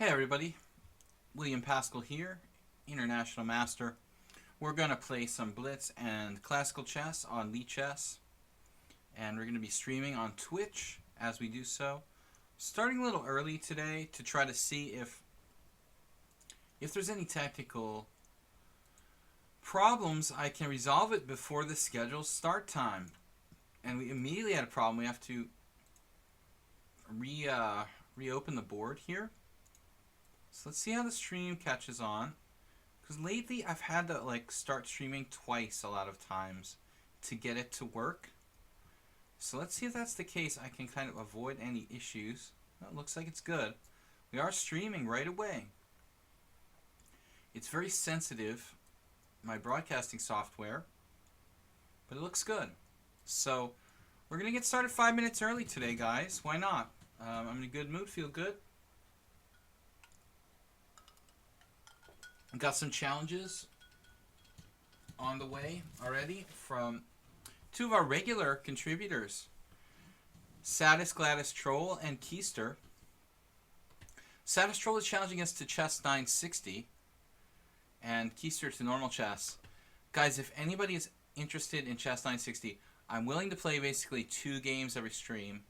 Hey everybody, William Paschall here, International Master. We're going to play some Blitz and classical chess on lichess, and we're going to be streaming on Twitch as we do so. Starting a little early today to try to see if there's any technical problems, I can resolve it before the scheduled start time. And we immediately had a problem. We have to reopen the board here. So let's see how the stream catches on. Because lately I've had to start streaming twice a lot of times to get it to work. So let's see if that's the case. I can kind of avoid any issues. Well, it looks like it's good. We are streaming right away. It's very sensitive, my broadcasting software, but it looks good. So we're going to get started 5 minutes early today, guys. Why not? I'm in a good mood, feel good. Got some challenges on the way already from two of our regular contributors, Saddest Gladys Troll and Keister. Saddest Troll is challenging us to chess 960 and Keister to normal chess. Guys, if anybody is interested in chess 960, I'm willing to play basically 2 games every stream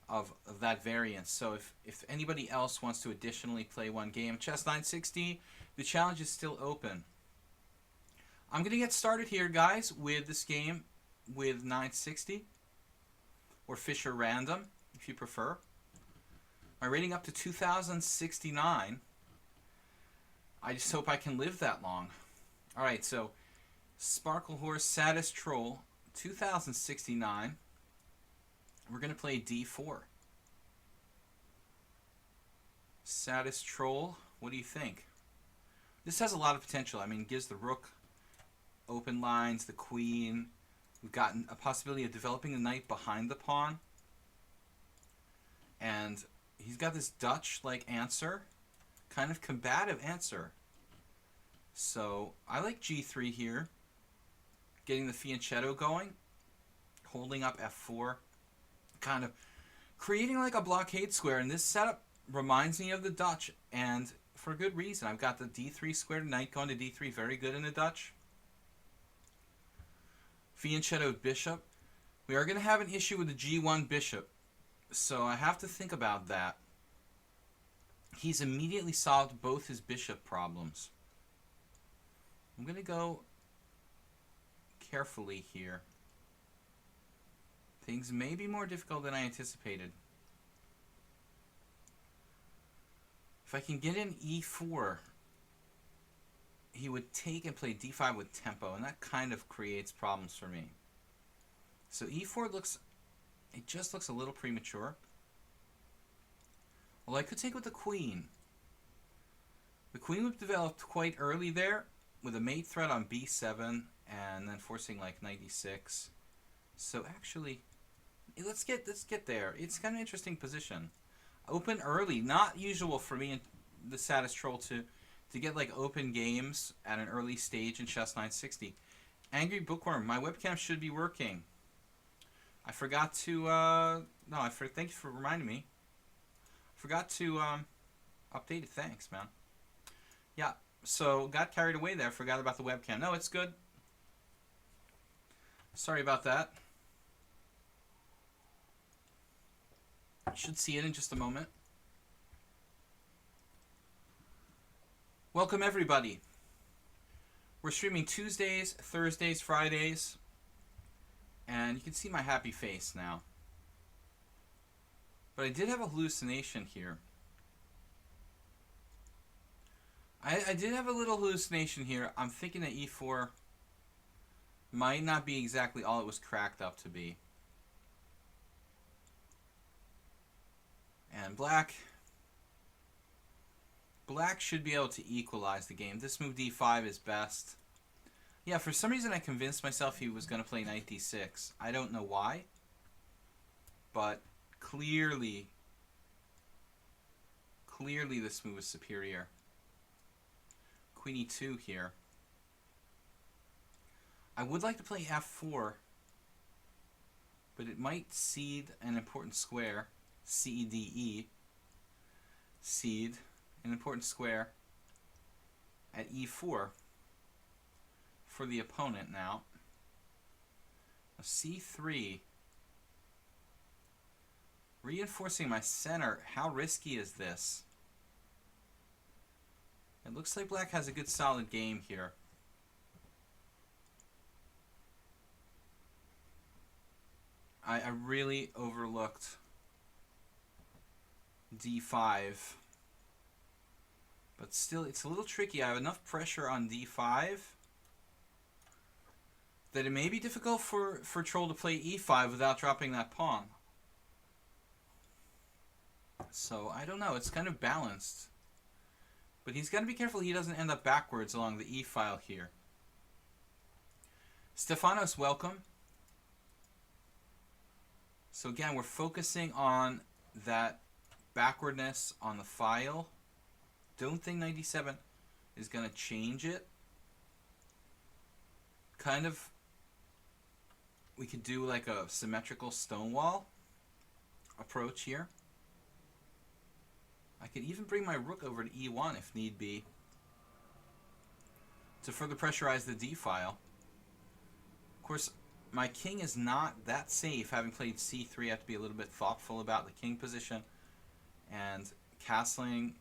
of that variance. So if anybody else wants to additionally play 1 game chess 960, the challenge is still open. I'm going to get started here, guys, with this game with 960 or Fisher Random, if you prefer. My rating up to 2069. I just hope I can live that long. Alright, so Sparkle Horse, Saddest Troll, 2069. We're going to play d4. Saddest Troll, what do you think? This has a lot of potential. I mean, it gives the rook open lines, the queen. We've gotten a possibility of developing the knight behind the pawn. And he's got this Dutch-like answer, kind of combative answer. So I like g3 here, getting the fianchetto going, holding up f4, kind of creating like a blockade square. And this setup reminds me of the Dutch, and for good reason. I've got the d3 squared knight going to d3, very good in the Dutch. Fianchetto bishop. We are going to have an issue with the g1 bishop, so I have to think about that. He's immediately solved both his bishop problems. I'm going to go carefully here. Things may be more difficult than I anticipated. If I can get in e4, he would take and play d5 with tempo, and that kind of creates problems for me. So e4 just looks a little premature. Well, I could take with the queen. The queen was developed quite early there, with a mate threat on b7, and then forcing like knight e6. So actually, let's get there. It's kind of an interesting position. Open early, not usual for me and the Saddest Troll to get like open games at an early stage in chess 960. Angry Bookworm, my webcam should be working. I forgot to thank you for reminding me. Forgot to update it. Thanks, man. Yeah, so got carried away there. Forgot about the webcam. No, it's good. Sorry about that. Should see it in just a moment. Welcome everybody. We're streaming Tuesdays, Thursdays, Fridays, and you can see my happy face now. But I did have a hallucination here. I did have a little hallucination here. I'm thinking that e4 might not be exactly all it was cracked up to be. And black should be able to equalize the game. This move d5 is best. Yeah, for some reason I convinced myself he was going to play knight d6. I don't know why, but clearly this move is superior. Queen e2 here. I would like to play f4, but it might cede an important square. C-D-E. Cede an important square at e4 for the opponent now. c3. Reinforcing my center. How risky is this? It looks like black has a good solid game here. I really overlooked d5. But still, it's a little tricky. I have enough pressure on d5 that it may be difficult for Troll to play e5 without dropping that pawn. So, I don't know. It's kind of balanced. But he's got to be careful he doesn't end up backwards along the e-file here. Stefanos, welcome. So again, we're focusing on that backwardness on the file. Don't think 97 is going to change it. Kind of, we could do like a symmetrical stonewall approach here. I could even bring my rook over to e1 if need be to further pressurize the d-file. Of course, my king is not that safe. Having played c3, I have to be a little bit thoughtful about the king position. And castling,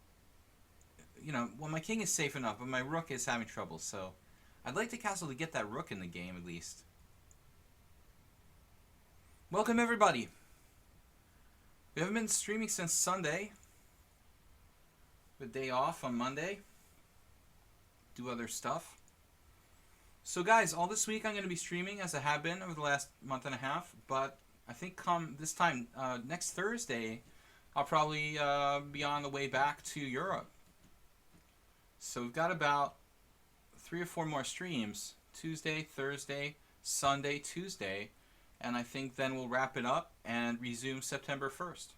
you know, well, my king is safe enough, but my rook is having trouble. So I'd like to castle to get that rook in the game at least. Welcome, everybody. We haven't been streaming since Sunday. The day off on Monday. Do other stuff. So guys, all this week I'm going to be streaming as I have been over the last month and a half. But I think come this time, next Thursday, I'll probably be on the way back to Europe. So we've got about 3 or 4 more streams. Tuesday, Thursday, Sunday, Tuesday. And I think then we'll wrap it up and resume September 1st.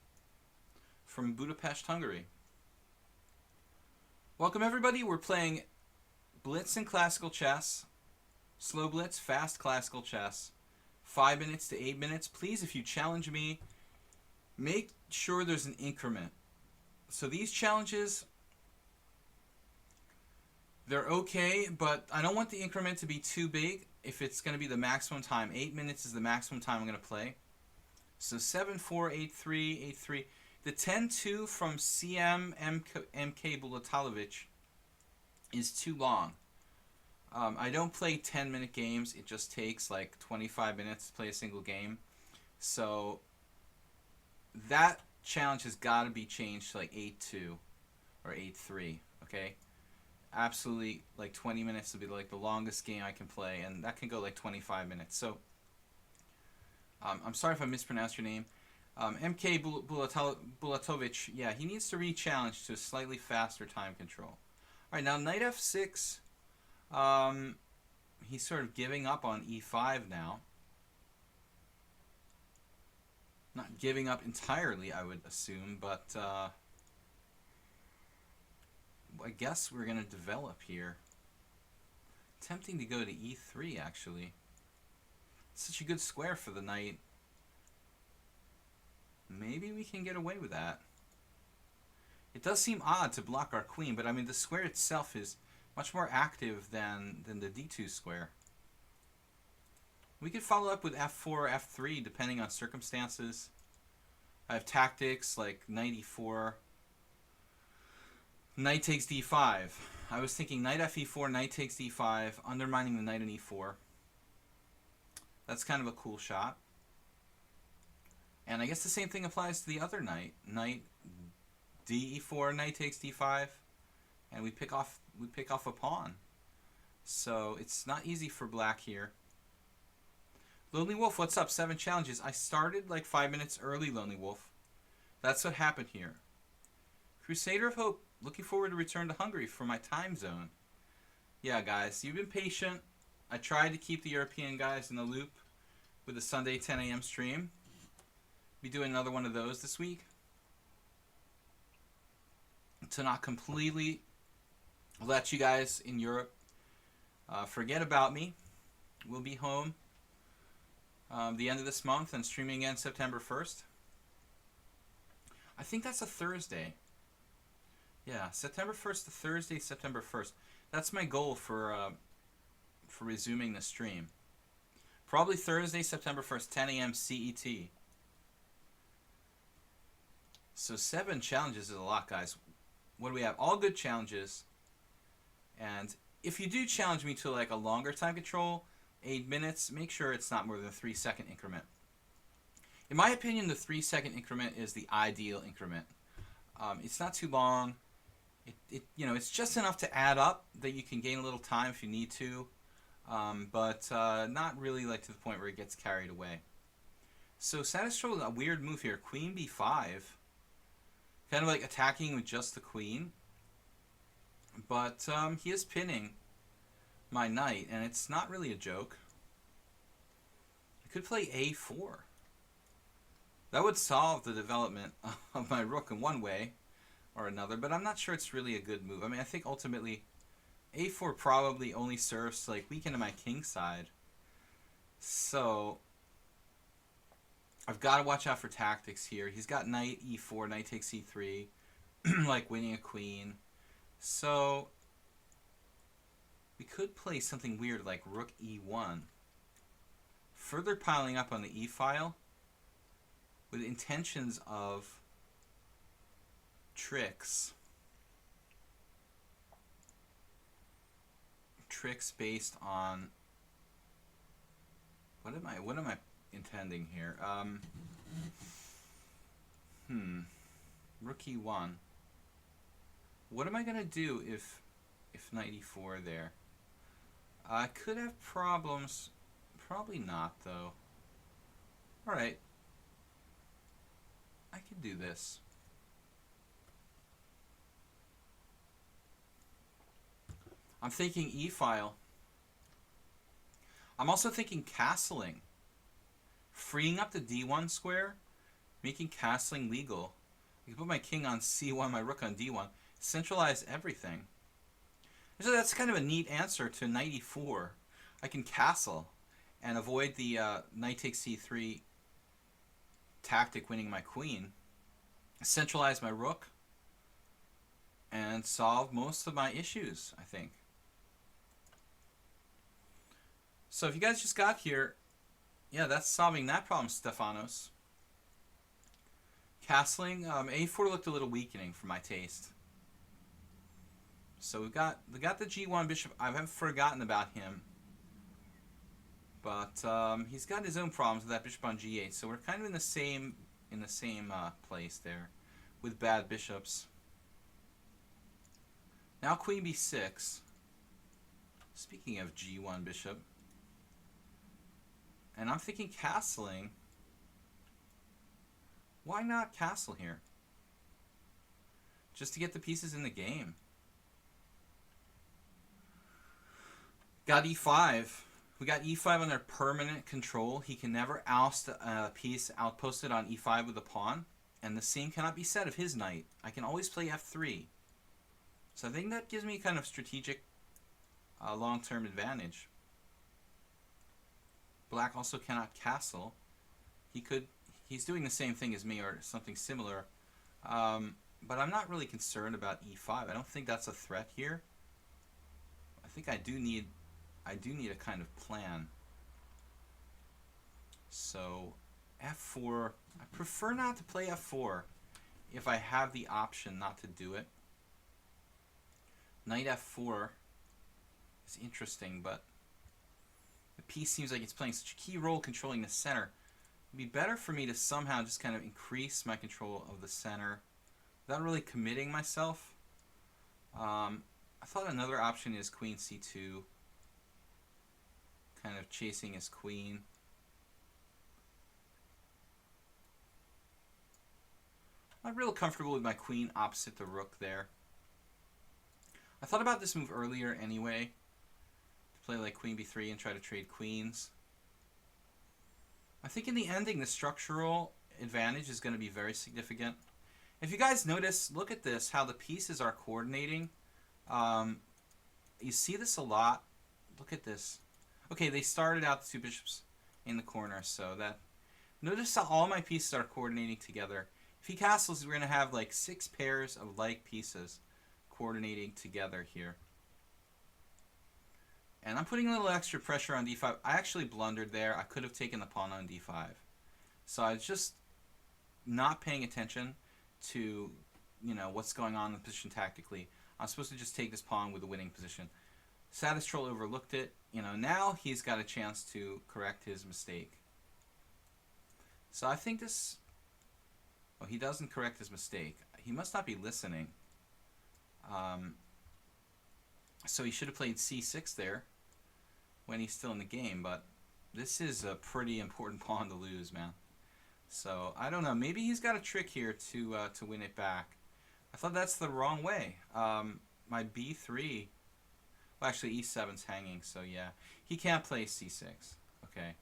From Budapest, Hungary. Welcome everybody. We're playing Blitz and classical chess. Slow Blitz, fast classical chess. 5 minutes to 8 minutes. Please, if you challenge me, make sure there's an increment. So these challenges, they're okay, but I don't want the increment to be too big if it's going to be the maximum time. 8 minutes is the maximum time I'm going to play. So 7-4, 8-3, 8-3. The 10-2 from CM MK Bulatovic is too long. I don't play 10-minute games. It just takes like 25 minutes to play a single game. So that challenge has got to be changed to like 8-2 or 8-3, okay? Absolutely, like 20 minutes would be like the longest game I can play, and that can go like 25 minutes. So I'm sorry if I mispronounced your name. MK Bulatovic, yeah, he needs to re-challenge to a slightly faster time control. All right, now knight f6. He's sort of giving up on e5 now. Not giving up entirely, I would assume, but I guess we're going to develop here. Tempting to go to e3, actually. It's such a good square for the knight. Maybe we can get away with that. It does seem odd to block our queen, but I mean the square itself is much more active than the d2 square. We could follow up with f4 or f3 depending on circumstances. I have tactics like knight e4, knight takes d5. I was thinking knight fe4, knight takes d5, undermining the knight in e4. That's kind of a cool shot. And I guess the same thing applies to the other knight. Knight d4, knight takes d5, and we pick off a pawn. So it's not easy for black here. Lonely Wolf, what's up? 7 challenges. I started like 5 minutes early, Lonely Wolf. That's what happened here. Crusader of Hope, looking forward to return to Hungary for my time zone. Yeah, guys, you've been patient. I tried to keep the European guys in the loop with the Sunday 10 a.m. stream. Be doing another one of those this week. To not completely let you guys in Europe forget about me. We'll be home the end of this month and streaming again September 1st. I think that's a Thursday. Yeah, September 1st to Thursday, September 1st. That's my goal for resuming the stream. Probably Thursday, September 1st, 10 a.m. CET. So 7 challenges is a lot, guys. What do we have? All good challenges. And if you do challenge me to like a longer time control, 8 minutes, make sure it's not more than a 3-second increment. In my opinion, the 3-second increment is the ideal increment. It's not too long. It's just enough to add up that you can gain a little time if you need to, but not really like to the point where it gets carried away. So Satis showed a weird move here. Queen b5. Kind of like attacking with just the queen. But he is pinning my knight, and it's not really a joke. I could play a4. That would solve the development of my rook in one way or another, but I'm not sure it's really a good move. I mean, I think ultimately a4 probably only serves to like weaken my king side. So I've got to watch out for tactics here. He's got knight e4, knight takes e3, like winning a queen. So we could play something weird like rook e1, further piling up on the e-file with intentions of tricks based on what am I intending here? Rook e1. What am I gonna do if knight e4 there? I could have problems. Probably not though. All right. I can do this. I'm thinking e-file. I'm also thinking castling. Freeing up the d1 square, making castling legal. I can put my king on c1, my rook on d1, centralize everything. So that's kind of a neat answer to knight e4. I can castle and avoid the knight takes c3 tactic winning my queen, centralize my rook, and solve most of my issues, I think. So if you guys just got here, yeah, that's solving that problem, Stefanos. Castling, a4 looked a little weakening for my taste. So we got the g1 bishop. I haven't forgotten about him, but he's got his own problems with that bishop on g8. So we're kind of in the same place there, with bad bishops. Now queen b6. Speaking of g1 bishop, and I'm thinking castling. Why not castle here? Just to get the pieces in the game. Got e5. We got e5 under permanent control. He can never oust a piece outposted on e5 with a pawn. And the same cannot be said of his knight. I can always play f3. So I think that gives me kind of strategic long-term advantage. Black also cannot castle. He's doing the same thing as me or something similar. But I'm not really concerned about e5. I don't think that's a threat here. I think I do need a kind of plan. So f4, I prefer not to play f4 if I have the option not to do it. Knight f4 is interesting, but the piece seems like it's playing such a key role controlling the center. It'd be better for me to somehow just kind of increase my control of the center without really committing myself. I thought another option is queen c2, kind of chasing his queen. I'm real comfortable with my queen opposite the rook there. I thought about this move earlier anyway, to play like queen b3 and try to trade queens. I think in the ending, the structural advantage is going to be very significant. If you guys notice, look at this, how the pieces are coordinating. You see this a lot. Look at this. Okay, they started out the two bishops in the corner, so that... Notice how all my pieces are coordinating together. If he castles, we're going to have like 6 pairs of like pieces. coordinating together here. And I'm putting a little extra pressure on d5. I actually blundered there. I could have taken the pawn on d5. So I was just not paying attention to, you know, what's going on in the position tactically. I'm supposed to just take this pawn with a winning position. Saddest Troll overlooked it. You know, now he's got a chance to correct his mistake. So I think this... Well, he doesn't correct his mistake. He must not be listening. So he should have played c6 there when he's still in the game, but this is a pretty important pawn to lose, man. So I don't know. Maybe he's got a trick here to win it back. I thought that's the wrong way. My b3, well, actually e7's hanging, so yeah, he can't play c6. Okay,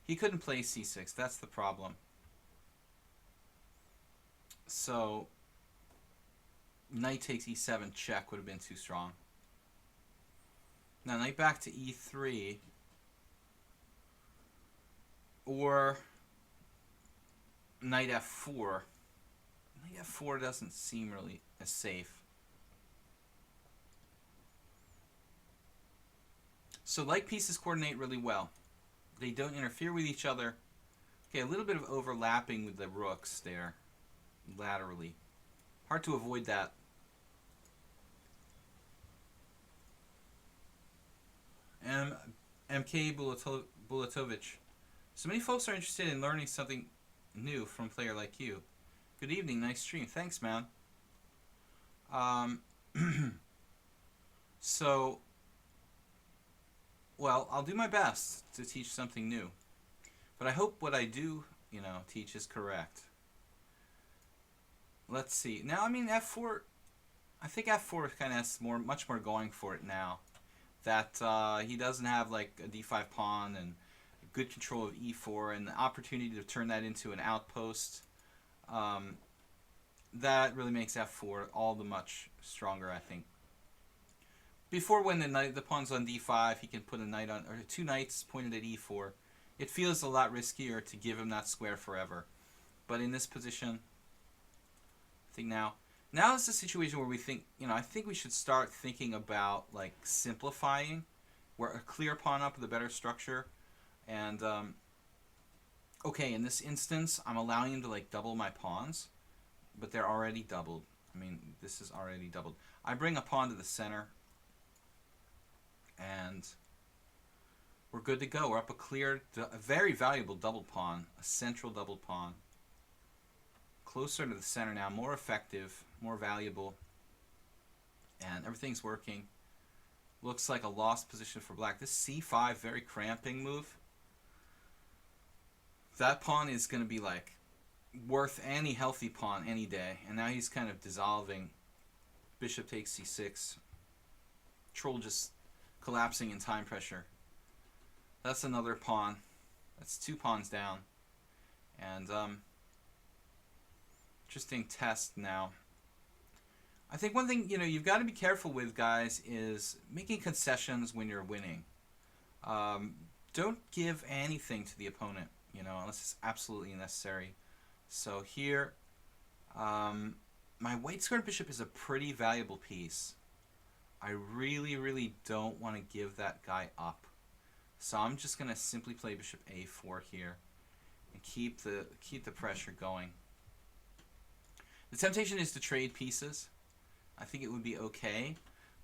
he couldn't play c6. That's the problem. So knight takes e7 check would have been too strong. Now knight back to e3, or knight f4. Knight f4 doesn't seem really as safe. So like pieces coordinate really well. They don't interfere with each other. Okay, a little bit of overlapping with the rooks there, laterally. Hard to avoid that. MK Bulatovich. So many folks are interested in learning something new from a player like you. Good evening, nice stream. Thanks, man. So, well, I'll do my best to teach something new. But I hope what I do, you know, teach is correct. Let's see. Now, I mean, f4, I think f4 kind of has much more going for it now. That he doesn't have like a d5 pawn and good control of e4 and the opportunity to turn that into an outpost. That really makes f4 all the much stronger, I think. Before, when the pawn's on d5, he can put a knight on, or two knights pointed at e4. It feels a lot riskier to give him that square forever. But in this position, I think now is the situation where we think, you know, I think we should start thinking about like simplifying, where a clear pawn up with a better structure. And okay, in this instance, I'm allowing him to like double my pawns, but they're already doubled. I mean, this is already doubled. I bring a pawn to the center, and we're good to go. We're up a very valuable double pawn, a central double pawn. Closer to the center now, more effective, more valuable, and everything's working. Looks like a lost position for black. This c5, very cramping move. That pawn is going to be like worth any healthy pawn any day, and now he's kind of dissolving. Bishop takes c6. Troll just collapsing in time pressure. That's another pawn. That's two pawns down. And interesting test now. I think one thing, you know, you've got to be careful with, guys, is making concessions when you're winning. Don't give anything to the opponent, you know, unless it's absolutely necessary. So here, my white squared bishop is a pretty valuable piece. I really, really don't want to give that guy up. So I'm just going to simply play bishop a4 here and keep the pressure going. The temptation is to trade pieces. I think it would be okay,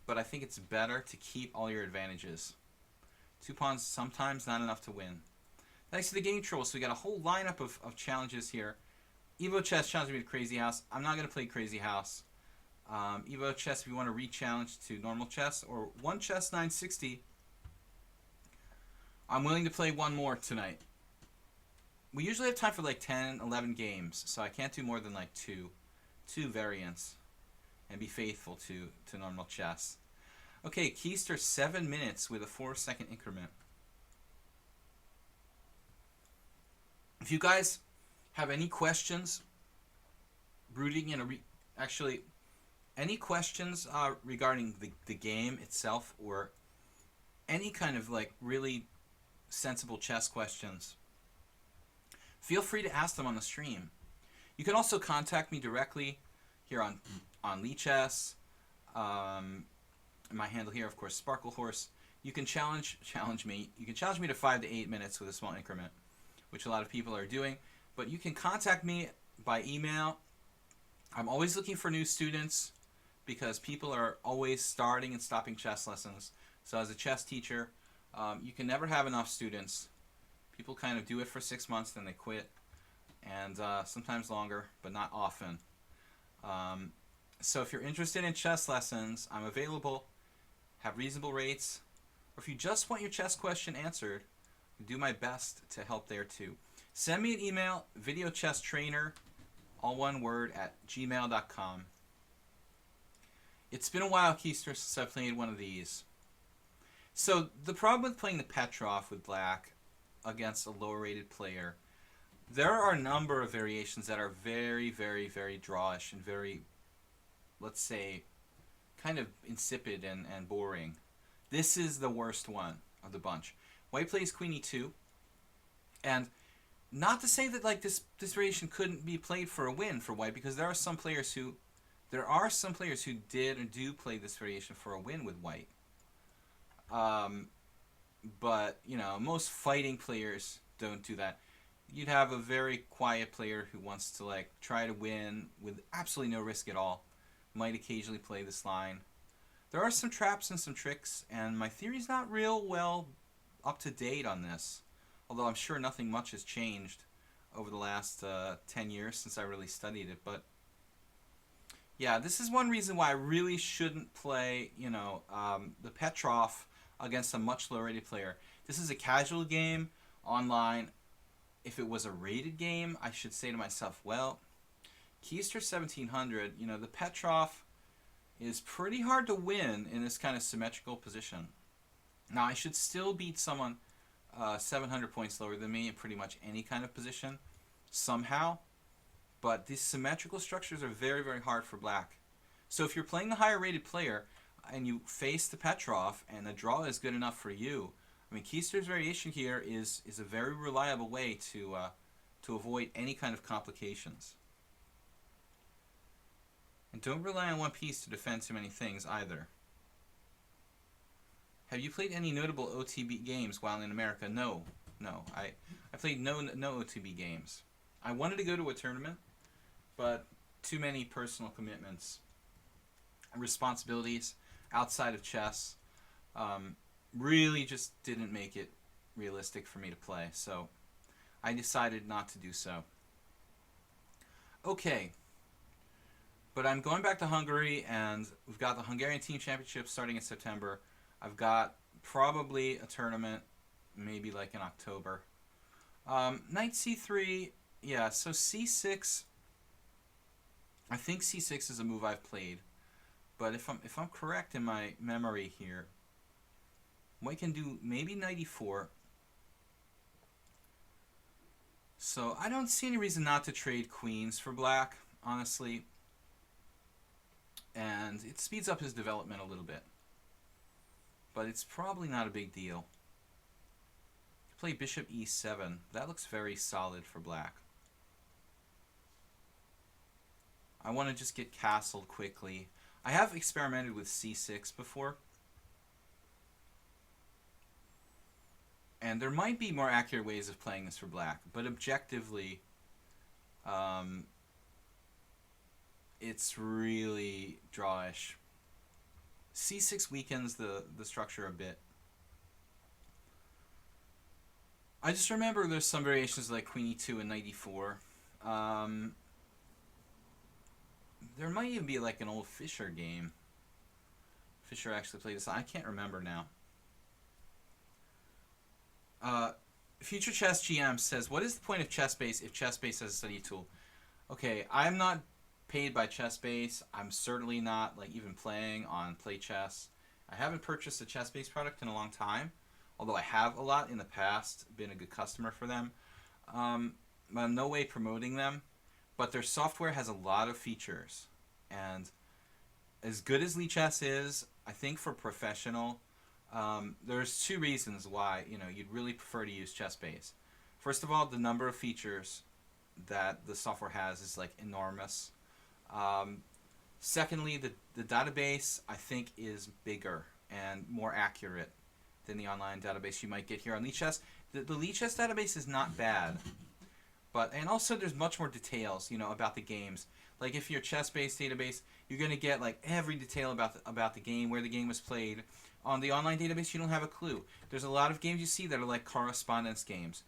but I think it's better to keep all your advantages. Two pawns, sometimes not enough to win. Thanks to the game troll, so we got a whole lineup of challenges here. Evo Chess challenged me to Crazy House. I'm not going to play Crazy House. Evo Chess, if you want to re-challenge to normal chess, or One Chess 960, I'm willing to play one more tonight. We usually have time for like 10, 11 games, so I can't do more than like two variants, and be faithful to normal chess. Okay, Keister 7 minutes with a 4-second increment. If you guys have any questions, brooding in a actually any questions regarding the game itself, or any kind of like really sensible chess questions, feel free to ask them on the stream. You can also contact me directly here on lichess. My handle here, of course, Sparkle Horse. You can challenge me. You can challenge me to 5 to 8 minutes with a small increment, which a lot of people are doing. But you can contact me by email. I'm always looking for new students because people are always starting and stopping chess lessons. So as a chess teacher, you can never have enough students. People kind of do it for 6 months, then they quit, and sometimes longer, but not often. So if you're interested in chess lessons, I'm available, have reasonable rates, or if you just want your chess question answered, I do my best to help there too. Send me an email, videochesstrainer, all one word, at gmail.com. It's been a while, Keister, since I played one of these. So the problem with playing the Petrov with black against a lower rated player, there are a number of variations that are very, very, very drawish and very, let's say, kind of insipid and boring. This is the worst one of the bunch. White plays Queen E2, and not to say that like this variation couldn't be played for a win for White, because there are some players who did or do play this variation for a win with White. But you know, most fighting players don't do that. You'd have a very quiet player who wants to like try to win with absolutely no risk at all. Might occasionally play this line. There are some traps and some tricks, and my theory's not real well up to date on this. Although I'm sure nothing much has changed over the last 10 years since I really studied it. But yeah, this is one reason why I really shouldn't play, you know, the Petrov against a much lower rated player. This is a casual game online. If it was a rated game, I should say to myself, well, Keister 1700, you know, the Petrov is pretty hard to win in this kind of symmetrical position. Now, I should still beat someone 700 points lower than me in pretty much any kind of position somehow, but these symmetrical structures are very, very hard for black. So if you're playing the higher rated player and you face the Petrov and the draw is good enough for you, I mean, Keister's variation here is a very reliable way to avoid any kind of complications. And don't rely on one piece to defend too many things either. Have you played any notable OTB games while in America? No. I played no OTB games. I wanted to go to a tournament, but too many personal commitments and responsibilities outside of chess really just didn't make it realistic for me to play. So I decided not to do so. Okay. But I'm going back to Hungary, and we've got the Hungarian Team Championship starting in September. I've got probably a tournament, maybe like in October. Knight c3, yeah, so c6. I think c6 is a move I've played, but if I'm correct in my memory here, White can do maybe knight e4. So I don't see any reason not to trade queens for black, honestly. And it speeds up his development a little bit. But it's probably not a big deal. Play bishop e7. That looks very solid for black. I want to just get castled quickly. I have experimented with c6 before. And there might be more accurate ways of playing this for black. But objectively, it's really drawish. c6 weakens the structure a bit. I just remember there's some variations like queen e2 and knight e4. There might even be like an old Fischer game. Fischer actually played this. I can't remember now. Future Chess GM says, what is the point of ChessBase if ChessBase has a study tool? Okay, I'm not paid by ChessBase. I'm certainly not like even playing on Play Chess. I haven't purchased a ChessBase product in a long time, although I have a lot in the past, been a good customer for them. I'm no way promoting them, but their software has a lot of features, and as good as lichess is, I think for professional, there's two reasons why you'd really prefer to use ChessBase. First of all, the number of features that the software has is like enormous. Secondly, the database, I think, is bigger and more accurate than the online database you might get here on lichess. The lichess database is not bad, and also there's much more details, about the games. Like if you're chess-based database, you're gonna get like every detail about the game, where the game was played. On the online database, you don't have a clue. There's a lot of games you see that are like correspondence games.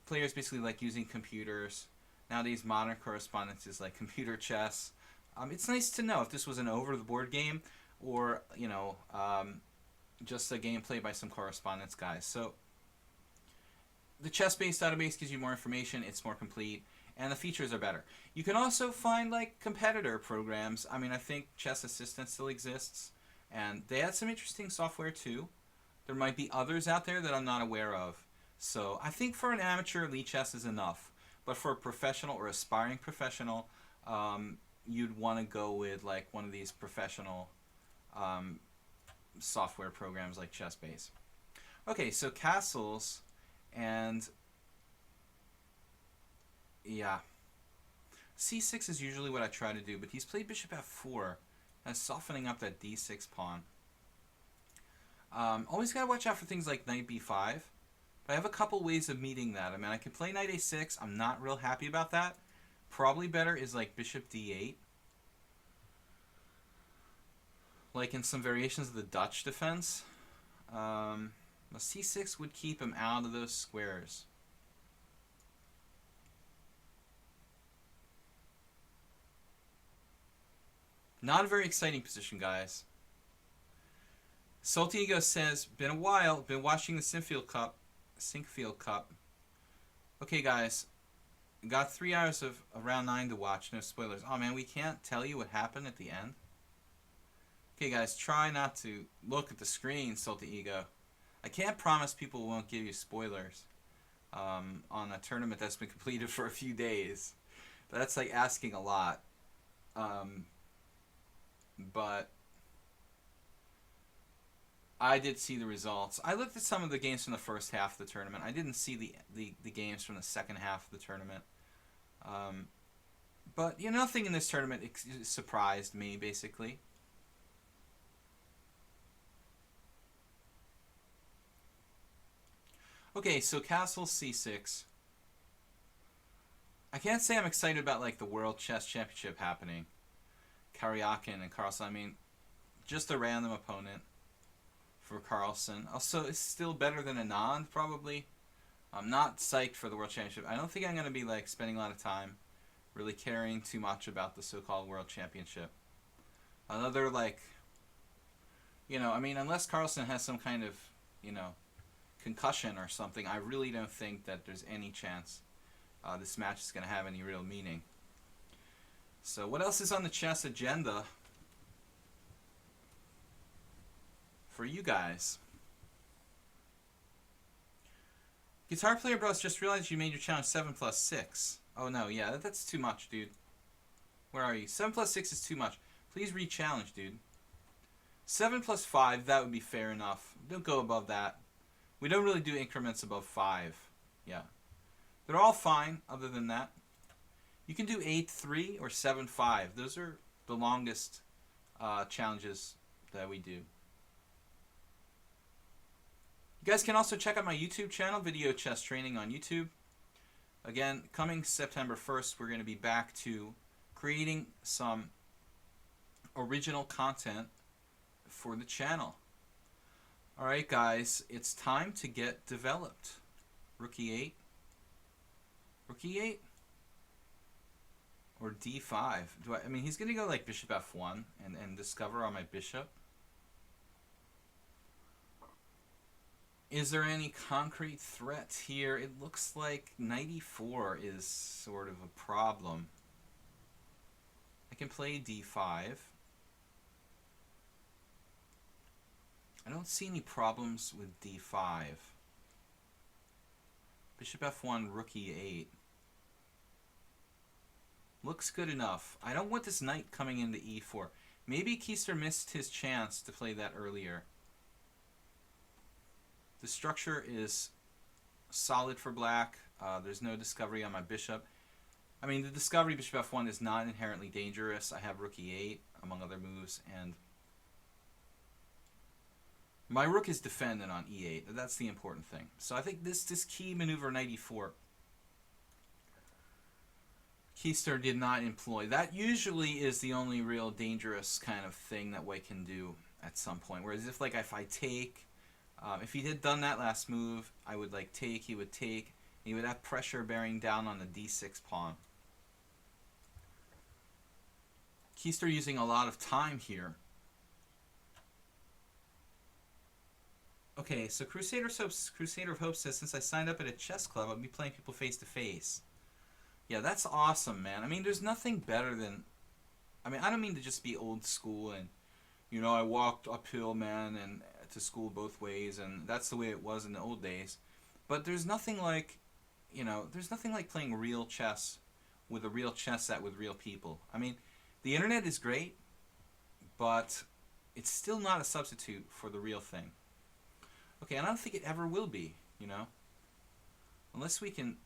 Players basically like using computers. Nowadays, modern correspondence is like computer chess. It's nice to know if this was an over-the-board game or, just a game played by some correspondence guys. So the chess-based database gives you more information. It's more complete, and the features are better. You can also find like competitor programs. I mean, I think Chess Assistant still exists, and they had some interesting software too. There might be others out there that I'm not aware of. So I think for an amateur, lichess is enough. But for a professional or aspiring professional, you'd want to go with like one of these professional software programs like ChessBase. Okay, so castles, and yeah, c6 is usually what I try to do, but he's played bishop f4 and softening up that d6 pawn. Always gotta watch out for things like knight b5. But I have a couple ways of meeting that. I mean, I can play knight a6. I'm not real happy about that. Probably better is like bishop d8. Like in some variations of the Dutch defense. c6 would keep him out of those squares. Not a very exciting position, guys. Saltigo says, been a while, been watching the Sinfield Cup. Okay, guys, got 3 hours of round 9 to watch. No spoilers. Oh man, we can't tell you what happened at the end. Okay, guys, try not to look at the screen, Salty Ego. I can't promise people won't give you spoilers on a tournament that's been completed for a few days. That's like asking a lot. But I did see the results. I looked at some of the games from the first half of the tournament. I didn't see the games from the second half of the tournament. But nothing in this tournament surprised me, basically. Okay, so castle c6. I can't say I'm excited about like the World Chess Championship happening. Karyakin and Carlsen. I mean, just a random opponent for Carlsen. Also, it's still better than Anand, probably. I'm not psyched for the World Championship. I don't think I'm going to be like spending a lot of time really caring too much about the so-called World Championship. Another like, I mean, unless Carlsen has some kind of, concussion or something, I really don't think that there's any chance this match is going to have any real meaning. So what else is on the chess agenda for you guys? Guitar Player Bros, just realized you made your challenge 7 plus 6. Oh no, yeah, that's too much, dude. Where are you? 7 plus 6 is too much. Please re-challenge, dude. 7 plus 5, that would be fair enough. Don't go above that. We don't really do increments above 5. Yeah. They're all fine other than that. You can do 8-3 or 7-5. Those are the longest challenges that we do. You guys can also check out my YouTube channel, Video Chess Training on YouTube. Again, coming September 1st, we're going to be back to creating some original content for the channel. Alright guys, it's time to get developed. Rook e8. Rook e8? Or d5. I mean, he's going to go like bishop f1 and discover on my bishop. Is there any concrete threat here? It looks like knight e4 is sort of a problem. I can play d5. I don't see any problems with d5. Bishop f1, rook e8. Looks good enough. I don't want this knight coming into e4. Maybe Keister missed his chance to play that earlier. The structure is solid for black. There's no discovery on my bishop. I mean, the discovery bishop f1 is not inherently dangerous. I have rook e8, among other moves, and my rook is defended on e8. That's the important thing. So I think this key maneuver, knight e4, Keister did not employ. That usually is the only real dangerous kind of thing that white can do at some point. Whereas if I take, if he had done that last move, I would take, he would take, he would have pressure bearing down on the d6 pawn. Keister using a lot of time here. Okay, so Crusader of Hope says, since I signed up at a chess club, I'll be playing people face to face. Yeah, that's awesome, man. I mean, there's nothing better than... I mean, I don't mean to just be old school and, you know, I walked uphill, man, and to school both ways, and that's the way it was in the old days. But there's nothing like, you know, there's nothing like playing real chess with a real chess set with real people. I mean, the internet is great, but it's still not a substitute for the real thing. Okay, and I don't think it ever will be, you know? Unless we can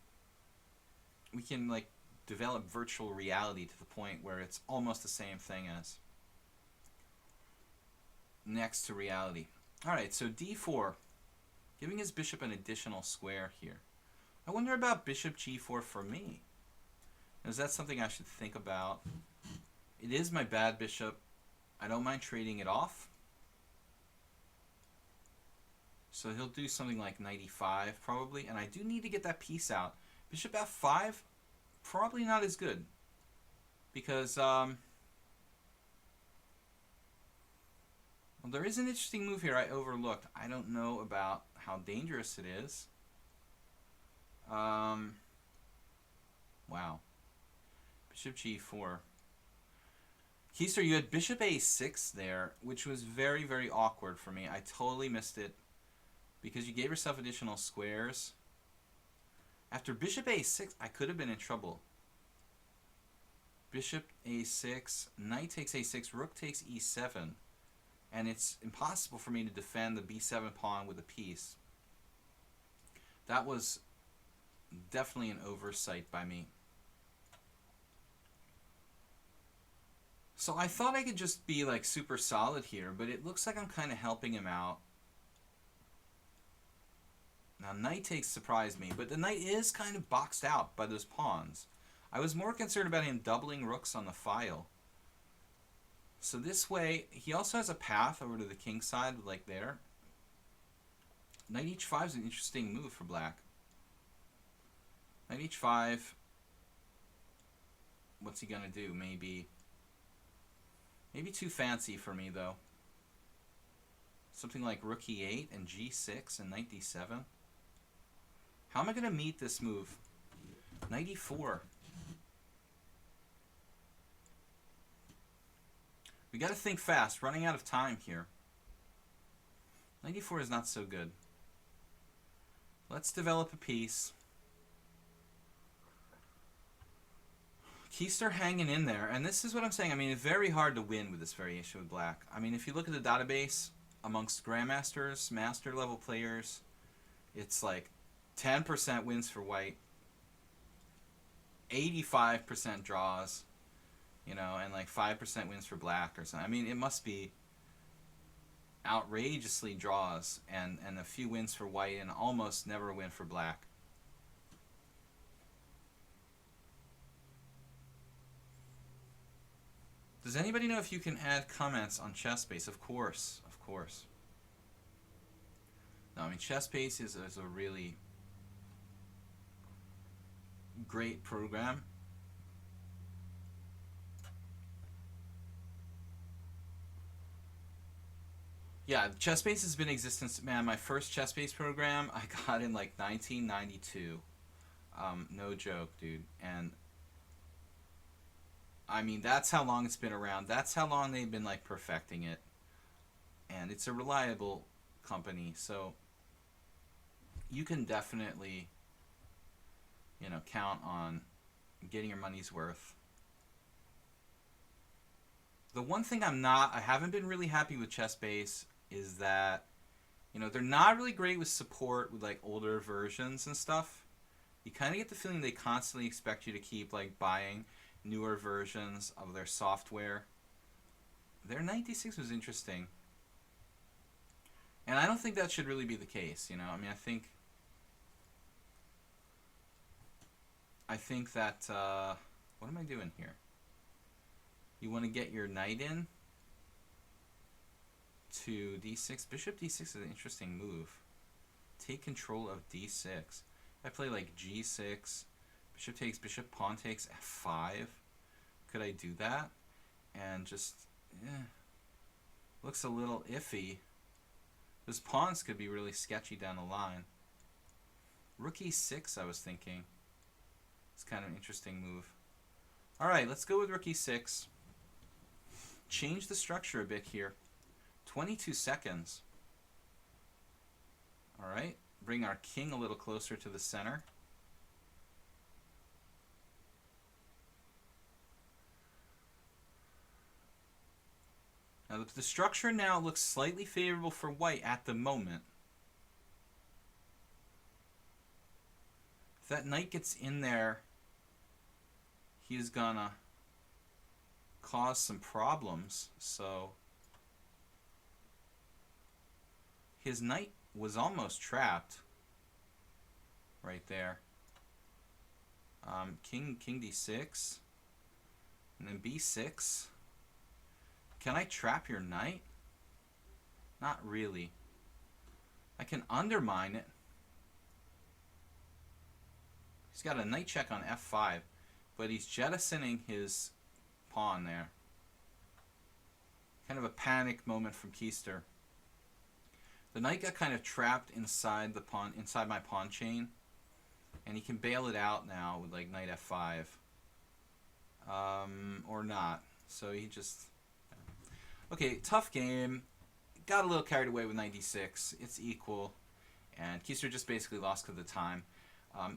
develop virtual reality to the point where it's almost the same thing as next to reality. Alright, so d4, giving his bishop an additional square here. I wonder about bishop g4 for me. Is that something I should think about? It is my bad bishop. I don't mind trading it off. So he'll do something like knight e5 probably, and I do need to get that piece out. Bishop f5, probably not as good, because well, there is an interesting move here I overlooked. I don't know about how dangerous it is. Wow. Bishop g4. Keister, you had bishop a6 there, which was very, very awkward for me. I totally missed it because you gave yourself additional squares. After bishop a6, I could have been in trouble. Bishop a6, knight takes a6, rook takes e7. And it's impossible for me to defend the b7 pawn with a piece. That was definitely an oversight by me. So I thought I could just be like super solid here, but it looks like I'm kind of helping him out. Now knight takes surprised me, but the knight is kind of boxed out by those pawns. I was more concerned about him doubling rooks on the file. So this way, he also has a path over to the king side, like there. Knight h5 is an interesting move for black. Knight h5. What's he gonna do? Maybe too fancy for me though. Something like rook e8 and g6 and knight d7. How am I gonna meet this move? Knight e4. We gotta think fast. Running out of time here. Knight e4 is not so good. Let's develop a piece. Keister hanging in there, and this is what I'm saying. I mean, it's very hard to win with this variation with black. I mean, if you look at the database amongst grandmasters, master level players, it's like 10% wins for white, 85% draws, you know, and like 5% wins for black or something. I mean, it must be outrageously draws and a few wins for white and almost never a win for black. Does anybody know if you can add comments on ChessBase? Of course, of course. No, I mean, ChessBase is a really great program. Yeah, ChessBase has been in existence. Man, my first ChessBase program I got in like 1992. No joke, dude. And I mean, that's how long it's been around. That's how long they've been like perfecting it. And it's a reliable company, so you can definitely, you know, count on getting your money's worth. The one thing I haven't been really happy with ChessBase is that, you know, they're not really great with support with like older versions and stuff. You kind of get the feeling they constantly expect you to keep like buying newer versions of their software. Their knight d6 was interesting. And I don't think that should really be the case, you know? I mean, I think that, what am I doing here? You want to get your knight in to d6. Bishop d6 is an interesting move. Take control of d6. If I play like g6, bishop takes, bishop pawn takes, f5. Could I do that? And just, looks a little iffy. Those pawns could be really sketchy down the line. Rook e6, I was thinking. It's kind of an interesting move. Alright, let's go with rook e6. Change the structure a bit here. 22 seconds. Alright, bring our king a little closer to the center. Now the structure now looks slightly favorable for white at the moment. If that knight gets in there, he's gonna cause some problems. So his knight was almost trapped right there. King d6 and then b6. Can I trap your knight? Not really. I can undermine it. He's got a knight check on f5, but he's jettisoning his pawn there. Kind of a panic moment from Keister. The knight got kind of trapped inside the pawn, inside my pawn chain, and he can bail it out now with like knight f5, or not. So he just. Okay, tough game. Got a little carried away with knight d6. It's equal. And Keister just basically lost because of the time.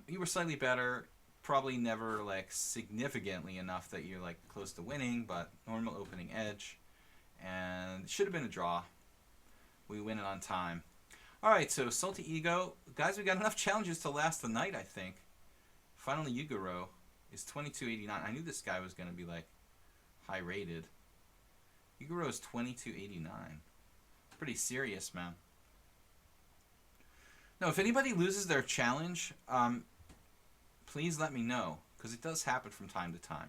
You were slightly better. Probably never like significantly enough that you're like close to winning, but normal opening edge. And it should have been a draw. We win it on time. Alright, so Salty Ego. Guys, we got enough challenges to last the night, I think. Finally, Yugoro is 2289. I knew this guy was going to be like high rated. Yugoro is 2289. Pretty serious, man. No, if anybody loses their challenge, please let me know, because it does happen from time to time.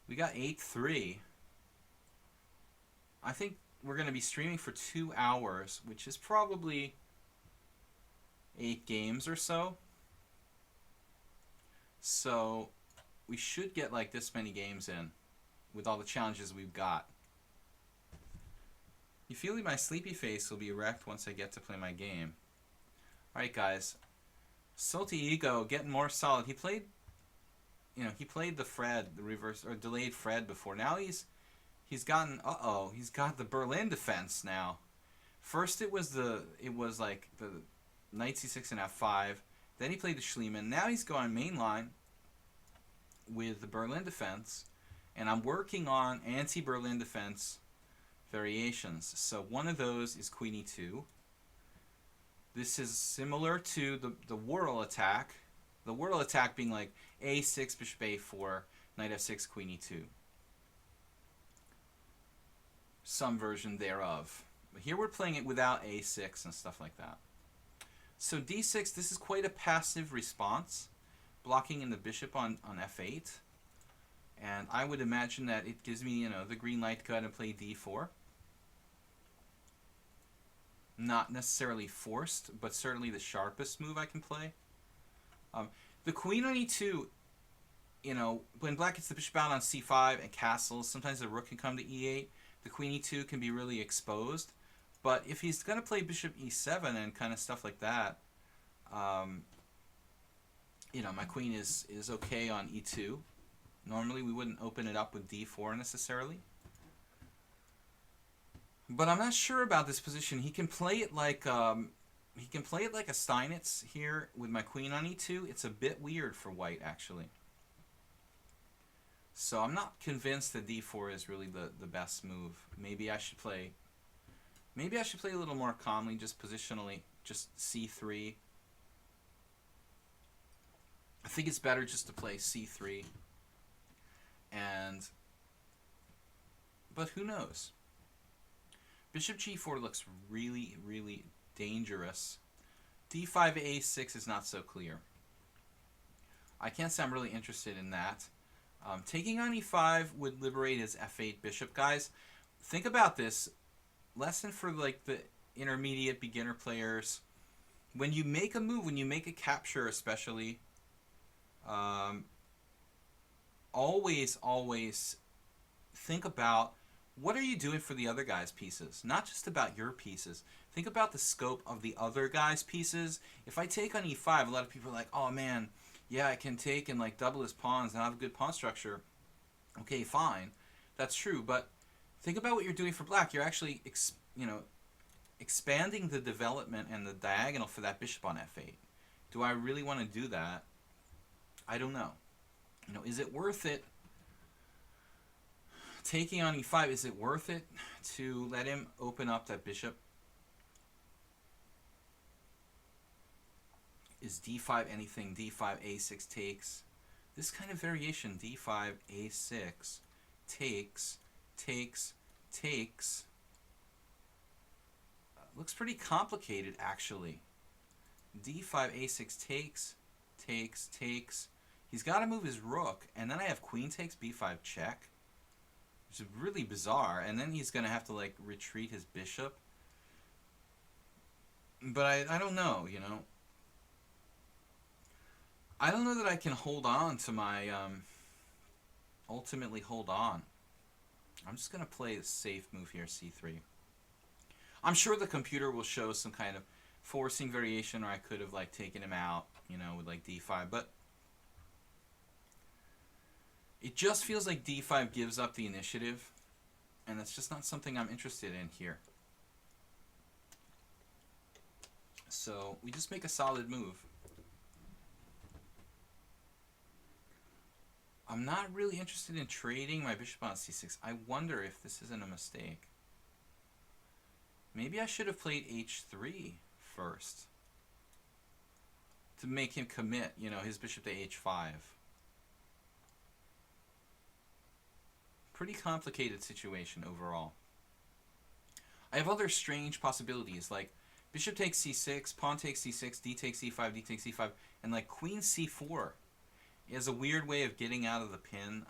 We got 8-3. I think we're going to be streaming for 2 hours, which is probably 8 games or so. So we should get like this many games in with all the challenges we've got. You feel like my sleepy face will be wrecked once I get to play my game. Alright guys, Salty Ego getting more solid. He played, he played the Fred, the reverse, or delayed Fred before. Now he's gotten, he's got the Berlin defense now. First it was like the knight c6 and f5. Then he played the Schliemann. Now he's going mainline with the Berlin defense. And I'm working on anti-Berlin defense variations. So one of those is queen e2. This is similar to the whirl attack. The whirl attack being like a6, bishop a4, knight f6, queen e2. Some version thereof. But here we're playing it without a6 and stuff like that. So d6, this is quite a passive response, blocking in the bishop on f8. And I would imagine that it gives me, the green light to go ahead and play d4. Not necessarily forced, but certainly the sharpest move I can play. The queen on e2, when black gets the bishop out on c5 and castles, sometimes the rook can come to e8. The queen e2 can be really exposed. But if he's going to play bishop e7 and kind of stuff like that, my queen is okay on e2. Normally we wouldn't open it up with d4 necessarily. But I'm not sure about this position. He can play it like a Steinitz here with my queen on e2. It's a bit weird for white actually. So I'm not convinced that d4 is really the best move. Maybe I should play a little more calmly, just positionally, just c3. I think it's better just to play c3. But who knows? Bishop g4 looks really, really dangerous. d5 a6 is not so clear. I can't say I'm really interested in that. Taking on e5 would liberate his f8 bishop. Guys, think about this. Lesson for like the intermediate beginner players. When you make a move, when you make a capture especially, always think about what are you doing for the other guy's pieces, not just about your pieces. Think about the scope of the other guy's pieces. If I take on e5, a lot of people are like, oh man, yeah, I can take and like double his pawns and have a good pawn structure. Okay, fine, that's true, but think about what you're doing for black. You're actually expanding the development and the diagonal for that bishop on f8. Do I really want to do that? I don't know. Is it worth it? Taking on e5, is it worth it to let him open up that bishop? Is d5 anything? d5 a6 takes. This kind of variation, d5 a6 takes, looks pretty complicated actually. d5 a6 takes. He's got to move his rook, and then I have queen takes b5 check, which is really bizarre, and then he's going to have to like retreat his bishop. But I don't know, I don't know that I can hold on to my, ultimately hold on. I'm just going to play the safe move here, c3. I'm sure the computer will show some kind of forcing variation, or I could have like taken him out, with like d5, but it just feels like d5 gives up the initiative, and that's just not something I'm interested in here. So we just make a solid move. I'm not really interested in trading my bishop on c6. I wonder if this isn't a mistake. Maybe I should have played h3 first to make him commit, his bishop to h5. Pretty complicated situation overall. I have other strange possibilities, like bishop takes c6, pawn takes c6, d takes e5, d takes e5, and like queen c4 is a weird way of getting out of the pin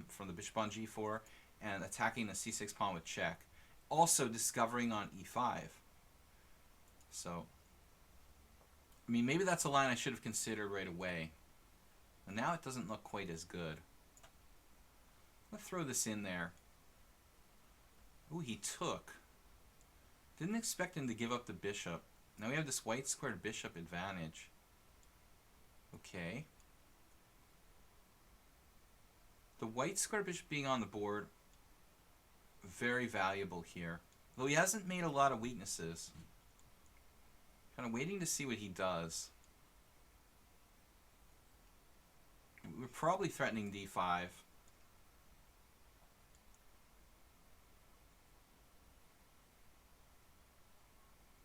from the bishop on g4 and attacking the c6 pawn with check. Also discovering on e5. So, I mean, maybe that's a line I should have considered right away. And now it doesn't look quite as good. Let's throw this in there. Ooh, he took. Didn't expect him to give up the bishop. Now we have this white squared bishop advantage. Okay. The white squared bishop being on the board, very valuable here. Though he hasn't made a lot of weaknesses. Kind of waiting to see what he does. We're probably threatening d5.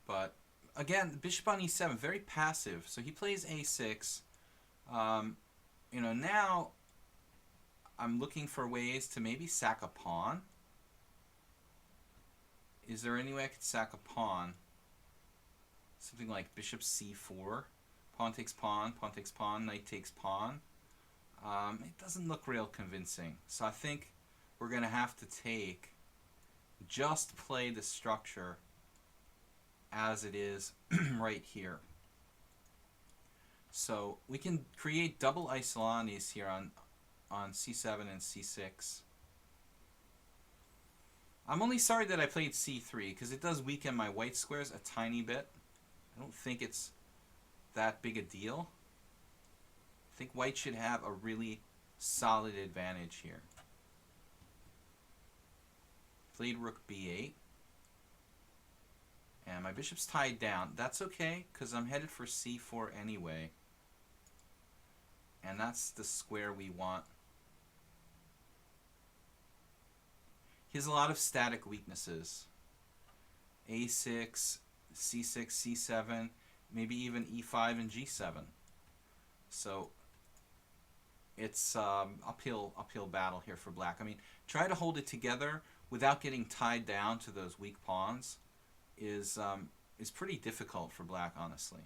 But again, bishop on e7, very passive. So he plays a6. Now I'm looking for ways to maybe sack a pawn. Is there any way I could sack a pawn? Something like bishop c4. Pawn takes pawn, pawn takes pawn, knight takes pawn. It doesn't look real convincing. So I think we're going to have to just play the structure as it is right here. So we can create double isolanis here on c7 and c6. I'm only sorry that I played c3 because it does weaken my white squares a tiny bit. I don't think it's that big a deal. I think white should have a really solid advantage here. Played rook b8. And my bishop's tied down. That's okay, because I'm headed for c4 anyway. And that's the square we want. He has a lot of static weaknesses. a6, c6, c7, maybe even e5 and g7. So it's uphill battle here for black. I mean, try to hold it together without getting tied down to those weak pawns is pretty difficult for black, honestly.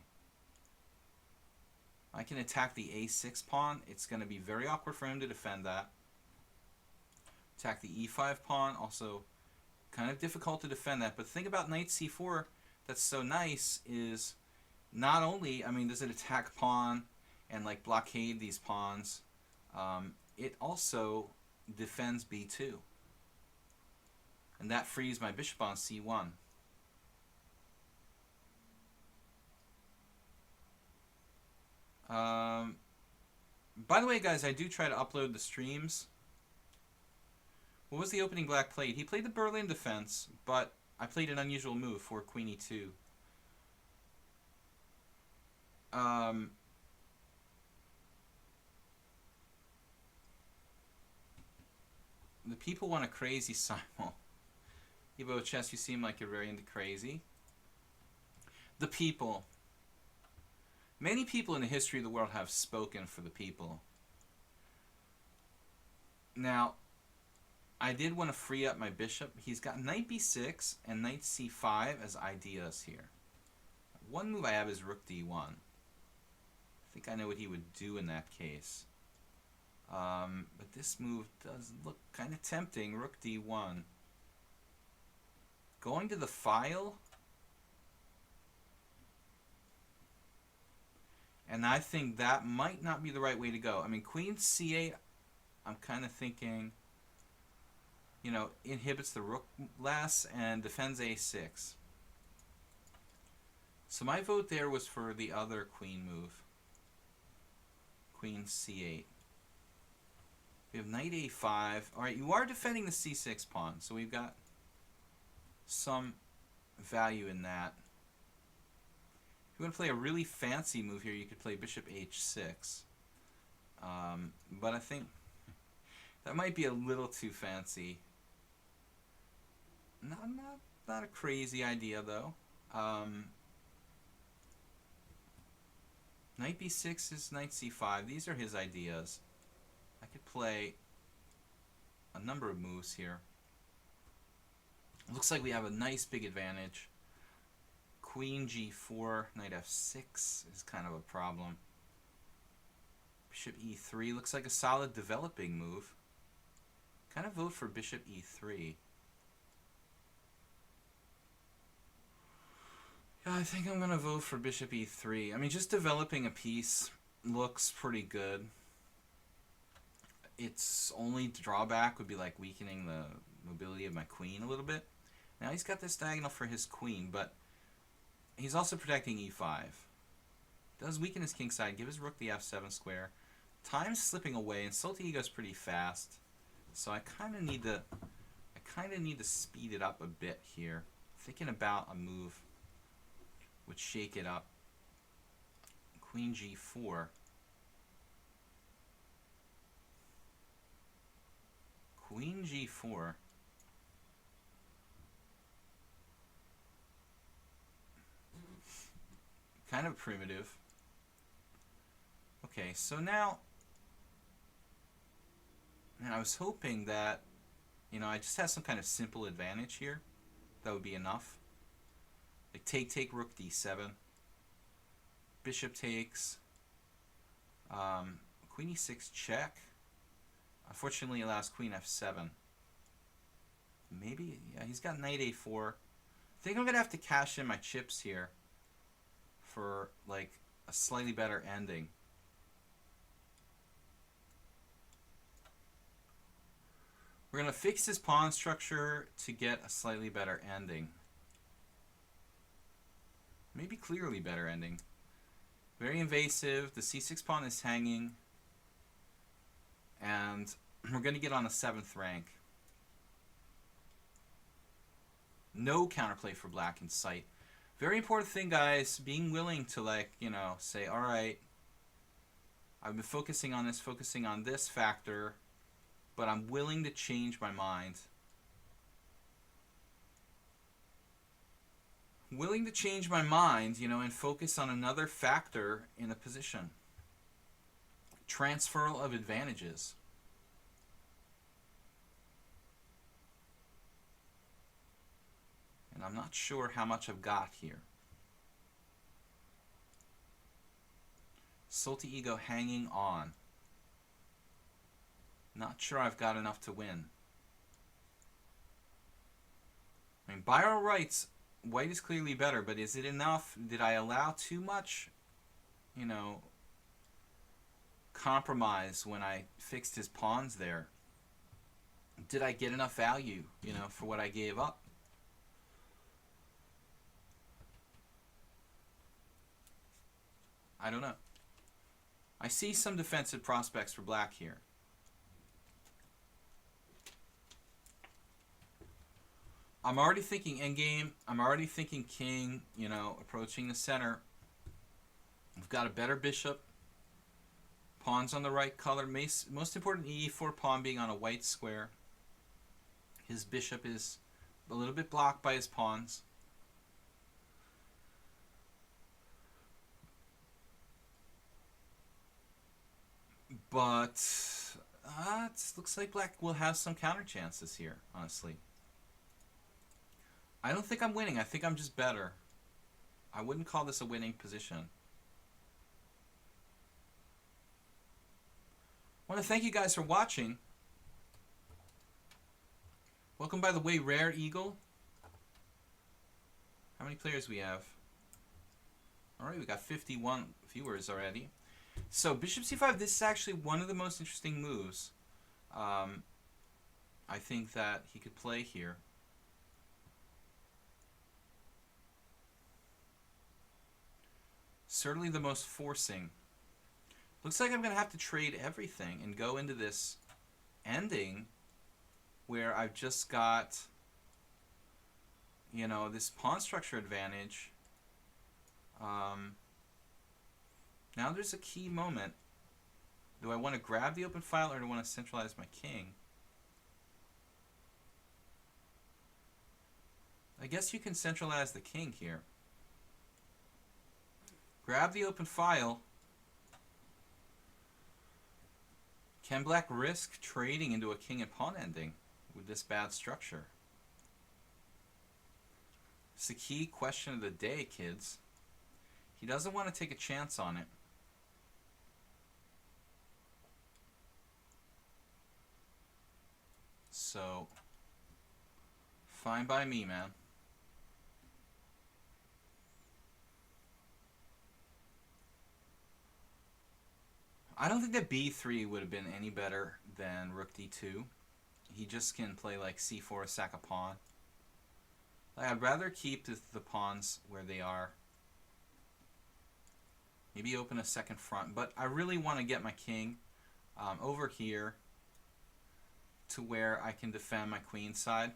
I can attack the a6 pawn. It's going to be very awkward for him to defend that. Attack the e5 pawn, also kind of difficult to defend that. But the thing about knight c4 that's so nice is not only, I mean, does it attack pawn and like blockade these pawns, it also defends b2. And that frees my bishop on c1. By the way, guys, I do try to upload the streams. What was the opening black played? He played the Berlin defense, but I played an unusual move for queen e2. The people want a crazy simul. Evo Chess, you seem like you're very into crazy. The people. Many people in the history of the world have spoken for the people. Now, I did want to free up my bishop. He's got knight b6 and knight c5 as ideas here. One move I have is rook d1. I think I know what he would do in that case. But this move does look kind of tempting. Rook d1. Going to the file. And I think that might not be the right way to go. I mean, queen c8, I'm kind of thinking, you know, inhibits the rook less and defends a6. So my vote there was for the other queen move. Queen c8. We have knight a5. Alright, you are defending the c6 pawn, so we've got some value in that. If you want to play a really fancy move here, you could play bishop h6. But I think that might be a little too fancy. Not a crazy idea, though. Knight b6 is knight c5. These are his ideas. I could play a number of moves here. Looks like we have a nice big advantage. Queen g4, knight f6 is kind of a problem. Bishop e3 looks like a solid developing move. Kind of vote for bishop e3. Yeah, I think I'm going to vote for bishop e3. I mean, just developing a piece looks pretty good. Its only drawback would be like weakening the mobility of my queen a little bit. Now he's got this diagonal for his queen, but he's also protecting e5. Does weaken his king side, give his rook the f7 square. Time's slipping away, and Sultan goes pretty fast. So I kind of need to speed it up a bit here. Thinking about a move would shake it up. Queen g4. Queen g4. Kind of primitive. Okay, so now I was hoping that, you know, I just had some kind of simple advantage here. That would be enough. Like take rook d7. Bishop takes. Queen e6 check. Unfortunately allows queen f7. Maybe, yeah, he's got knight a4. I think I'm going to have to cash in my chips here for like a slightly better ending. We're going to fix his pawn structure to get a slightly better ending. Maybe clearly better ending. Very invasive. The c6 pawn is hanging. And we're going to get on a 7th rank. No counterplay for black in sight. Very important thing, guys. Being willing to, like, you know, say, all right, I've been focusing on this factor, but I'm willing to change my mind. Willing to change my mind, you know, and focus on another factor in a position. transferal of advantages. And I'm not sure how much I've got here. Salty Ego hanging on. Not sure I've got enough to win. I mean, by all rights, white is clearly better, but is it enough? Did I allow too much, you know, compromise when I fixed his pawns there? Did I get enough value, you know, for what I gave up? I don't know. I see some defensive prospects for black here. I'm already thinking endgame. I'm already thinking king, you know, approaching the center. We've got a better bishop. Pawns on the right color. Most important, e4 pawn being on a white square. His bishop is a little bit blocked by his pawns. But it looks like black will have some counter chances here, honestly. I don't think I'm winning. I think I'm just better. I wouldn't call this a winning position. I want to thank you guys for watching. Welcome, by the way, Rare Eagle. How many players we have? Alright, we got 51 viewers already. So, Bishop c5, this is actually one of the most interesting moves. I think that he could play here. Certainly the most forcing. Looks like I'm going to have to trade everything and go into this ending where I've just got, you know, this pawn structure advantage. Now there's a key moment. Do I want to grab the open file or do I want to centralize my king? I guess you can centralize the king here. Grab the open file. Can black risk trading into a king and pawn ending with this bad structure? It's the key question of the day, kids. He doesn't want to take a chance on it. So, fine by me, man. I don't think that b3 would have been any better than rook d2. He just can play like c4, sack a pawn. Like, I'd rather keep the pawns where they are. Maybe open a second front. But I really want to get my king over here to where I can defend my queen side.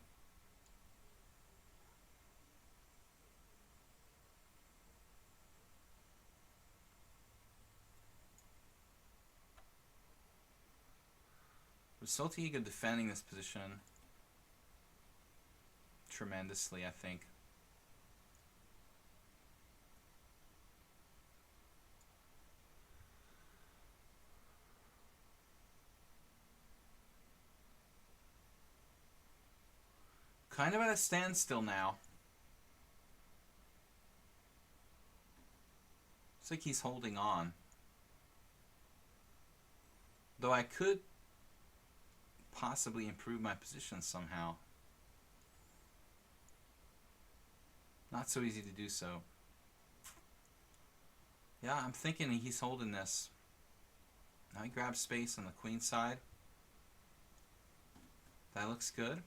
Salty Ego defending this position tremendously, I think. Kind of at a standstill now. Looks like he's holding on. Though I could possibly improve my position somehow. Not so easy to do so. Yeah, I'm thinking he's holding this. Now he grabs space on the queen side. That looks good.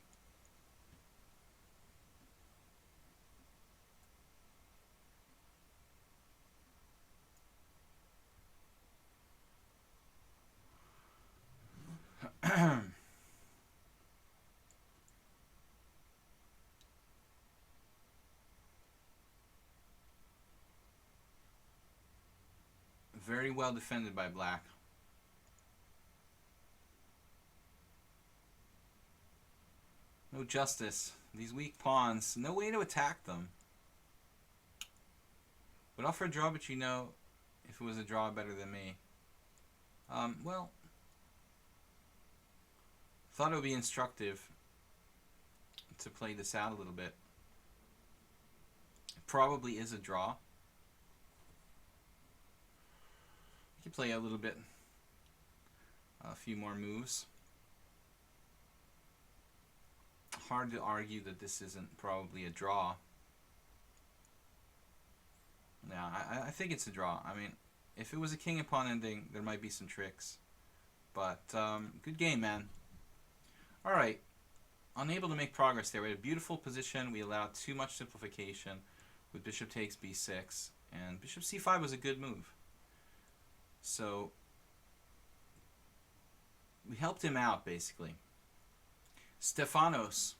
Very well defended by black. No justice. These weak pawns. No way to attack them. Would offer a draw, but you know, if it was a draw, better than me. Well, thought it would be instructive to play this out a little bit. It probably is a draw. You can play a little bit, a few more moves. Hard to argue that this isn't probably a draw. Yeah, I think it's a draw. I mean, if it was a king and pawn ending, there might be some tricks. But, good game, man. Alright. Unable to make progress there. We had a beautiful position. We allowed too much simplification with bishop takes b6. And bishop c5 was a good move. So, we helped him out, basically. Stefanos.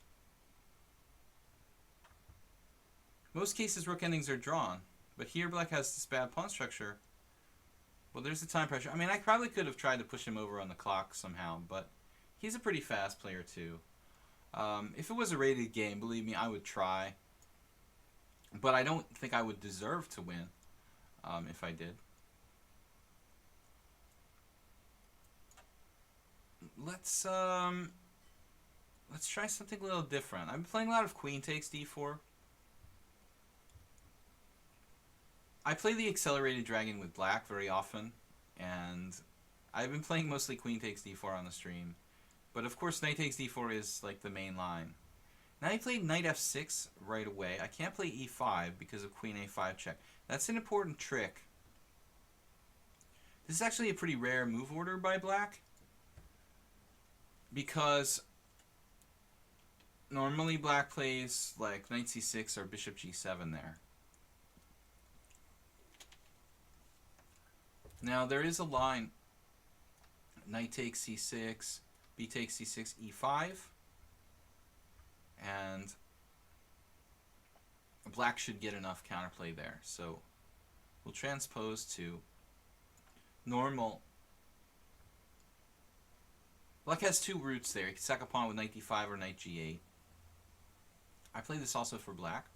Most cases, rook endings are drawn. But here, black has this bad pawn structure. Well, there's the time pressure. I mean, I probably could have tried to push him over on the clock somehow, but he's a pretty fast player, too. If it was a rated game, believe me, I would try. But I don't think I would deserve to win if I did. Let's try something a little different. I've been playing a lot of queen takes d4. I play the accelerated dragon with black very often, and I've been playing mostly queen takes d4 on the stream. But of course, knight takes d4 is like the main line. Now he played knight f6 right away. I can't play e5 because of queen a5 check. That's an important trick. This is actually a pretty rare move order by black, because normally black plays like knight c6 or bishop g7 there. Now there is a line, knight takes c6, b takes c6, e5, and black should get enough counterplay there. So we'll transpose to normal. Black has two routes there. He can sack a pawn with knight d5 or knight g8. I play this also for black.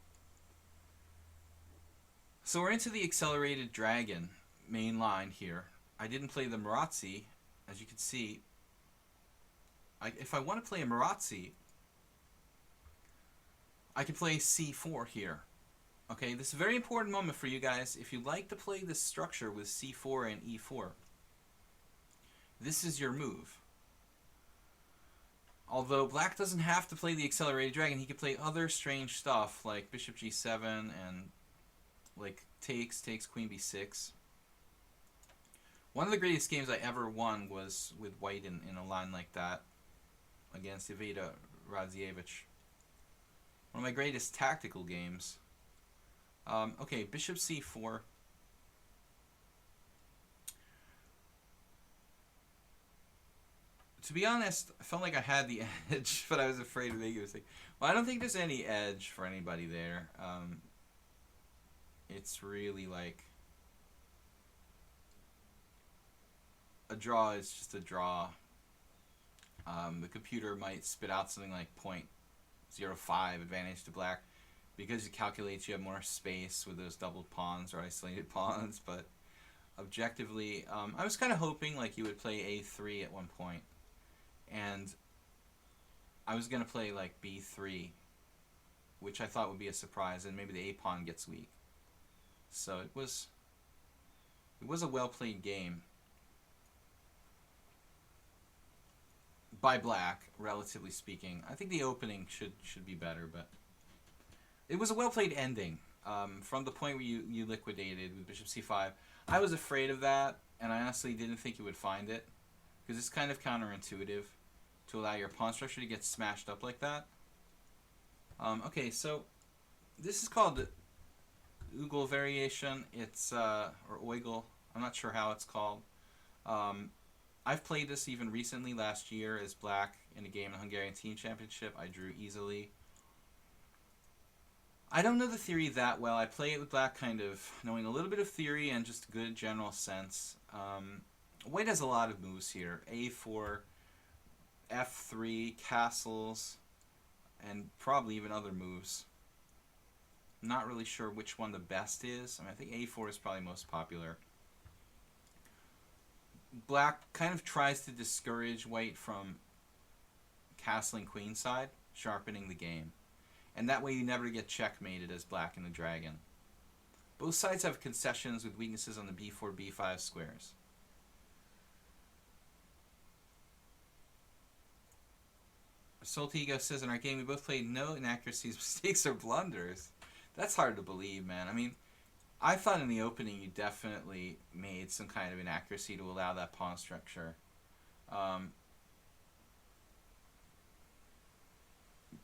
So we're into the accelerated dragon main line here. I didn't play the Marazzi. As you can see, if I want to play a Marazzi, I can play c4 here. Okay, this is a very important moment for you guys. If you like to play this structure with c4 and e4, this is your move. Although black doesn't have to play the accelerated dragon, he could play other strange stuff like bishop g7 and like takes queen b6. One of the greatest games I ever won was with white in a line like that against Iveta Radzievich. One of my greatest tactical games. Okay, bishop c4. To be honest, I felt like I had the edge, but I was afraid of making a mistake. Well, I don't think there's any edge for anybody there. It's really like a draw is just a draw. The computer might spit out something like 0.05 advantage to black because it calculates you have more space with those doubled pawns or isolated pawns, but objectively, I was kind of hoping like you would play a3 at one point, and I was going to play like b3, which I thought would be a surprise, and maybe the a pawn gets weak. So it was a well-played game by black, relatively speaking. I think the opening should be better, but it was a well-played ending. From the point where you liquidated with bishop c5, I was afraid of that, and I honestly didn't think you would find it, because it's kind of counterintuitive to allow your pawn structure to get smashed up like that. Okay, so this is called the Ugal variation. It's or Oigle. I'm not sure how it's called. I've played this even recently last year as black in a game in the Hungarian Team Championship. I drew easily. I don't know the theory that well. I play it with black kind of knowing a little bit of theory and just good general sense. White has a lot of moves here. A4, F3, castles, and probably even other moves. I'm not really sure which one the best is. I mean, I think A4 is probably most popular. black kind of tries to discourage white from castling queenside, sharpening the game. And that way you never get checkmated as black in the dragon. Both sides have concessions with weaknesses on the b4, b5 squares. Salty Ego says, in our game we both played no inaccuracies, mistakes, or blunders. That's hard to believe, man. I mean, I thought in the opening you definitely made some kind of inaccuracy to allow that pawn structure.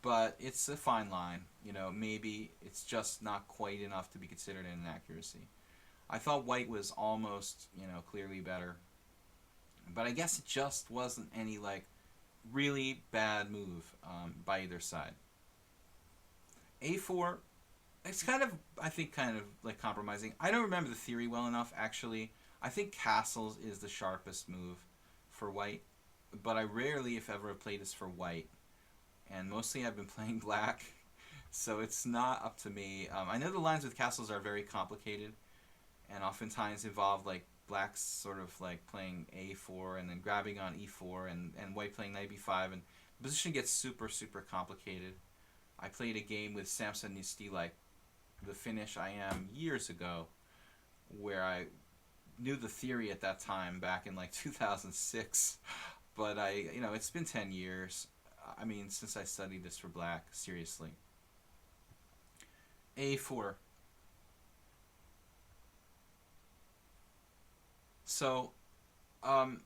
But it's a fine line. You know, maybe it's just not quite enough to be considered an inaccuracy. I thought white was almost, you know, clearly better. But I guess it just wasn't any, like, really bad move by either side. A4, it's kind of, I think, kind of like compromising. I don't remember the theory well enough, actually. I think castles is the sharpest move for white, but I rarely, if ever, have played this for white. And mostly I've been playing black, so it's not up to me. I know the lines with castles are very complicated, and oftentimes involve, like, black's sort of like playing a4 and then grabbing on e4 and white playing knight b5, and the position gets super, super complicated. I played a game with Samson Nisti, like the Finnish I am, years ago, where I knew the theory at that time back in like 2006, but you know, it's been 10 years. I mean, since I studied this for black, seriously. A4. So, after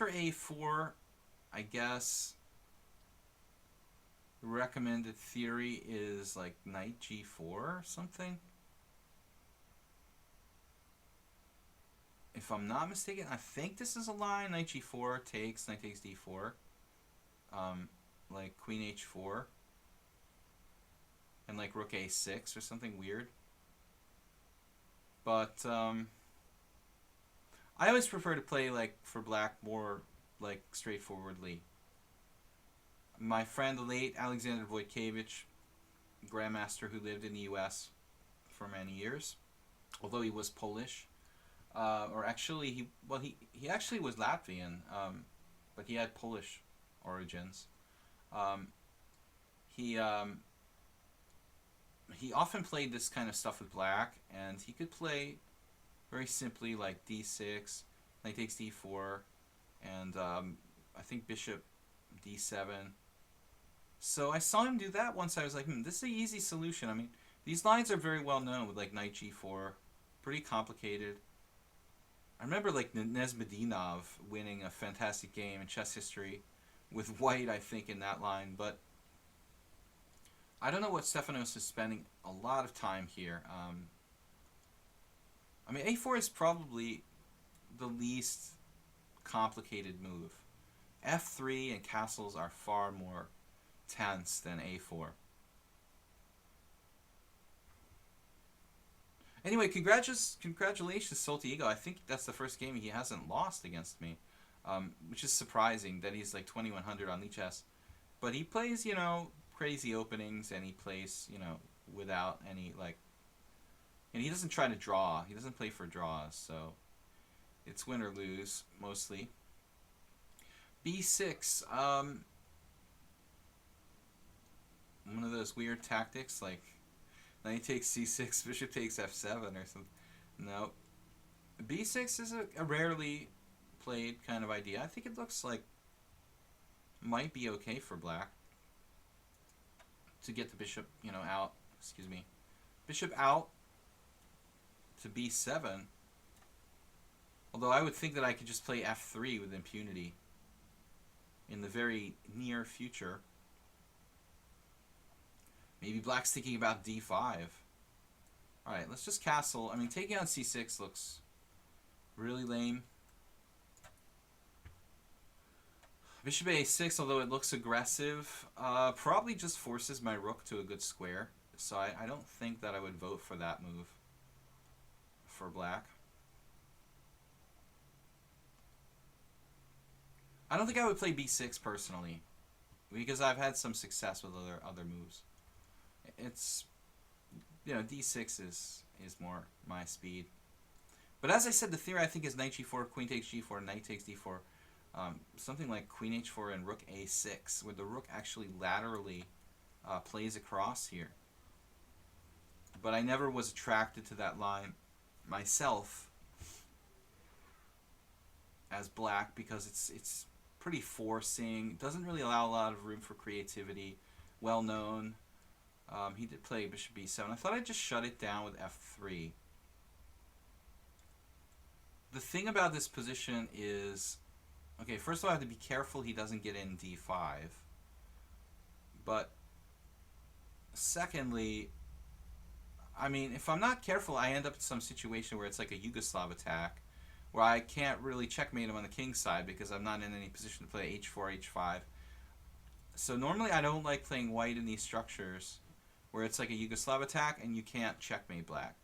a4, I guess the recommended theory is like knight g4 or something. If I'm not mistaken, I think this is a line. Knight g4 takes, knight takes d4. Like queen h4. And like rook a6 or something weird. But, I always prefer to play, like, for black more, like, straightforwardly. My friend, the late Alexander Wojtkiewicz, grandmaster who lived in the U.S. for many years, although he was Polish, or actually, he actually was Latvian, but he had Polish origins. He often played this kind of stuff with black, and he could play very simply like d6, knight takes d4, and I think bishop d7. So I saw him do that once. I was like, this is an easy solution. I mean, these lines are very well known with like knight g4, pretty complicated. I remember like Nesmedinov winning a fantastic game in chess history with white, I think, in that line, but I don't know what Stefanos is spending a lot of time here. I mean, a4 is probably the least complicated move. f3 and castles are far more tense than a4. Anyway, congratulations, Salty Ego. I think that's the first game he hasn't lost against me, which is surprising that he's like 2100 on lichess. But he plays, you know, crazy openings, and he plays, you know, without any, like, and he doesn't try to draw. He doesn't play for draws, so it's win or lose, mostly. b6, one of those weird tactics, like knight takes c6, bishop takes f7 or something. No. b6 is a rarely played kind of idea. I think it looks like might be okay for black to get the bishop, you know, out. Excuse me. Bishop out to b7. Although I would think that I could just play f3 with impunity in the very near future. Maybe black's thinking about d5. Alright, let's just castle. I mean, taking on c6 looks really lame. Bishop a6, although it looks aggressive, probably just forces my rook to a good square. So I don't think that I would vote for that move for black. I don't think I would play b6 personally, because I've had some success with other moves. It's, you know, d6 is more my speed. But as I said, the theory I think is knight g4, queen takes g4, knight takes d4. Something like queen h4 and rook a6, where the rook actually laterally plays across here. But I never was attracted to that line myself as black because it's pretty forcing. Doesn't really allow a lot of room for creativity. Well known. He did play bishop b7. I thought I'd just shut it down with f3. The thing about this position is, okay, first of all, I have to be careful he doesn't get in d5. But secondly, I mean, if I'm not careful, I end up in some situation where it's like a Yugoslav attack, where I can't really checkmate him on the king's side because I'm not in any position to play h4, h5. So normally I don't like playing white in these structures where it's like a Yugoslav attack and you can't checkmate black.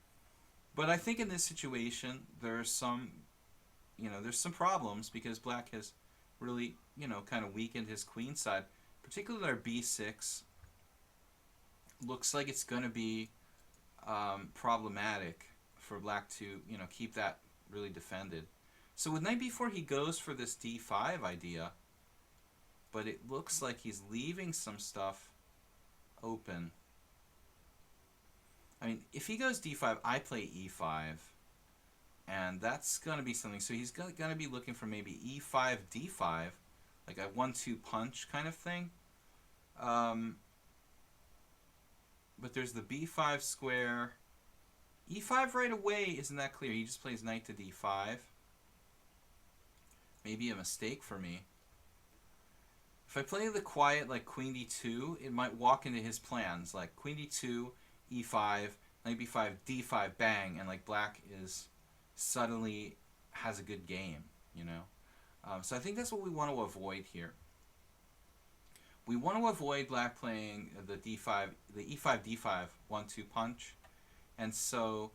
But I think in this situation there's some, there's some problems because black has really, kind of weakened his queen side. Particularly our b6 looks like it's going to be problematic for black to, keep that really defended. So with knight b4 he goes for this d5 idea, but it looks like he's leaving some stuff open. I mean, if he goes d5, I play e5, and that's going to be something. So he's going to be looking for maybe e5, d5, like a 1-2 punch kind of thing. But there's the b5 square. e5 right away isn't that clear. He just plays knight to d5. Maybe a mistake for me. If I play the quiet like queen d2, it might walk into his plans, like queen d2, e5, knight b5, d5, bang, and like black is suddenly has a good game, So I think that's what we want to avoid here. We want to avoid black playing the d5, the e5, d5, 1-2 punch, and so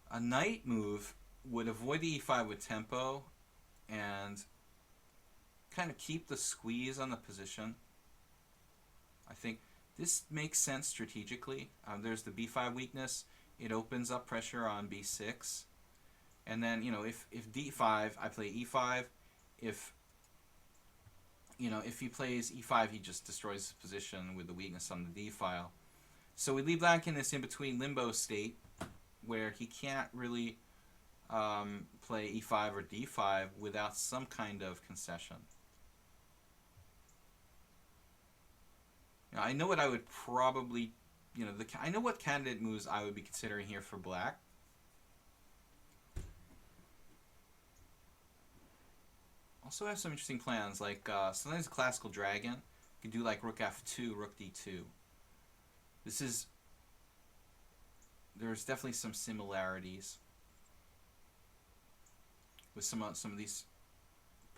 a knight move would avoid the e5 with tempo and kind of keep the squeeze on the position. I think this makes sense strategically. There's the b5 weakness. It opens up pressure on b6. And then, if d5, I play e5. If he plays e5, he just destroys his position with the weakness on the d file. So we leave black in this in-between limbo state where he can't really play e5 or d5 without some kind of concession. I know what I would probably, I know what candidate moves I would be considering here for black. Also have some interesting plans, like sometimes a classical dragon. You can do like rook f2, rook d2. There's definitely some similarities with some of these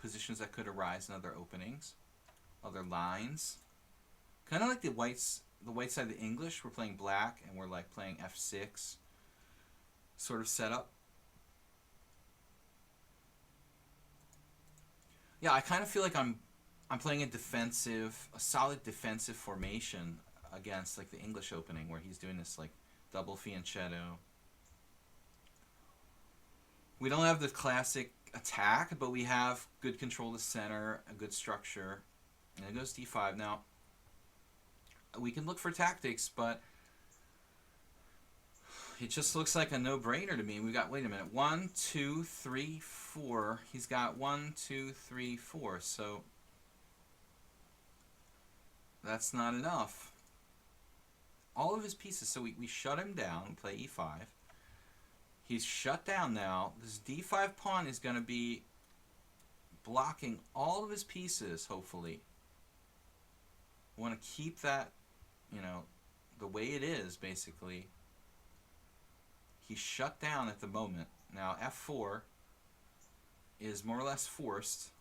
positions that could arise in other openings, other lines. Kind of like the white side of the English, we're playing black and we're like playing f6 sort of setup. Yeah, I kind of feel like I'm playing a solid defensive formation against like the English opening where he's doing this like double fianchetto. We don't have the classic attack, but we have good control of the center, a good structure, and it goes d5. Now, we can look for tactics, but it just looks like a no-brainer to me. We got, wait a minute, 1, 2, 3, 4. He's got 1, 2, 3, 4. So that's not enough. All of his pieces. So we shut him down. Play e5. He's shut down now. This d5 pawn is going to be blocking all of his pieces, hopefully. I want to keep that, the way it is, basically. He's shut down at the moment. Now f4 is more or less forced.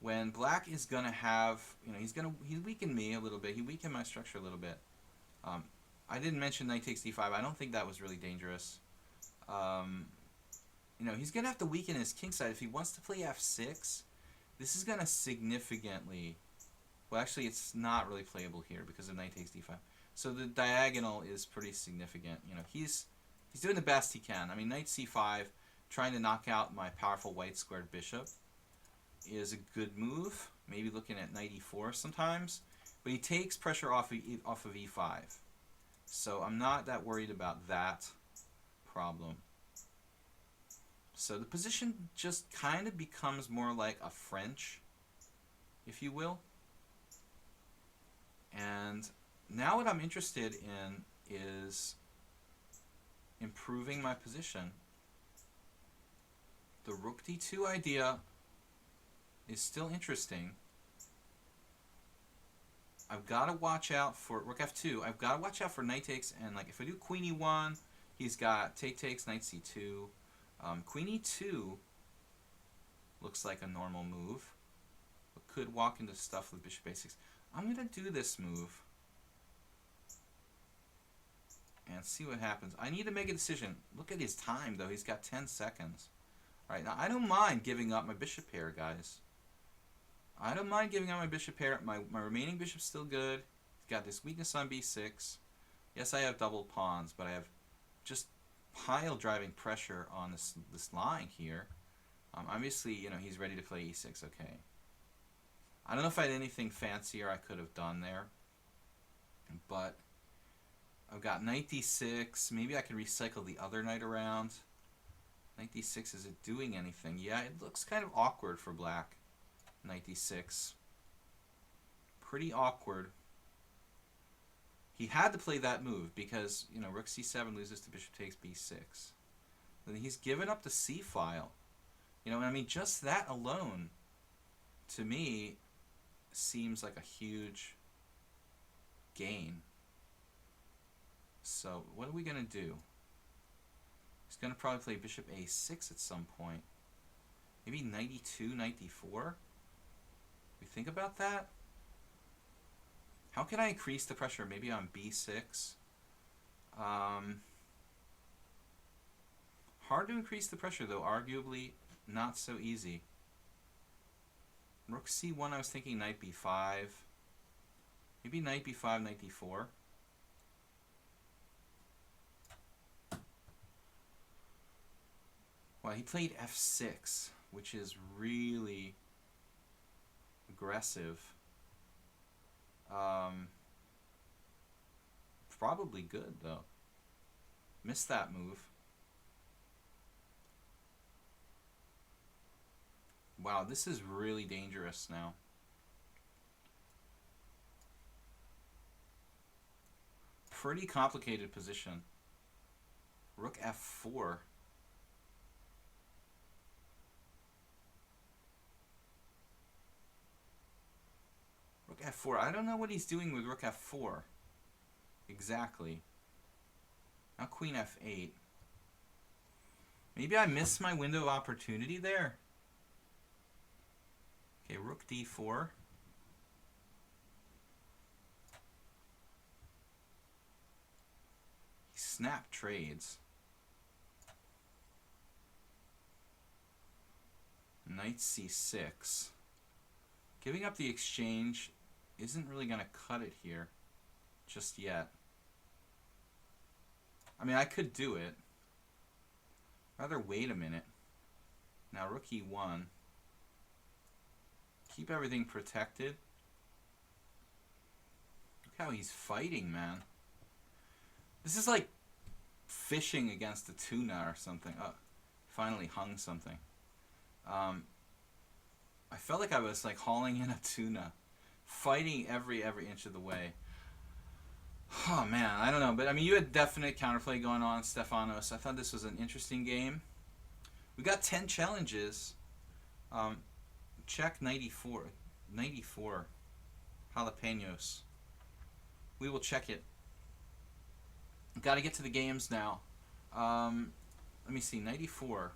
When black is gonna have, he weakened me a little bit. He weakened my structure a little bit. I didn't mention knight takes d5. I don't think that was really dangerous. He's gonna have to weaken his king side if he wants to play f6. This is gonna significantly. Well, actually, it's not really playable here because of knight takes d5. So the diagonal is pretty significant. He's He's doing the best he can. I mean, knight c5, trying to knock out my powerful white squared bishop is a good move. Maybe looking at knight e4 sometimes. But he takes pressure off of e5. So I'm not that worried about that problem. So the position just kind of becomes more like a French, if you will. And now what I'm interested in is improving my position. The rook d2 idea is still interesting. I've got to watch out for rook f2. I've got to watch out for knight takes, and like if I do queen e1, he's got take takes, knight c2. Queen e2 looks like a normal move, but could walk into stuff with bishop a6. I'm going to do this move and see what happens. I need to make a decision. Look at his time, though. He's got 10 seconds. All right, now I don't mind giving up my bishop pair, guys. I don't mind giving up my bishop pair. My remaining bishop's still good. He's got this weakness on b6. Yes, I have double pawns, but I have just pile driving pressure on this line here. Obviously, you know, he's ready to play e6. Okay. I don't know if I had anything fancier I could have done there, but I've got knight d6. Maybe I could recycle the other knight around. Knight d6, is it doing anything? Yeah, it looks kind of awkward for black. Knight d6. Pretty awkward. He had to play that move because, you know, rook c7 loses to bishop takes b6. Then he's given up the c file. You know, I mean, just that alone, to me, seems like a huge gain. So, what are we going to do? He's going to probably play bishop a6 at some point. Maybe knight e2, knight d4? We think about that? How can I increase the pressure? Maybe on b6? Hard to increase the pressure, though. Arguably, not so easy. Rook c1, I was thinking knight b5. Maybe knight b5, knight d4. Well, he played f6, which is really aggressive. Probably good, though. Missed that move. Wow, this is really dangerous now. Pretty complicated position. Rook f4. Rook f4. I don't know what he's doing with rook f4 exactly. Now queen f8. Maybe I missed my window of opportunity there. Okay, rook d4. He snapped trades. Knight c6. Giving up the exchange isn't really going to cut it here just yet. I mean, I could do it. Rather wait a minute. Now rook e1. Keep everything protected. Look how he's fighting, man. This is like fishing against a tuna or something. Oh, finally hung something. I felt like I was like hauling in a tuna, fighting every inch of the way. Oh man, I don't know, but I mean, you had definite counterplay going on, Stefanos. I thought this was an interesting game. We got 10 challenges. Check 94, jalapenos. We will check it. Got to get to the games now. Let me see, 94.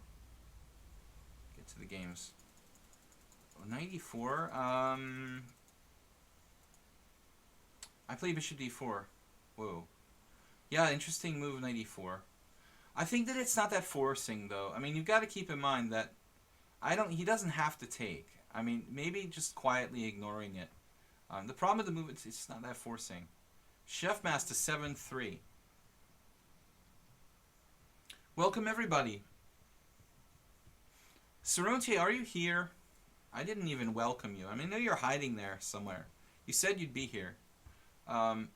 Get to the games. 94. I play bishop d4. Whoa. Yeah, interesting move, 94. I think that it's not that forcing, though. I mean, you've got to keep in mind that he doesn't have to take. I mean, maybe just quietly ignoring it. The problem with the move, it's not that forcing. Chef Master 7-3. Welcome everybody. Saronte, are you here? I didn't even welcome you. I mean, I know you're hiding there somewhere. You said you'd be here. So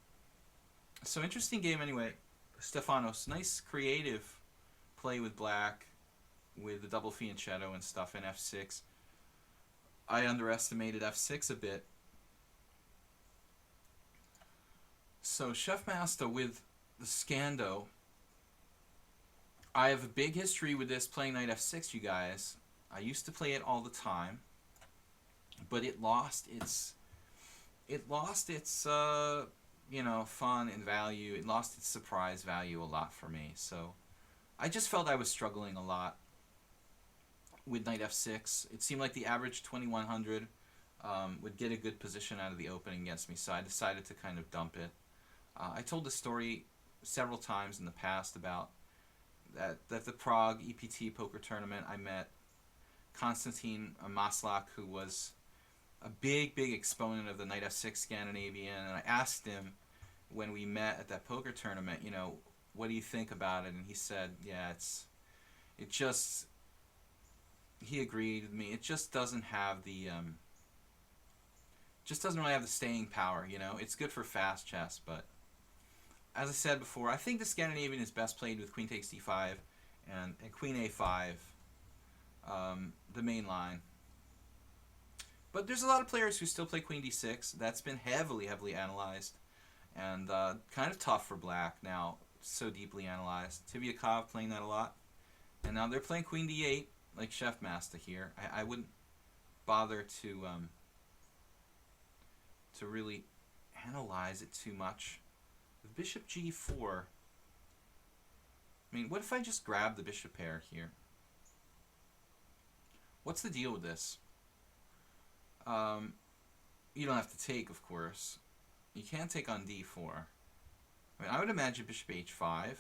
interesting game anyway. Stefanos, nice creative play with black, with the double fianchetto and stuff in f6. I underestimated f6 a bit. So Chef Master with the Scando. I have a big history with this playing knight f6, you guys. I used to play it all the time, but it lost its you know, fun and value. It lost its surprise value a lot for me. So I just felt I was struggling a lot with knight f6. It seemed like the average 2100 would get a good position out of the opening against me, so I decided to kind of dump it. I told the story several times in the past about that the Prague EPT poker tournament I met Konstantin Maslak, who was a big exponent of the knight f6 Scandinavian, and I asked him when we met at that poker tournament, you know, what do you think about it? And he said, yeah, he agreed with me. It just doesn't have the just doesn't really have the staying power, you know. It's good for fast chess, but as I said before, I think the Scandinavian is best played with queen takes d5 and queen a5, the main line. But there's a lot of players who still play queen d6. That's been heavily analyzed, and kind of tough for black now, so deeply analyzed. Tivyakov playing that a lot. And now they're playing queen d8, like Chef Master here. I wouldn't bother to really analyze it too much. With bishop g4, I mean, what if I just grab the bishop pair here? What's the deal with this? You don't have to take, of course. You can't take on d4. I mean, I would imagine bishop h5.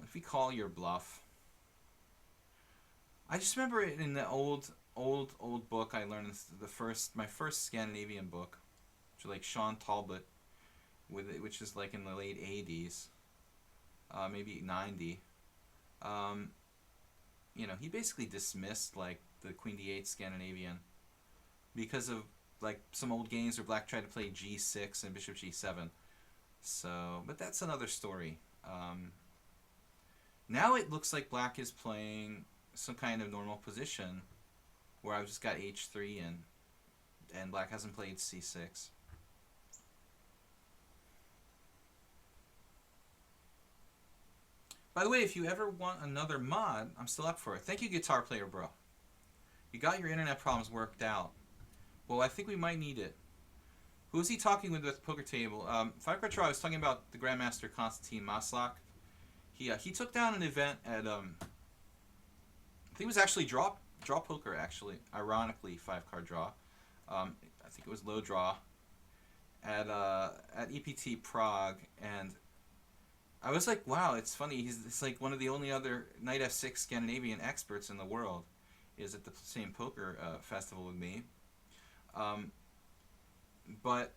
If we call your bluff, I just remember it in the old book I learned, my first Scandinavian book, which is like Sean Talbot, which is like in the late 80s, maybe 90. You know, he basically dismissed like the queen d8 Scandinavian because of like some old games where black tried to play g6 and bishop g7. So, but that's another story. Now it looks like black is playing some kind of normal position where I've just got h3 and black hasn't played c6. By the way, if you ever want another mod, I'm still up for it. Thank you, Guitar Player Bro. You got your internet problems worked out. Well, I think we might need it. Who is he talking with at the poker table? Five Card Draw, I was talking about the Grandmaster Konstantin Maslak. He took down an event at I think it was actually draw poker, actually. Ironically, 5-card draw. I think it was low draw at EPT Prague, and I was like, wow, it's funny. It's like one of the only other knight f6 Scandinavian experts in the world is at the same poker festival with me. But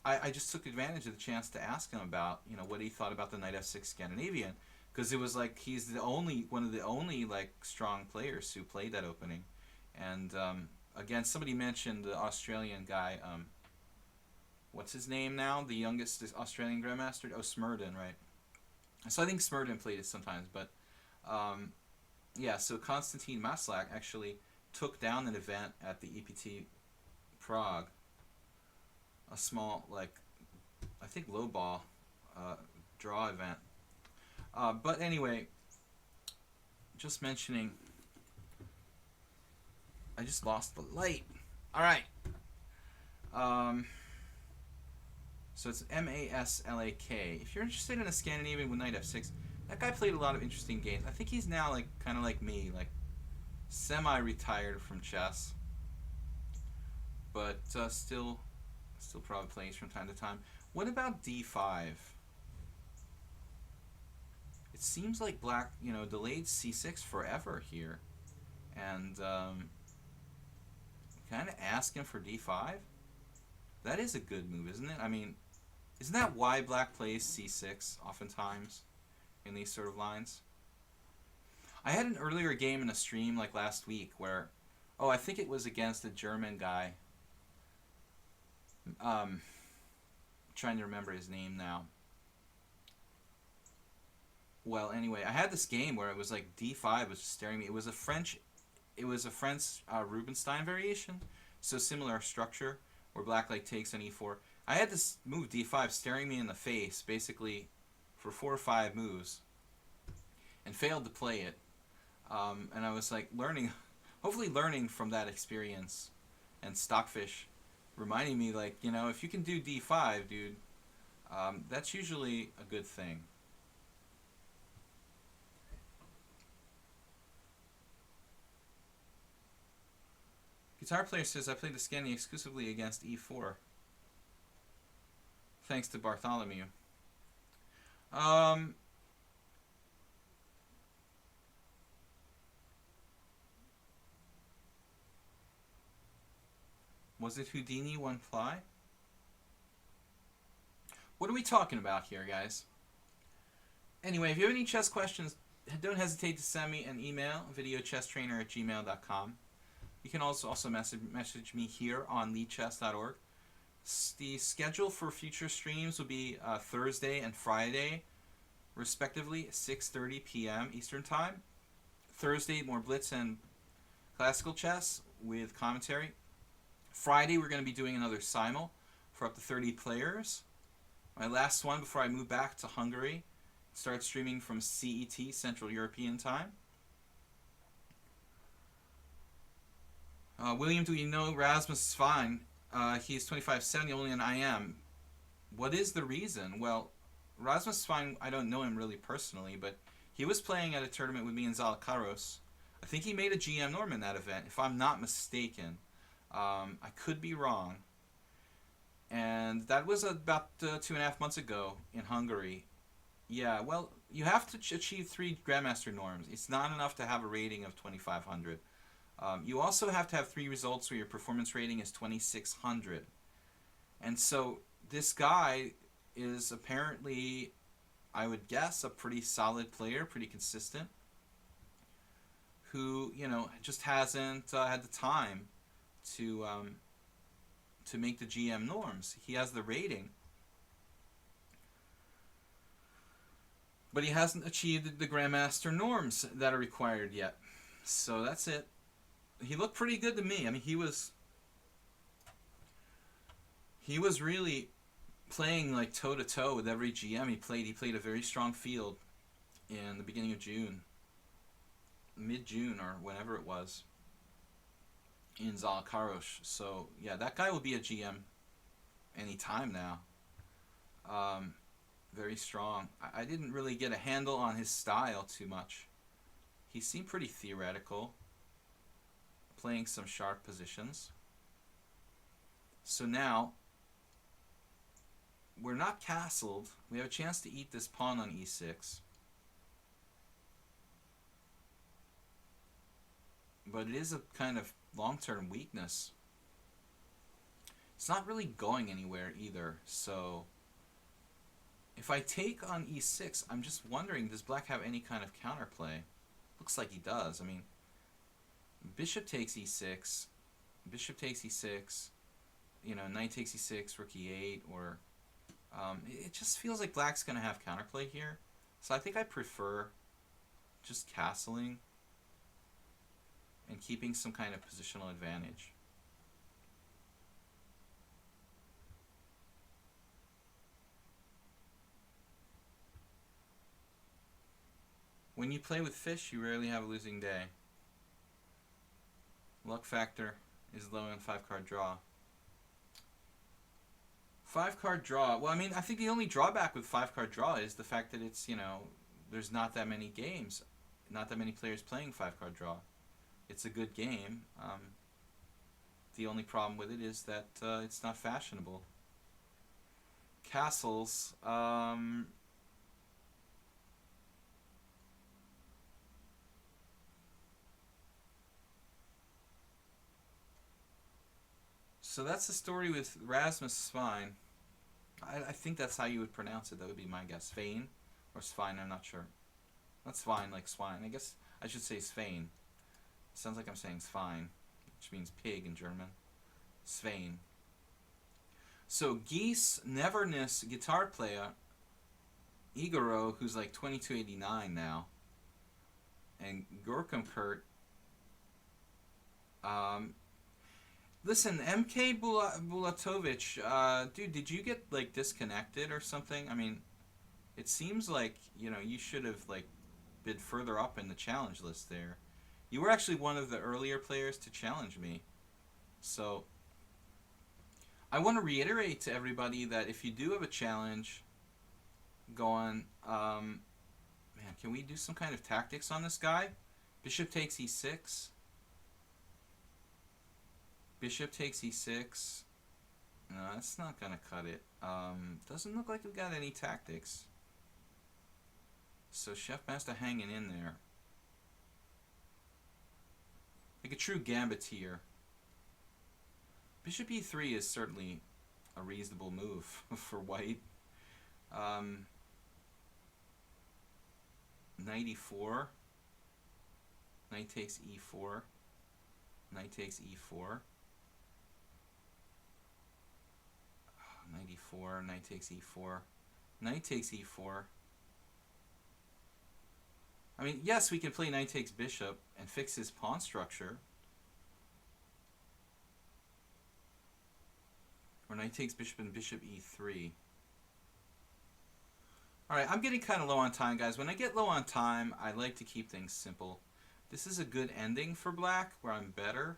I just took advantage of the chance to ask him about, you know, what he thought about the knight f6 Scandinavian, because it was like he's one of the only like strong players who played that opening. And again, somebody mentioned the Australian guy. What's his name now? The youngest Australian grandmaster? Oh, Smerdon, right? So I think Smerdon played it sometimes, but yeah. So Konstantin Maslak actually took down an event at the EPT Prague, a small, like, I think low ball draw event. But anyway, just mentioning, I just lost the light. All right. So it's Maslak. If you're interested in a Scandinavian with knight f6, that guy played a lot of interesting games. I think he's now like kind of like me, like semi-retired from chess, but still probably plays from time to time. What about d5? It seems like black, you know, delayed c6 forever here, and kind of asking for d5. That is a good move, isn't it? I mean, isn't that why black plays c6 oftentimes? in these sort of lines. I had an earlier game in a stream like last week where, oh, I think it was against a German guy. Trying to remember his name now. Well, anyway, I had this game where it was like d5 was just staring me. It was a French Rubinstein variation, so similar structure where black like takes on e4. I had this move d5 staring me in the face basically for 4 or 5 moves, and failed to play it. And I was like hopefully learning from that experience, and Stockfish reminding me like, you know, if you can do d5, dude, that's usually a good thing. Guitar Player says, I played the Scandi exclusively against e4. Thanks to Bartholomew. Was it Houdini one fly? What are we talking about here, guys? Anyway, if you have any chess questions, don't hesitate to send me an email, videochesstrainer@gmail.com. You can also message me here on lichess.org. The schedule for future streams will be Thursday and Friday, respectively, 6:30 p.m. Eastern Time. Thursday, more Blitz and classical chess with commentary. Friday, we're going to be doing another simul for up to 30 players. My last one before I move back to Hungary. Start streaming from CET, Central European Time. William, do you know Rasmus Svein? He's 2570, only an IM. What is the reason? Well, Rasmus Svein, I don't know him really personally, but he was playing at a tournament with me in Zalakaros. I think he made a GM norm in that event, if I'm not mistaken. I could be wrong. And that was about 2.5 months ago in Hungary. Yeah, well, you have to achieve 3 Grandmaster norms. It's not enough to have a rating of 2,500. You also have to have 3 results where your performance rating is 2,600. And so this guy is apparently, I would guess, a pretty solid player, pretty consistent, who, you know, just hasn't had the time to make the GM norms. He has the rating, but he hasn't achieved the Grandmaster norms that are required yet. So that's it. He looked pretty good to me. I mean, he was really playing like toe-to-toe with every GM he played. He played a very strong field in the beginning of June, mid-June or whenever it was, in Zalakaros. So yeah, that guy will be a GM anytime now. Very strong. I didn't really get a handle on his style too much. He seemed pretty theoretical, playing some sharp positions. So now we're not castled. We have a chance to eat this pawn on e6. But it is a kind of long-term weakness. It's not really going anywhere either. So if I take on e6, I'm just wondering, does black have any kind of counterplay? Looks like he does. I mean, bishop takes e6, bishop takes e6, you know, knight takes e6, rook e8, or it just feels like black's going to have counterplay here. So I think I prefer just castling and keeping some kind of positional advantage. When you play with fish, you rarely have a losing day. Luck factor is low in 5-card draw. 5-card draw. Well, I mean, I think the only drawback with 5-card draw is the fact that it's, you know, there's not that many games, not that many players playing 5-card draw. It's a good game. The only problem with it is that it's not fashionable. Castles. So that's the story with Rasmus Svein. I think that's how you would pronounce it. That would be my guess. Svein Or Svein, I'm not sure. Not Svein like swine. I guess I should say Svein. Sounds like I'm saying Svein, which means pig in German. Svein. So Geese Neverness guitar player Igoro, who's like 2289 now, and Gorkum Kurt. Listen, MK Bulatovic, dude, did you get like disconnected or something? I mean, it seems like, you know, you should have like been further up in the challenge list there. You were actually one of the earlier players to challenge me. So I want to reiterate to everybody that if you do have a challenge going, man, can we do some kind of tactics on this guy? Bishop takes e6. Bishop takes e6. No, that's not going to cut it. Doesn't look like we've got any tactics. So Chefmaster hanging in there. Like a true gambiteer. Bishop e3 is certainly a reasonable move for white. Knight e4. Knight takes e4. Knight takes e4. Knight e4. Knight takes e4. Knight takes e4. I mean, yes, we can play knight takes bishop and fix his pawn structure. Or knight takes bishop and bishop e3. Alright, I'm getting kind of low on time, guys. When I get low on time, I like to keep things simple. This is a good ending for black, where I'm better.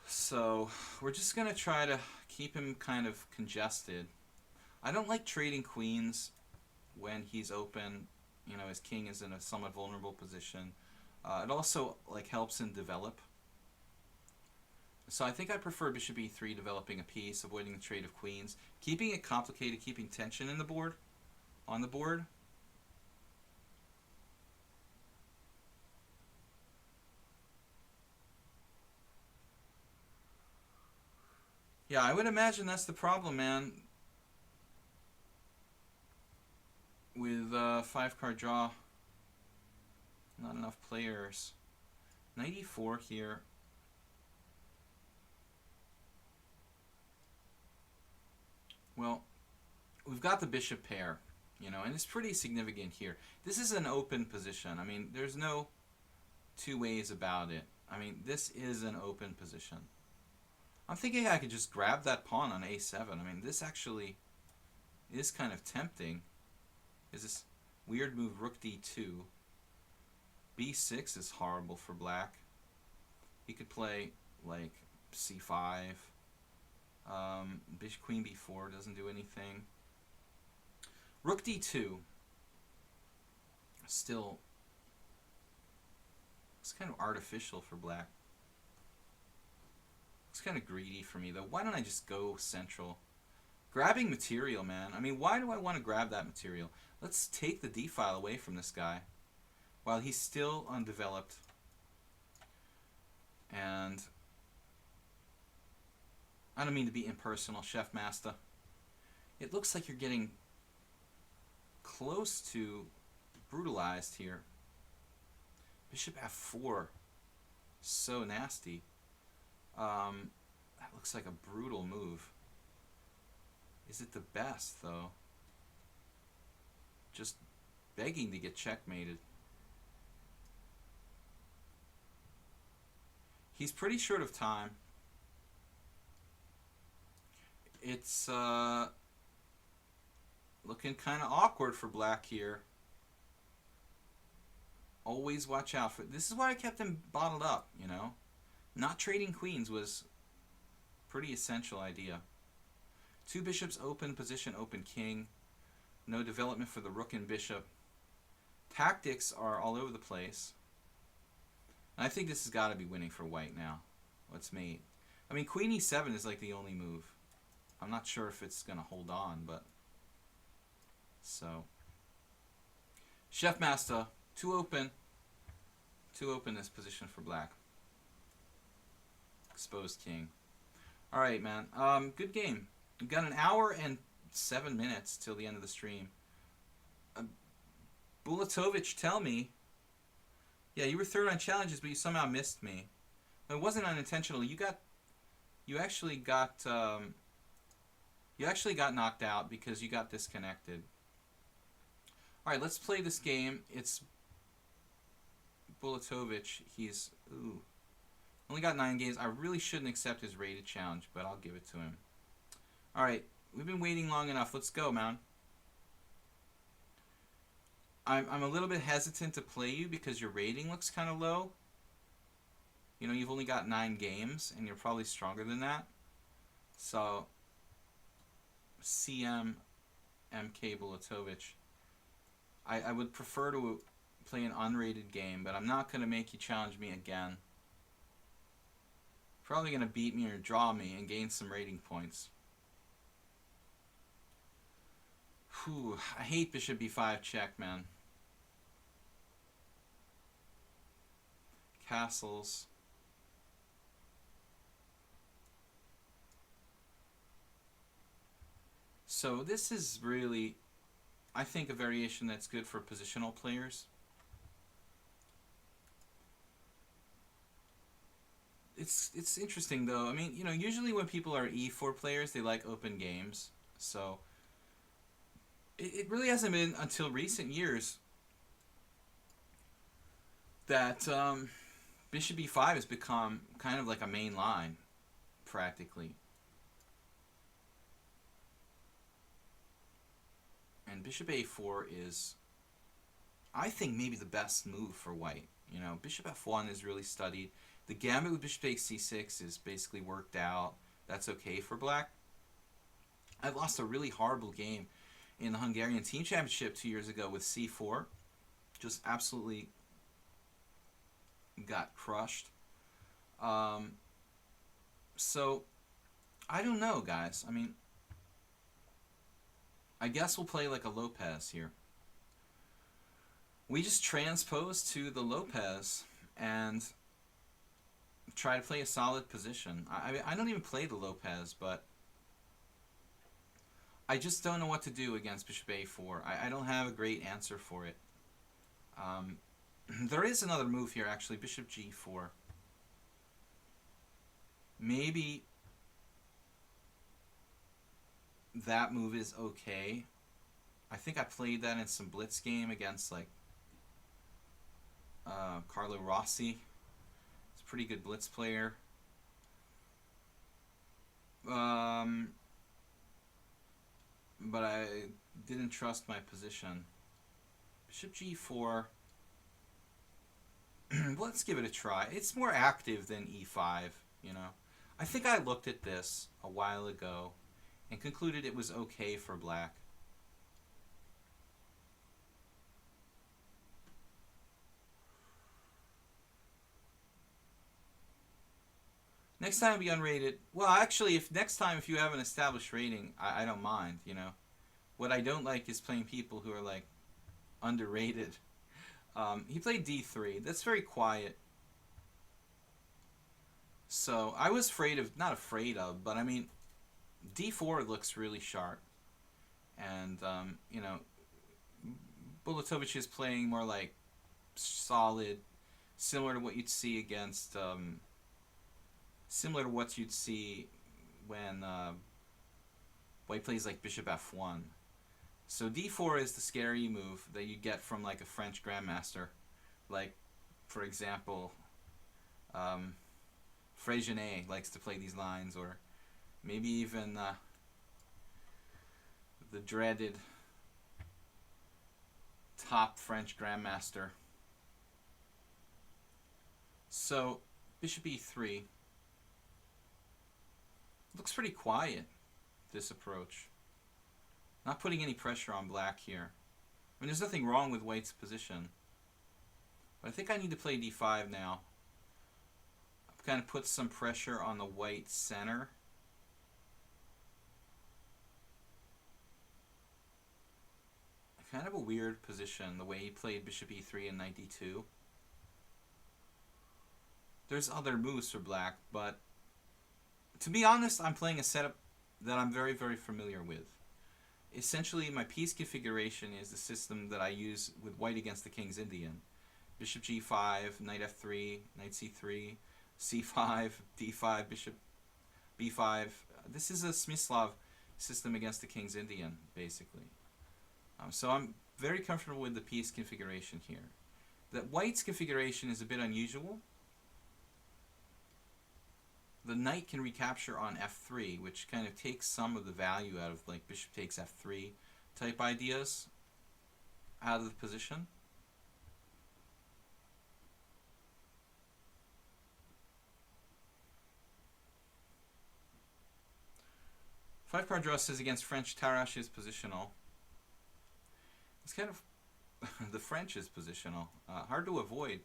So, we're just going to try to keep him kind of congested. I don't like trading queens when he's open. You know, his king is in a somewhat vulnerable position. It also like helps him develop. So I think I prefer bishop e3, developing a piece, avoiding the trade of queens, keeping it complicated, keeping tension in the board, on the board. Yeah, I would imagine that's the problem, man. With 5-card draw, not enough players. Knight e4 here. Well, we've got the bishop pair, you know, and it's pretty significant here. This is an open position. I mean, there's no two ways about it. I mean, this is an open position. I'm thinking I could just grab that pawn on a7. I mean, this actually is kind of tempting. Is this weird move, rook d2. b6 is horrible for black. He could play, like, c5. Bishop queen b4 doesn't do anything. Rook d2 still it's kind of artificial for black. It's kind of greedy for me though. Why don't I just go central? Grabbing material, man. I mean, why do I want to grab that material? Let's take the d file away from this guy while he's still undeveloped. And I don't mean to be impersonal, Chef Master. It looks like you're getting close to brutalized here. Bishop f4. So nasty. That looks like a brutal move. Is it the best, though? Just begging to get checkmated. He's pretty short of time. It's looking kind of awkward for black here. Always watch out for... This is why I kept him bottled up, you know? Not trading queens was a pretty essential idea. Two bishops, open position, open king. No development for the rook and bishop. Tactics are all over the place. And I think this has got to be winning for white now. What's mate? I mean, queen e7 is like the only move. I'm not sure if it's going to hold on, but... So... Chef Master, too open. Too open this position for black. Exposed king. Alright, man. Good game. We've got an hour and 7 minutes till the end of the stream. Bulatovic, tell me. Yeah, you were third on challenges, but you somehow missed me. It wasn't unintentional. You actually got knocked out because you got disconnected. All right, let's play this game. It's Bulatovic. He's only got 9 games. I really shouldn't accept his rated challenge, but I'll give it to him. All right, we've been waiting long enough. Let's go, man. I'm a little bit hesitant to play you because your rating looks kind of low. You know, you've only got 9 games, and you're probably stronger than that. So, CM MK Bulatovic. I would prefer to play an unrated game, but I'm not going to make you challenge me again. Probably going to beat me or draw me and gain some rating points. Whew, I hate bishop b5 check, man. Castles. So this is really, I think, a variation that's good for positional players. It's interesting though. I mean, you know, usually when people are e4 players, they like open games. So it really hasn't been until recent years that bishop e5 has become kind of like a main line, practically. And bishop a4 is, I think, maybe the best move for white. You know, bishop f1 is really studied. The gambit with bishop takes c6 is basically worked out. That's okay for black. I lost a really horrible game in the Hungarian Team Championship 2 years ago with c4. Just absolutely got crushed. So, I don't know, guys. I mean, I guess we'll play like a Lopez here. We just transpose to the Lopez and try to play a solid position. I don't even play the Lopez, but I just don't know what to do against bishop a4. I don't have a great answer for it. There is another move here, actually, bishop g4. Maybe that move is okay. I think I played that in some Blitz game against, like, Carlo Rossi. He's a pretty good Blitz player. But I didn't trust my position. Bishop g4. Let's give it a try. It's more active than e5, you know. I think I looked at this a while ago and concluded it was okay for black. Next time be unrated. Well, actually, if you have an established rating, I don't mind, you know. What I don't like is playing people who are, like, underrated. He played d3. That's very quiet. So, I was not afraid of, but I mean, d4 looks really sharp. And, you know, Bulatovic is playing more like solid, similar to what you'd see against, similar to what you'd see when white plays like bishop f1. So d4 is the scary move that you get from like a French grandmaster, like, for example, Freygenet likes to play these lines, or maybe even the dreaded top French grandmaster. So bishop e3 looks pretty quiet, this approach. Not putting any pressure on black here. I mean, there's nothing wrong with white's position. But I think I need to play d5 now. I've kind of put some pressure on the white center. Kind of a weird position, the way he played bishop e3 in 92. There's other moves for black, but to be honest, I'm playing a setup that I'm very, very familiar with. essentially my piece configuration is the system that I use with white against the King's Indian. Bishop g5, knight f3, knight c3, c5, d5, bishop b5. This is a Smyslov system against the King's Indian, basically. So I'm very comfortable with the piece configuration here. That white's configuration is a bit unusual. The knight can recapture on f3, which kind of takes some of the value out of like bishop takes f3 type ideas out of the position. Five card draw says against French, Tarrasch is positional. It's kind of the French is positional. Hard to avoid.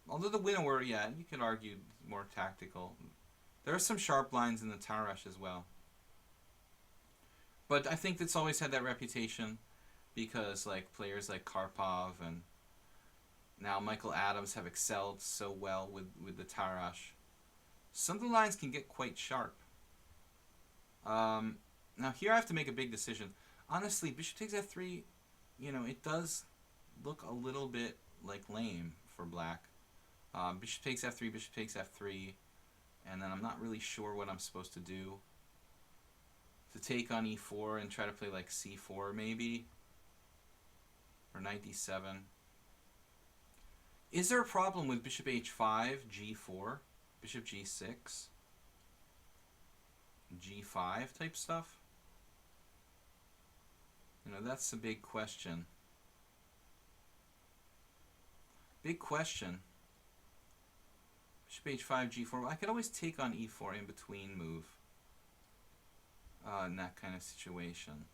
Although the winnower, yeah, you could argue more tactical. There are some sharp lines in the Tarrasch as well. But I think it's always had that reputation because like players like Karpov and now Michael Adams have excelled so well with the Tarrasch. Some of the lines can get quite sharp. Now here I have to make a big decision. Honestly, bishop takes f3, you know, it does look a little bit like lame for black. Bishop takes f3, and then I'm not really sure what I'm supposed to do. To take on e4 and try to play like c4 maybe, or knight d7. Is there a problem with bishop h5, g4, bishop g6, g5 type stuff? You know, that's a big question. Big question. Bishop h5, g4. I could always take on e4 in between move in that kind of situation.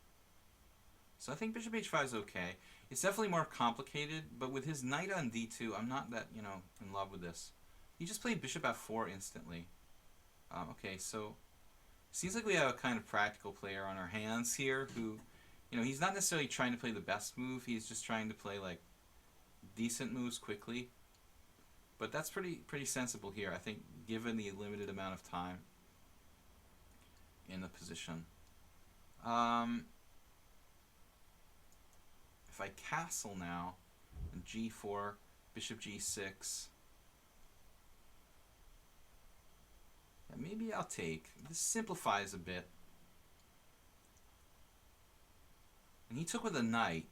So I think bishop h5 is okay. It's definitely more complicated, but with his knight on d2, I'm not that, you know, in love with this. He just played bishop f4 instantly. Okay, so seems like we have a kind of practical player on our hands here who, you know, he's not necessarily trying to play the best move. He's just trying to play like decent moves quickly. But that's pretty sensible here, I think, given the limited amount of time in the position. If I castle now, and g4, bishop g6, yeah, maybe I'll take. This simplifies a bit. And he took with a knight.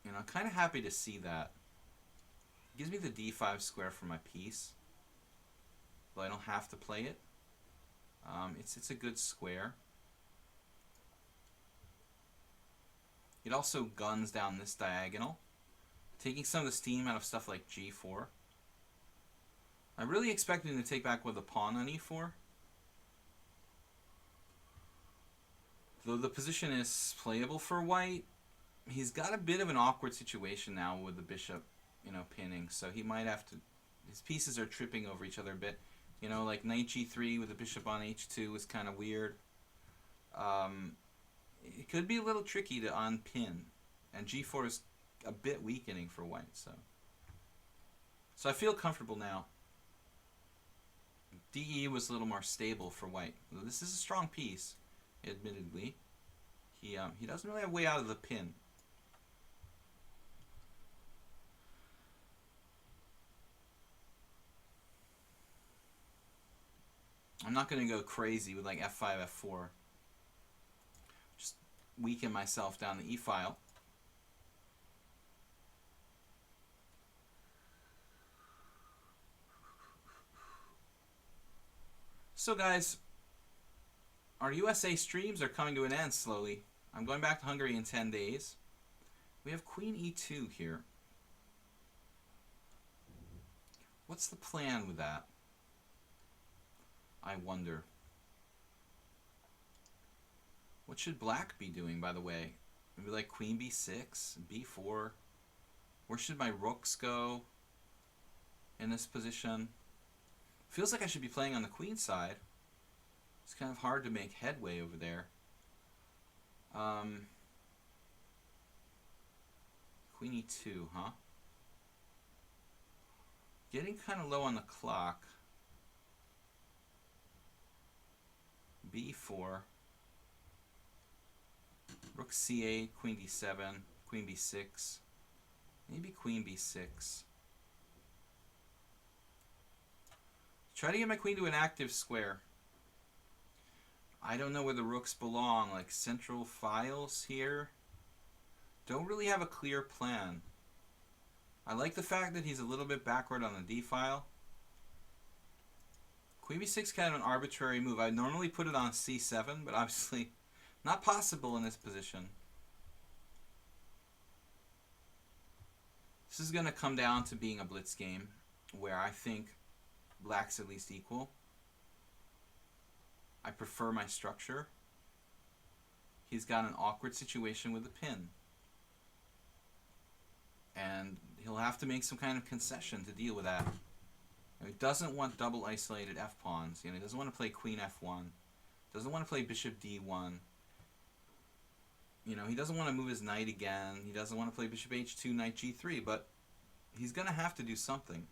You know, I'm kind of happy to see that. It gives me the d5 square for my piece, though I don't have to play it. It's a good square. It also guns down this diagonal, taking some of the steam out of stuff like g4. I'm really expecting him to take back with a pawn on e4. Though the position is playable for white, he's got a bit of an awkward situation now with the bishop, you know, pinning. So he might have to, his pieces are tripping over each other a bit. You know, like knight g3 with the bishop on h2 is kind of weird. It could be a little tricky to unpin. And g4 is a bit weakening for white. So I feel comfortable now. DE was a little more stable for white. This is a strong piece, admittedly. He doesn't really have a way out of the pin. I'm not going to go crazy with like f5, f4. Just weaken myself down the e-file. So guys, our USA streams are coming to an end slowly. I'm going back to Hungary in 10 days. We have Queen e2 here. What's the plan with that? I wonder. What should black be doing, by the way? Maybe like queen b6, b4. Where should my rooks go in this position? Feels like I should be playing on the queen side. It's kind of hard to make headway over there. Queen e2, huh? Getting kind of low on the clock. b4. Rook c8, queen d7, queen b6, maybe queen b6. Try to get my queen to an active square. I don't know where the rooks belong, like central files here. Don't really have a clear plan. I like the fact that he's a little bit backward on the d file. Queen b6 kind of an arbitrary move. I normally put it on c7, but obviously not possible in this position. This is going to come down to being a blitz game where I think black's at least equal. I prefer my structure. He's got an awkward situation with the pin. And he'll have to make some kind of concession to deal with that. He doesn't want double isolated f-pawns. You know, he doesn't want to play queen f1. Doesn't want to play bishop d1. You know, he doesn't want to move his knight again. He doesn't want to play bishop h2, knight g3. But he's going to have to do something.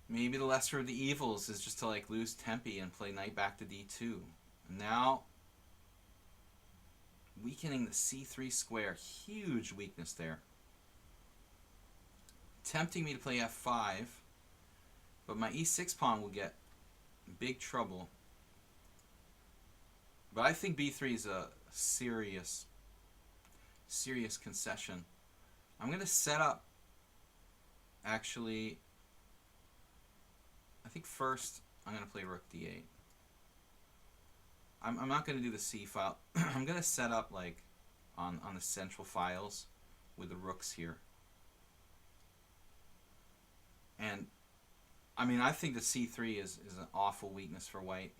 Maybe the lesser of the evils is just to like lose tempi and play knight back to d2. Now, weakening the c3 square. Huge weakness there. Tempting me to play f5, but my e6 pawn will get big trouble. But I think b3 is a serious concession. I'm going to set up, actually, I think first I'm going to play rook d8. I'm not going to do the c file. I'm going to set up like on the central files with the rooks here. And I mean, I think the c3 is an awful weakness for white.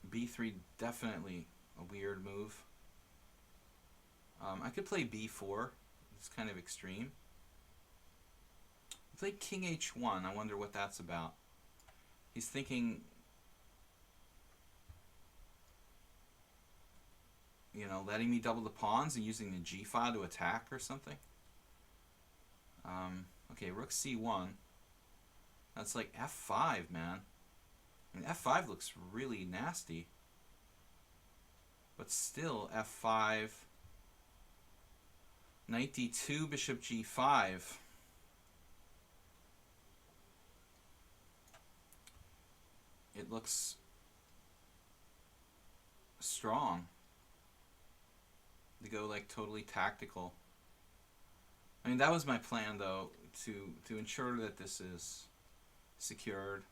b3 definitely a weird move. I could play b4. It's kind of extreme. Play king h1. I wonder what that's about. He's thinking, you know, letting me double the pawns and using the g file to attack or something. Okay, rook c1. That's like f5, man. I mean, f5 looks really nasty. But still, f5. Knight d2, bishop g5. It looks strong to go like totally tactical. I mean, that was my plan though, to ensure that this is secured.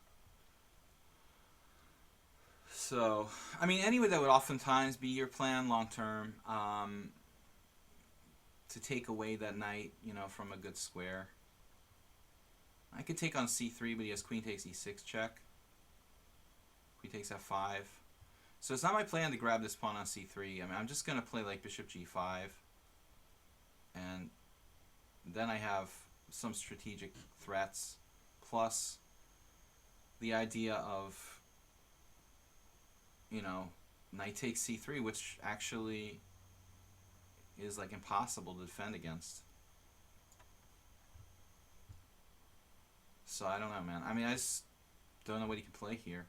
So, I mean, anyway, that would oftentimes be your plan long term, to take away that knight, you know, from a good square. I could take on c3, but he has queen takes e6 check. Queen takes f5. So it's not my plan to grab this pawn on c3. I mean, I'm just going to play like bishop g5. And then I have some strategic threats. Plus the idea of, you know, knight takes c3, which actually is like impossible to defend against. So I don't know, man. I mean, I just don't know what he can play here.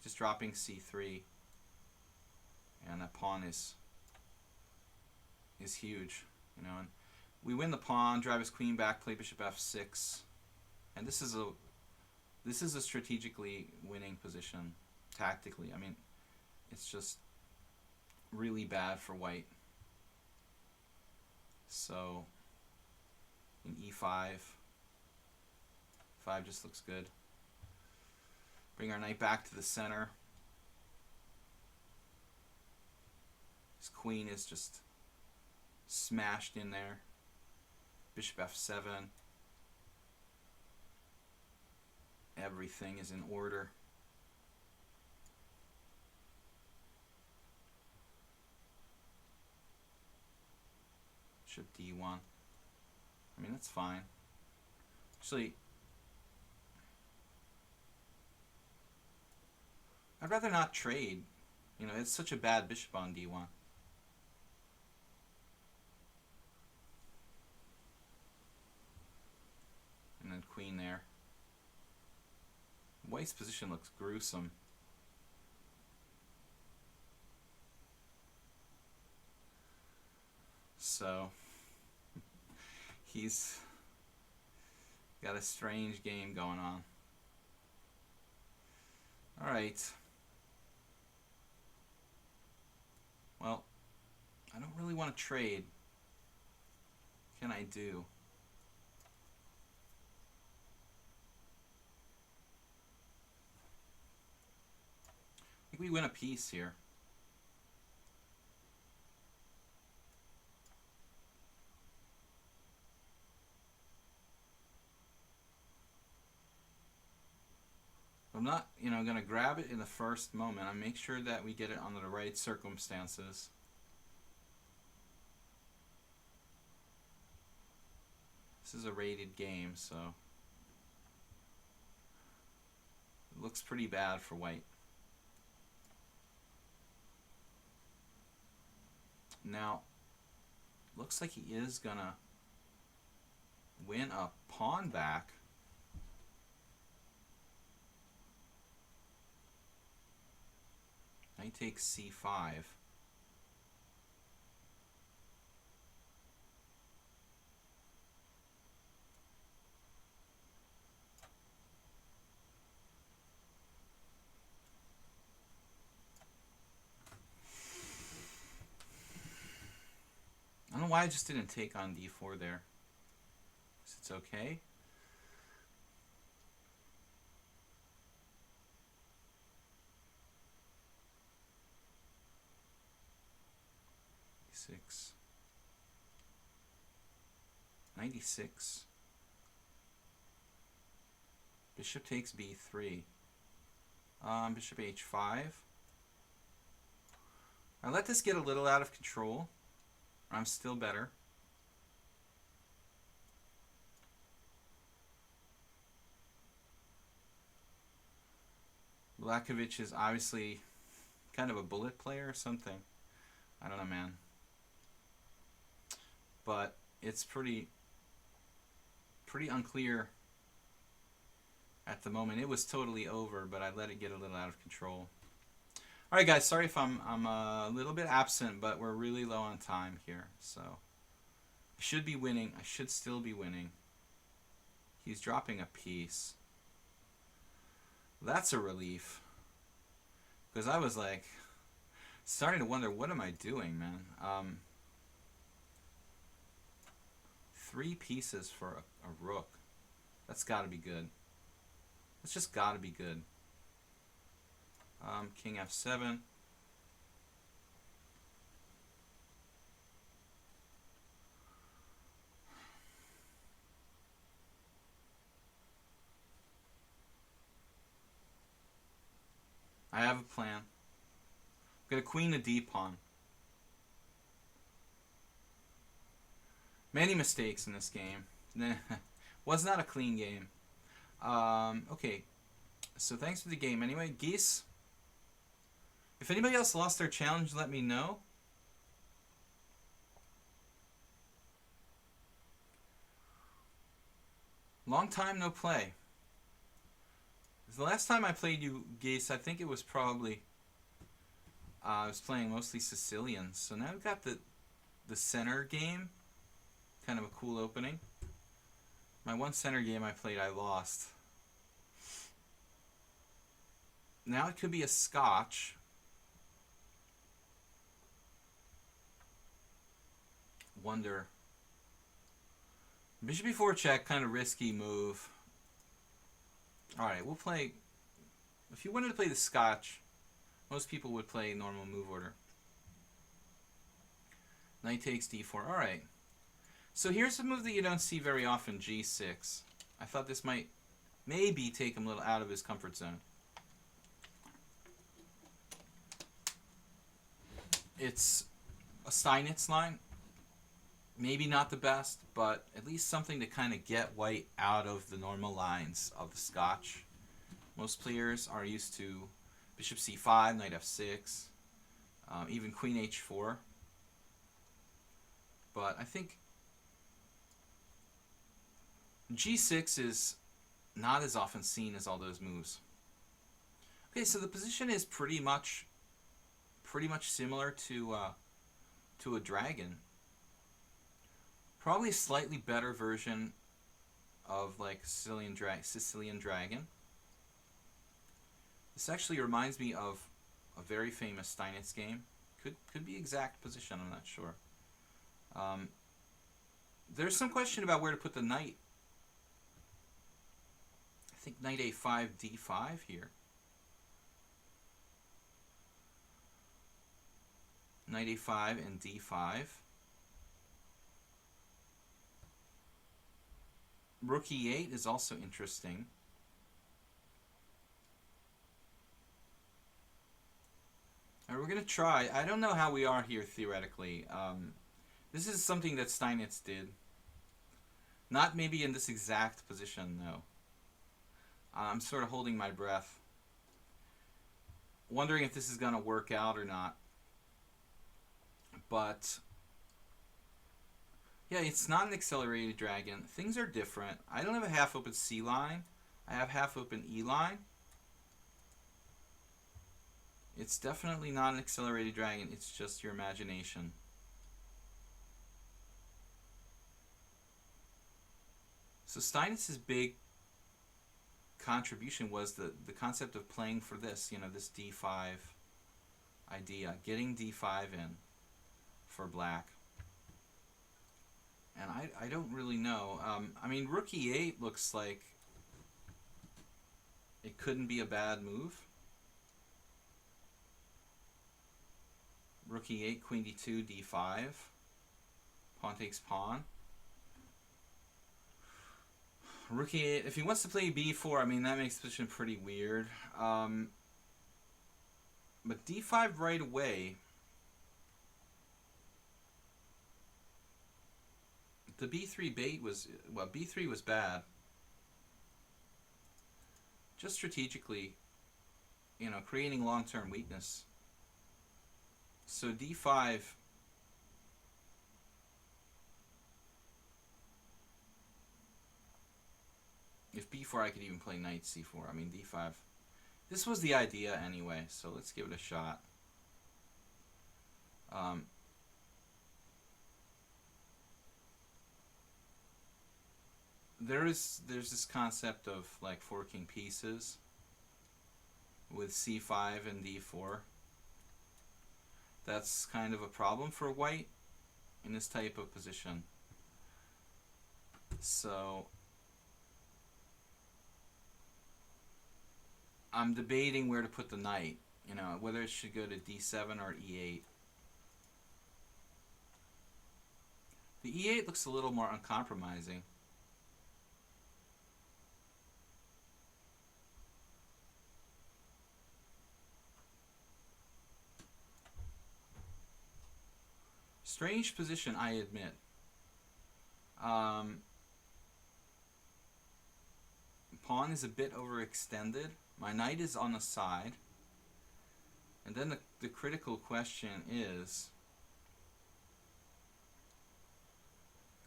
Just dropping c3, and that pawn is huge, you know. And we win the pawn, drive his queen back, play bishop f6, and this is a strategically winning position tactically. I mean, it's just really bad for white. So in e5, 5 just looks good. Bring our knight back to the center. His queen is just smashed in there. Bishop f7. Everything is in order. Bishop d1. I mean, that's fine. Actually, I'd rather not trade. You know, it's such a bad bishop on d1. And then queen there. White's position looks gruesome. So he's got a strange game going on. All right. Well, I don't really want to trade. What can I do? I think we win a piece here. I'm not, going to grab it in the first moment. I make sure that we get it under the right circumstances. This is a rated game, so it looks pretty bad for White. Now, looks like he is gonna win a pawn back. Knight takes c5. I don't know why I just didn't take on d4 there. It's okay. D6. 96. Bishop takes b3. Bishop h5. I let this get a little out of control. I'm still better. Vlahovic is obviously kind of a bullet player or something. I don't know, man. But it's pretty unclear at the moment. It was totally over, but I let it get a little out of control. All right, guys. Sorry if I'm a little bit absent, but we're really low on time here. So I should be winning. I should still be winning. He's dropping a piece. That's a relief. Because I was like starting to wonder, what am I doing, man? 3 pieces for a rook. That's got to be good. That's just got to be good. King f7. I have a plan. I'm going to queen the d pawn. Many mistakes in this game. Was not a clean game. Okay. So thanks for the game. Anyway, Geese. If anybody else lost their challenge, let me know. Long time no play. The last time I played you, Geese, I think it was probably... I was playing mostly Sicilians. So now we've got the center game. Kind of a cool opening. My one center game I played, I lost. Now it could be a Scotch. Wonder. Bishop b4 check, kind of risky move. Alright, we'll play... If you wanted to play the Scotch, most people would play normal move order. Knight takes d4. Alright. So here's a move that you don't see very often, g6. I thought this might maybe take him a little out of his comfort zone. It's a Steinitz line. Maybe not the best, but at least something to kind of get White out of the normal lines of the Scotch. Most players are used to bishop c5, knight f6, even queen h4. But I think g6 is not as often seen as all those moves. Okay, so the position is pretty much similar to a dragon. Probably a slightly better version of like Sicilian dragon. This actually reminds me of a very famous Steinitz game. Could be exact position, I'm not sure. There's some question about where to put the knight. I think knight a5, d5 here. Knight a5 and d5. Rook e8 is also interesting. Alright, we're going to try. I don't know how we are here theoretically. This is something that Steinitz did. Not maybe in this exact position, no. I'm sort of holding my breath. Wondering if this is going to work out or not. But yeah, it's not an accelerated dragon. Things are different. I don't have a half open C line. I have half open E line. It's definitely not an accelerated dragon. It's just your imagination. So Steinitz's big contribution was the concept of playing for this, you know, this d5 idea, getting d5 in for black. And I don't really know. I mean, rook e8 looks like it couldn't be a bad move. Rook e8, queen d2, d5. Pawn takes pawn. Rook e8, if he wants to play b4, I mean, that makes the position pretty weird. But d5 right away, the b3 bait was, well, b3 was bad. Just strategically, you know, creating long-term weakness. So d5, if b4, I could even play knight c4. I mean, d5. This was the idea anyway, so let's give it a shot. There's this concept of like forking pieces with c5 and d4. That's kind of a problem for white in this type of position. So I'm debating where to put the knight, you know, whether it should go to d7 or e8. The e8 looks a little more uncompromising. Strange position, I admit. Pawn is a bit overextended. My knight is on the side. And then the critical question is...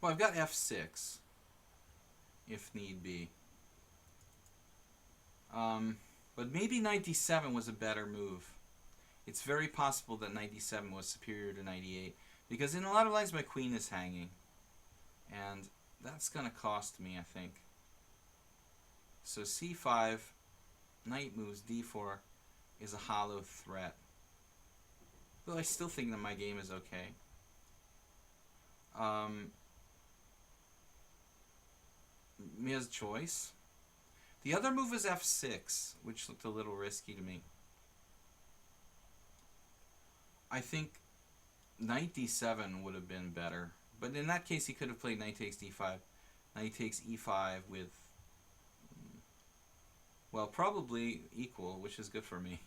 Well, I've got f6, if need be. But maybe knight d7 was a better move. It's very possible that knight d7 was superior to knight e8. Because in a lot of lines, my queen is hanging. And that's going to cost me, I think. So c5, knight moves, d4 is a hollow threat. Though I still think that my game is okay. He has a choice. The other move is f6, which looked a little risky to me. I think knight d7 would have been better. But in that case, he could have played knight takes d5, knight takes e5 with, well, probably equal, which is good for me.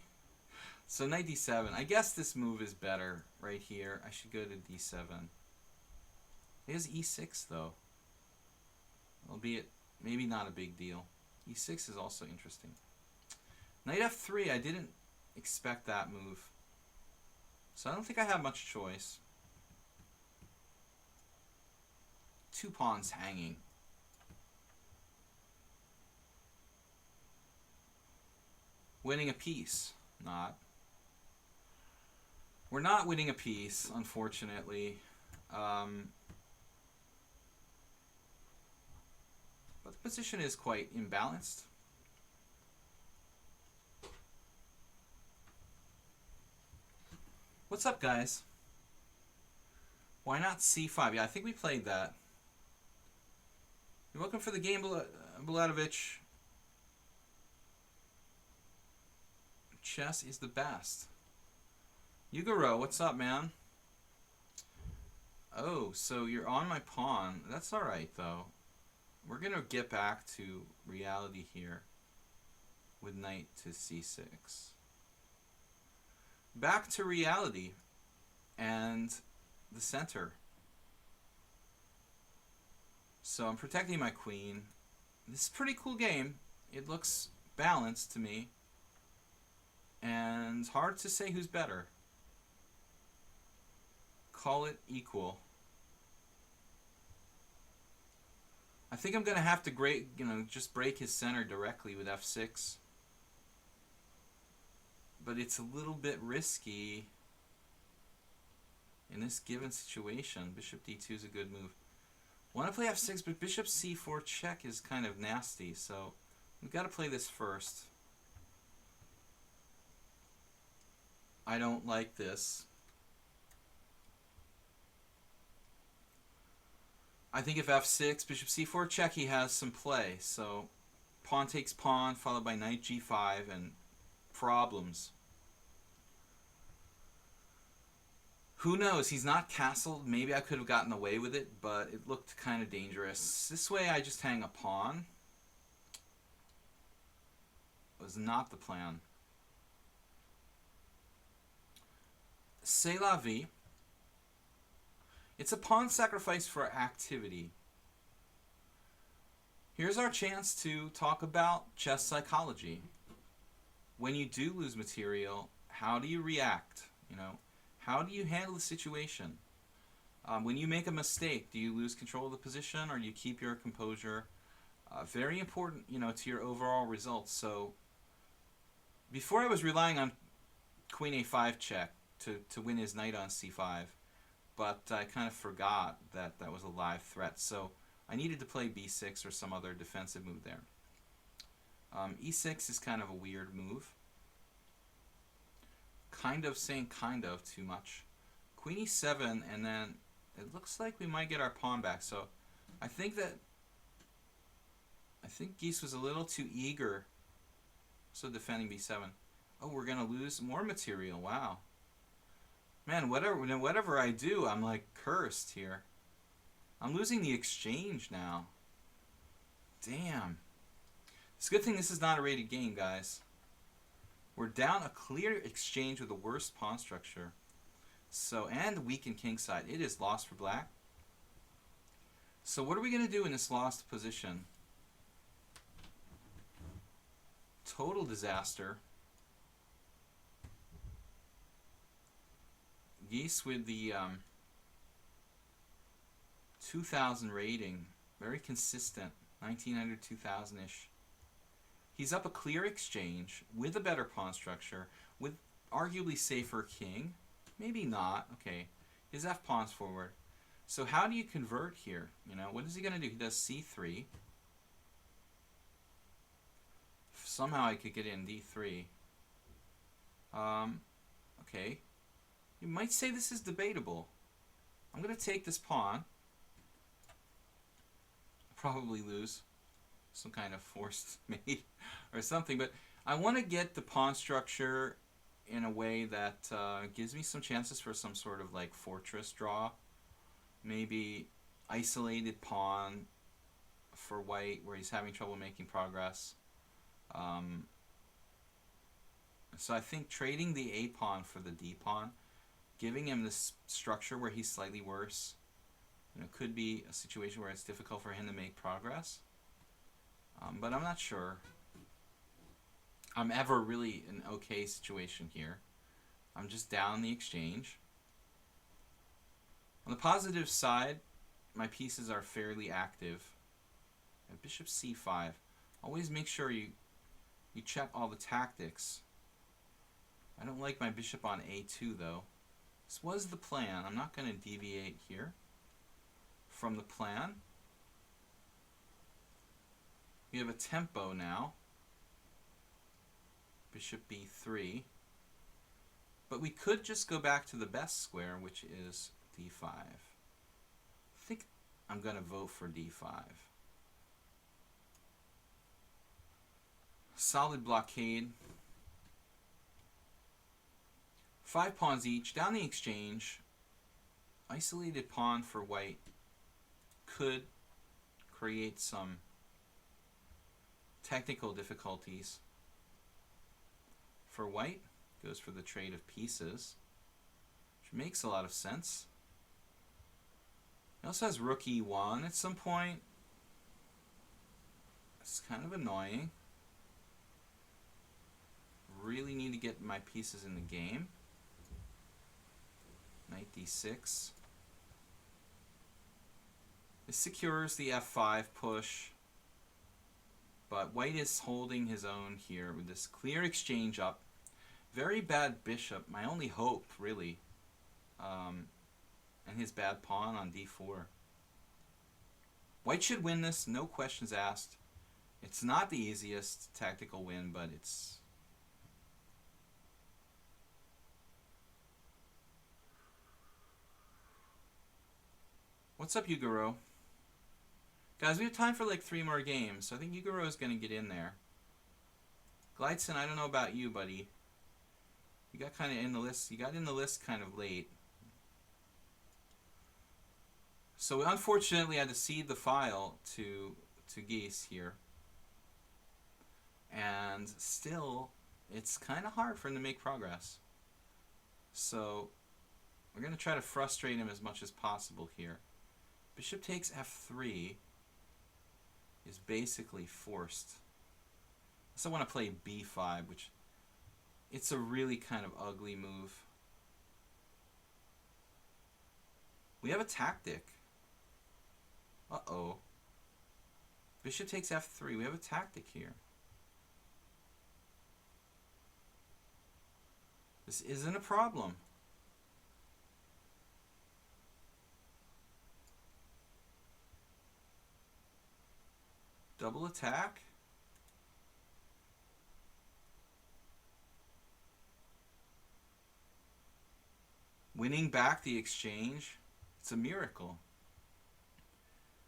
So knight d7. I guess this move is better right here. I should go to d7. He has e6, though. Albeit, maybe not a big deal. e6 is also interesting. Knight f3, I didn't expect that move. So I don't think I have much choice. Two pawns hanging. Winning a piece. Not. We're not winning a piece, unfortunately. But the position is quite imbalanced. What's up, guys? Why not c5? Yeah, I think we played that. You're welcome for the game, Bulatovich. Chess is the best. Yugaro, what's up, man? Oh, so you're on my pawn. That's alright, though. We're going to get back to reality here with knight to c6. Back to reality and the center. So I'm protecting my queen. This is a pretty cool game. It looks balanced to me. And hard to say who's better. Call it equal. I think I'm going to have to just break his center directly with f6. But it's a little bit risky in this given situation. Bishop d2 is a good move. Want to play f6, but bishop c4 check is kind of nasty, so we've got to play this first. I don't like this. I think if f6, bishop c4 check, he has some play. So pawn takes pawn, followed by knight g5, and problems. Who knows? He's not castled. Maybe I could have gotten away with it, but it looked kind of dangerous. This way I just hang a pawn. Was not the plan. C'est la vie. It's a pawn sacrifice for activity. Here's our chance to talk about chess psychology. When you do lose material, how do you react? How do you handle the situation? When you make a mistake, do you lose control of the position or do you keep your composure? Very important, to your overall results. So before I was relying on queen a5 check to win his knight on c5, but I kind of forgot that that was a live threat. So I needed to play b6 or some other defensive move there. e6 is kind of a weird move. Kind of saying kind of too much. Queen e7, and then it looks like we might get our pawn back. So I think Geese was a little too eager. So defending b7. Oh, we're gonna lose more material. Wow. Man, whatever I do, I'm like cursed here. I'm losing the exchange now. Damn. It's a good thing this is not a rated game, guys. We're down a clear exchange with the worst pawn structure. So, and weakened kingside. It is lost for black. So what are we going to do in this lost position? Total disaster. Geese with the 2000 rating. Very consistent. 1900, 2000-ish. He's up a clear exchange with a better pawn structure, with arguably safer king. Maybe not. Okay. His f-pawn's forward. So how do you convert here? What is he going to do? He does c3. Somehow I could get in d3. Okay. You might say this is debatable. I'm going to take this pawn. Probably lose. Some kind of forced mate or something. But I want to get the pawn structure in a way that gives me some chances for some sort of like fortress draw. Maybe isolated pawn for white where he's having trouble making progress. So I think trading the a pawn for the d pawn, giving him this structure where he's slightly worse, could be a situation where it's difficult for him to make progress. But I'm not sure I'm ever really in an okay situation here. I'm just down the exchange. On the positive side, my pieces are fairly active. Bishop c5. Always make sure you You check all the tactics. I don't like my bishop on a2 though. This was the plan. I'm not going to deviate here from the plan. We have a tempo now. Bishop b3. But we could just go back to the best square, which is d5. I think I'm going to vote for d5. Solid blockade. 5 pawns each. Down the exchange. Isolated pawn for white could create some technical difficulties for white. Goes for the trade of pieces, which makes a lot of sense. He also has rook e1 at some point. It's kind of annoying. Really need to get my pieces in the game. Knight d6. This secures the f5 push, but white is holding his own here with this clear exchange up. Very bad bishop, my only hope, really. And his bad pawn on d4. White should win this, no questions asked. It's not the easiest tactical win, but it's... What's up, Yugoro? Guys, we have time for like 3 more games, so I think Yugoro is going to get in there. Glideson, I don't know about you, buddy. You got kind of in the list. You got in the list kind of late. So we unfortunately had to cede the file to Geese here. And still, it's kind of hard for him to make progress. So we're going to try to frustrate him as much as possible here. Bishop takes f3 is basically forced. So I want to play b5, which it's a really kind of ugly move. We have a tactic. Uh-oh. Bishop takes f3. We have a tactic here. This isn't a problem. Double attack. Winning back the exchange. It's a miracle.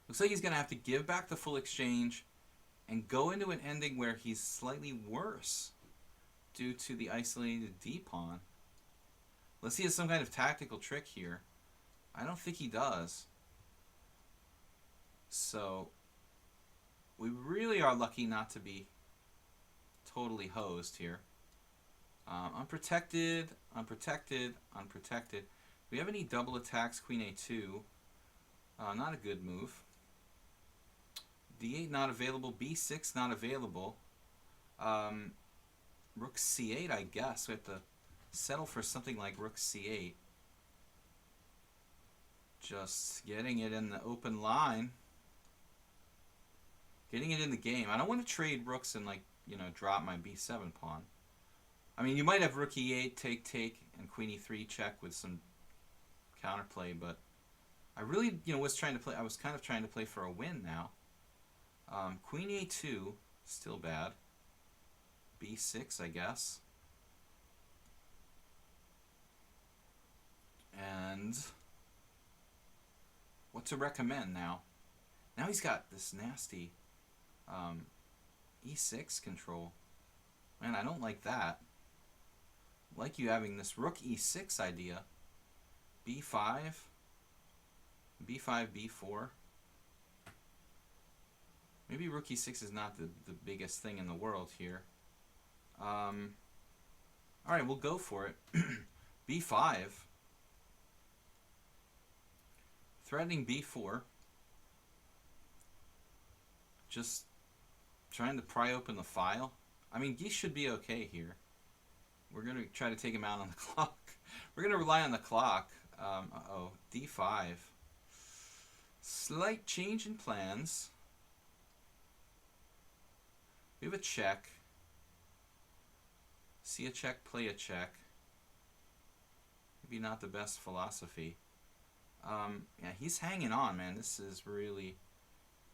Looks like he's going to have to give back the full exchange and go into an ending where he's slightly worse due to the isolated d-pawn. Let's see if he has some kind of tactical trick here. I don't think he does. So we really are lucky not to be totally hosed here. Unprotected, unprotected, unprotected. Do we have any double attacks? Queen a2. Not a good move. d8 not available. b6 not available. Rook c8, I guess. We have to settle for something like rook c8. Just getting it in the open line. Getting it in the game. I don't want to trade rooks and, like, you know, drop my b7 pawn. I mean, you might have rook e8, take, and queen e3 check with some counterplay, but I really, you know, was trying to play. I was kind of trying to play for a win now. Queen a2, still bad. b6, I guess. And what to recommend now? Now he's got this nasty e6 control. Man, I don't like that. I like you having this rook e6 idea. b5, b5, b4. Maybe rook e6 is not the biggest thing in the world here. Alright, we'll go for it. b5. Threatening b4. Just trying to pry open the file. I mean, Geese should be okay here. We're going to try to take him out on the clock. We're going to rely on the clock. Uh-oh. d5. Slight change in plans. We have a check. See a check, play a check. Maybe not the best philosophy. Yeah, he's hanging on, man. This is really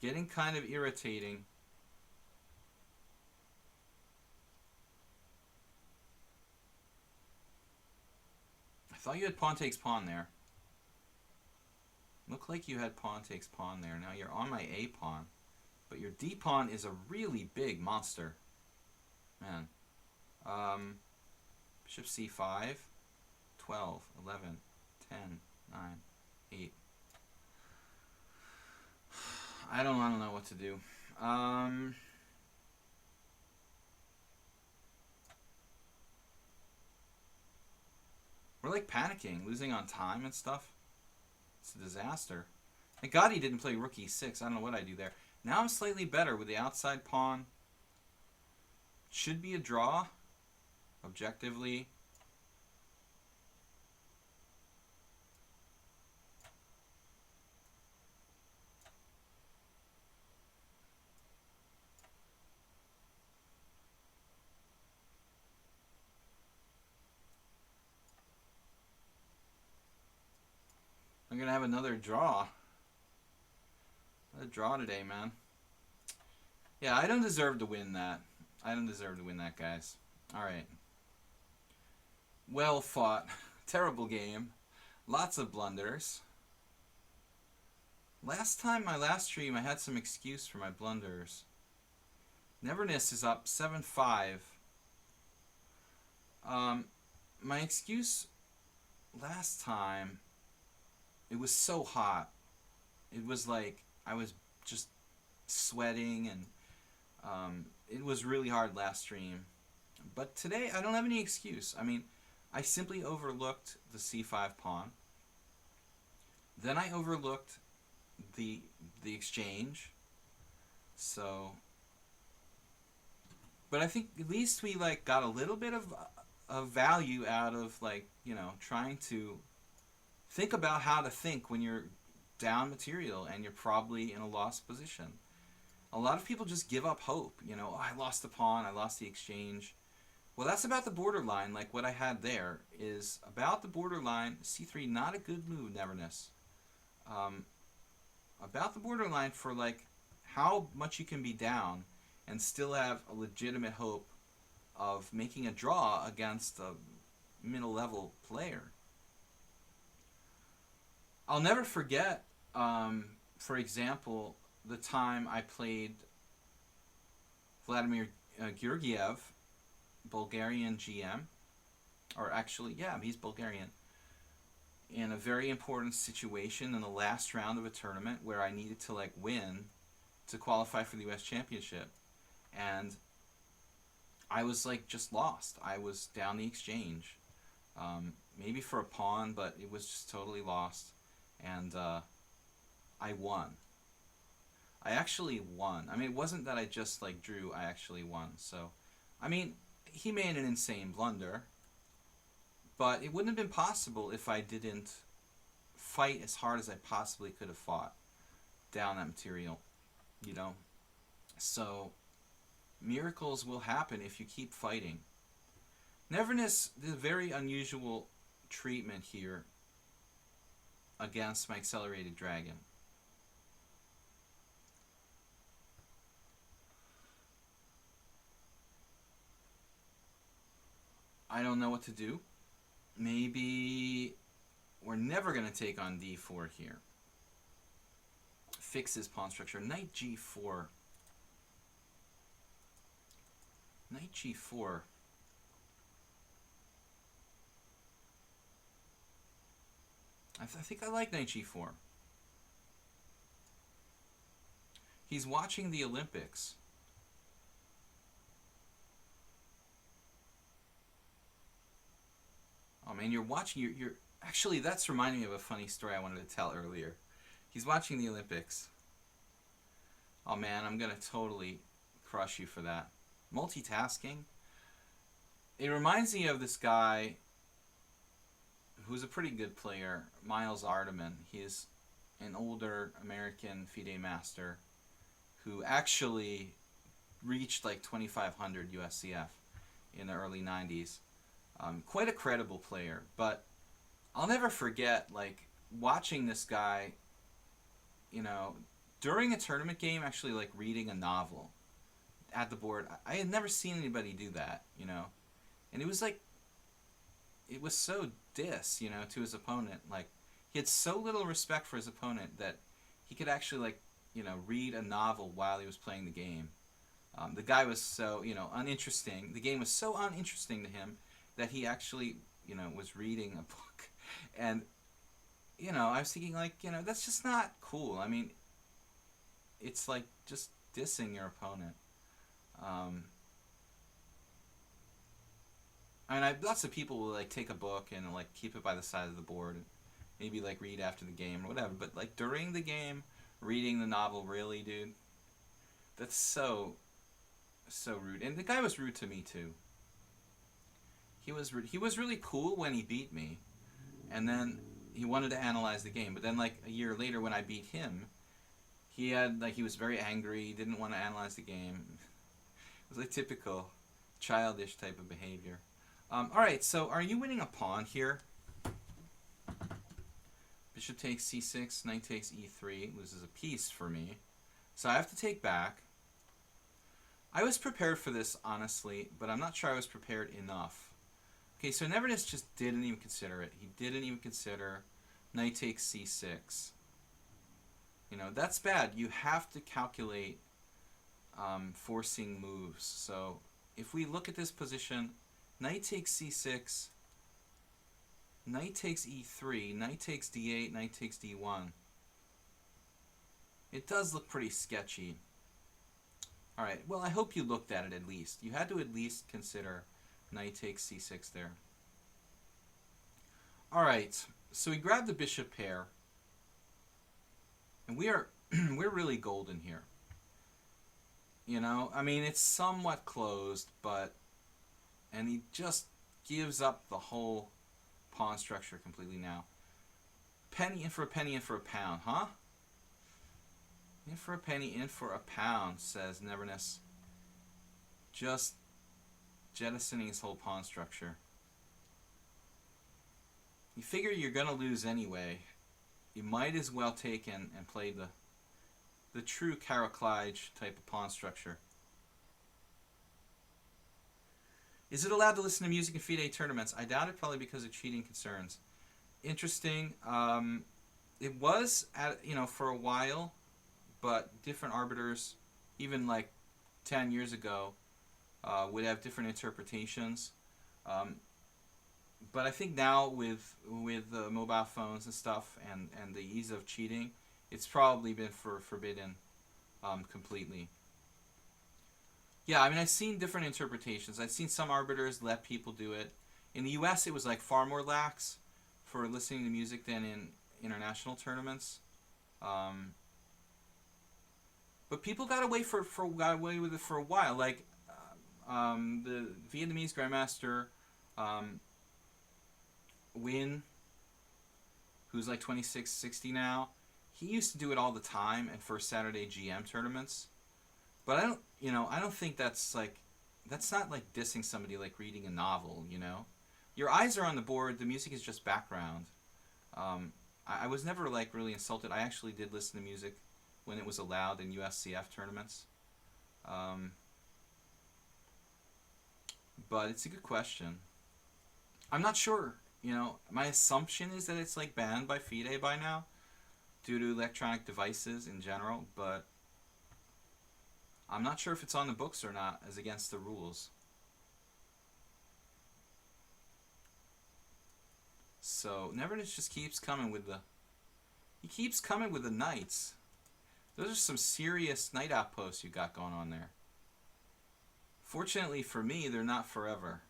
getting kind of irritating. I thought you had pawn takes pawn there. Looked like you had pawn takes pawn there. Now you're on my A pawn. But your D pawn is a really big monster. Man. Bishop C5. 12, 11, 10, 9, 8. I don't know what to do. We're like panicking, losing on time and stuff. It's a disaster. Thank God he didn't play rook e6. I don't know what I do there. Now I'm slightly better with the outside pawn. Should be a draw, objectively. I'm going to have another draw. A draw today, man. Yeah, I don't deserve to win that. I don't deserve to win that, guys. All right. Well fought. Terrible game. Lots of blunders. Last time, my last stream, I had some excuse for my blunders. Neverness is up 7-5. My excuse last time, it was so hot. It was like I was just sweating, and it was really hard last stream. But today, I don't have any excuse. I mean, I simply overlooked the c5 pawn. Then I overlooked the exchange. So, but I think at least we like got a little bit of value out of, like, you know, trying to think about how to think when you're down material and you're probably in a lost position. A lot of people just give up hope. You know, oh, I lost the pawn, I lost the exchange. Well, that's about the borderline. Like what I had there is about the borderline. C3, not a good move, Neverness. About the borderline for like how much you can be down and still have a legitimate hope of making a draw against a middle level player. I'll never forget, for example, the time I played Vladimir Georgiev, Bulgarian GM, or actually, yeah, he's Bulgarian, in a very important situation in the last round of a tournament where I needed to like win to qualify for the US Championship. And I was like just lost. I was down the exchange. Maybe for a pawn, but it was just totally lost. And I won. I actually won. I mean, it wasn't that I just like drew, I actually won. So, I mean, he made an insane blunder, but it wouldn't have been possible if I didn't fight as hard as I possibly could have fought down that material, you know? So, miracles will happen if you keep fighting. Neverness did a very unusual treatment here against my accelerated dragon. I don't know what to do. Maybe we're never going to take on d4 here. Fix his pawn structure. Knight g4. Knight g4. I think I like knight g4. He's watching the Olympics. Oh man, you're watching. You're actually, that's reminding me of a funny story I wanted to tell earlier. He's watching the Olympics. Oh man, I'm gonna totally crush you for that. Multitasking. It reminds me of this guy who's a pretty good player, Miles Ardeman. He's an older American FIDE master who actually reached like 2500 USCF. in the early 90s. Quite a credible player, but I'll never forget, like, watching this guy, you know, during a tournament game, actually, like, reading a novel at the board. I had never seen anybody do that, you know, and it was like, it was so to his opponent. Like, he had so little respect for his opponent that he could actually, like, read a novel while he was playing the game. The guy was so, uninteresting. The game was so uninteresting to him that he actually, was reading a book. And, I was thinking, like, that's just not cool. I mean, it's like just dissing your opponent. Lots of people will, like, take a book and, like, keep it by the side of the board and maybe, like, read after the game or whatever. But, like, during the game, reading the novel, really, dude? That's so rude. And the guy was rude to me, too. He was rude. He was really cool when he beat me. And then he wanted to analyze the game. But then, like, a year later when I beat him, he was very angry. He didn't want to analyze the game. It was, like, typical childish type of behavior. Alright, so are you winning a pawn here? Bishop takes c6, knight takes e3, loses a piece for me. So I have to take back. I was prepared for this, honestly, but I'm not sure I was prepared enough. Okay, so Neverness just didn't even consider it. He didn't even consider knight takes c6. That's bad. You have to calculate forcing moves. So if we look at this position, knight takes c6, knight takes e3, knight takes d8, knight takes d1. It does look pretty sketchy. Alright, well, I hope you looked at it at least. You had to at least consider knight takes c6 there. Alright, so we grab the bishop pair. And we're really golden here. I mean, it's somewhat closed, but... And he just gives up the whole pawn structure completely now. Penny in for a penny, in for a pound, huh? In for a penny, in for a pound, says Neverness. Just jettisoning his whole pawn structure. You figure you're going to lose anyway. You might as well take and play the true Caraclige type of pawn structure. Is it allowed to listen to music in FIDE tournaments? I doubt it, probably because of cheating concerns. Interesting. It was, for a while, but different arbiters, even like 10 years ago, would have different interpretations. But I think now with mobile phones and stuff and the ease of cheating, it's probably been forbidden completely. Yeah, I mean, I've seen different interpretations. I've seen some arbiters let people do it. In the U.S., it was like far more lax for listening to music than in international tournaments. But people got away with it for a while. Like the Vietnamese Grandmaster Nguyen, who's like 26, 60 now. He used to do it all the time and for Saturday GM tournaments. But I don't think that's not like dissing somebody like reading a novel, Your eyes are on the board, the music is just background. I was never like really insulted. I actually did listen to music when it was allowed in USCF tournaments. But it's a good question. I'm not sure, my assumption is that it's like banned by FIDE by now due to electronic devices in general, but I'm not sure if it's on the books or not as against the rules. So Neverness just keeps coming with the knights. Those are some serious knight outposts you got going on there. Fortunately for me, they're not forever.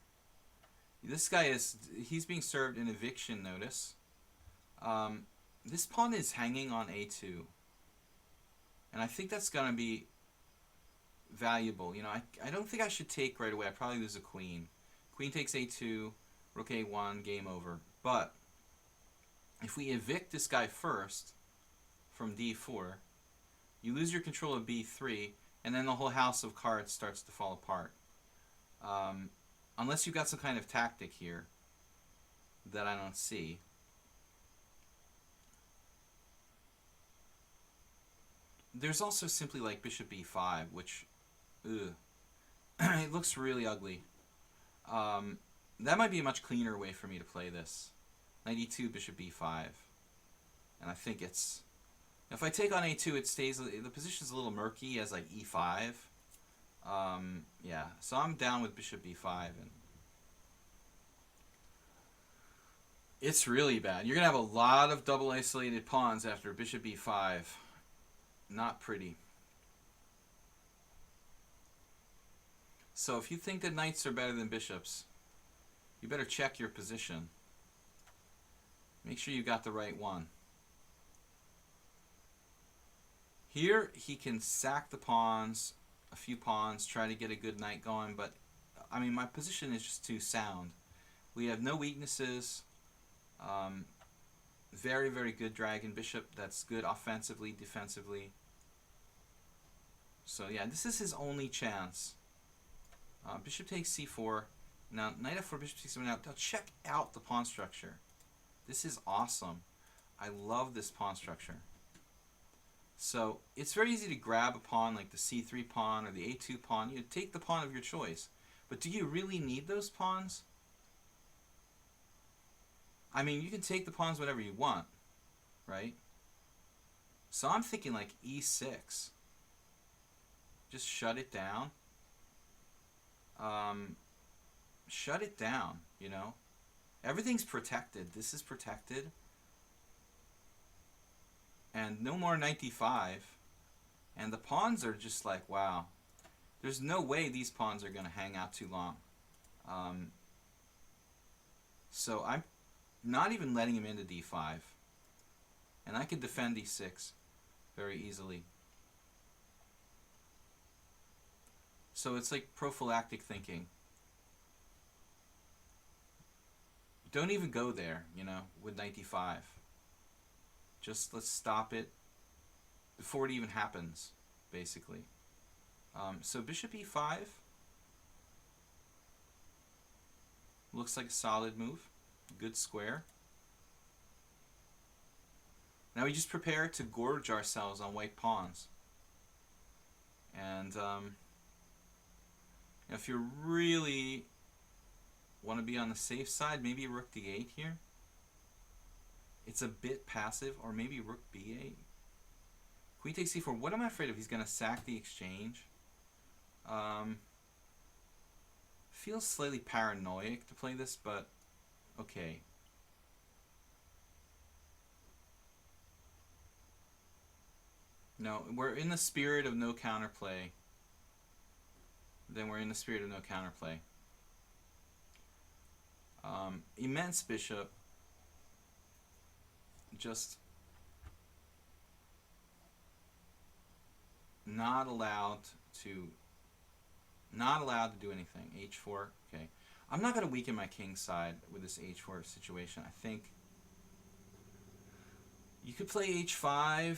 This guy he's being served an eviction notice. This pawn is hanging on a2. And I think that's going to be valuable. I don't think I should take right away. I probably lose a queen. Queen takes a2, rook a1, game over. But if we evict this guy first from d4, you lose your control of b3, and then the whole house of cards starts to fall apart. Unless you've got some kind of tactic here that I don't see. There's also simply like bishop b5, which, ugh, it looks really ugly. That might be a much cleaner way for me to play this. Knight e2, bishop b5. And I think it's... If I take on a2, it stays... The position's a little murky as like e5. Yeah, so I'm down with bishop b5. And it's really bad. You're going to have a lot of double isolated pawns after bishop b5. Not pretty. So if you think that knights are better than bishops, you better check your position. Make sure you got the right one. Here he can sack the pawns, a few pawns, try to get a good knight going, but I mean my position is just too sound. We have no weaknesses. Very, very good dragon bishop that's good offensively, defensively. So yeah, this is his only chance. Bishop takes c4. Now knight f4, bishop takes c4. Now check out the pawn structure. This is awesome. I love this pawn structure. So it's very easy to grab a pawn like the c3 pawn or the a2 pawn. You take the pawn of your choice. But do you really need those pawns? I mean, you can take the pawns whenever you want, right? So I'm thinking like e6. Just shut it down. Shut it down, you know? Everything's protected. This is protected. And no more knight d5. And the pawns are just like, wow. There's no way these pawns are going to hang out too long. So I'm not even letting him into d5. And I can defend d6 very easily. So it's like prophylactic thinking. Don't even go there, you know, with knight d5. Just let's stop it before it even happens, basically. So bishop e5 looks like a solid move. Good square. Now we just prepare to gorge ourselves on white pawns. And if you really want to be on the safe side, maybe rook d8 here. It's a bit passive, or maybe rook b8. Queen takes c4. What am I afraid of? He's going to sack the exchange. Feels slightly paranoid to play this, but okay. No, we're in the spirit of no counterplay. Then we're in the spirit of no counterplay. Immense bishop. Just not allowed to do anything. h4. Okay. I'm not going to weaken my king side with this h4 situation. I think you could play h5.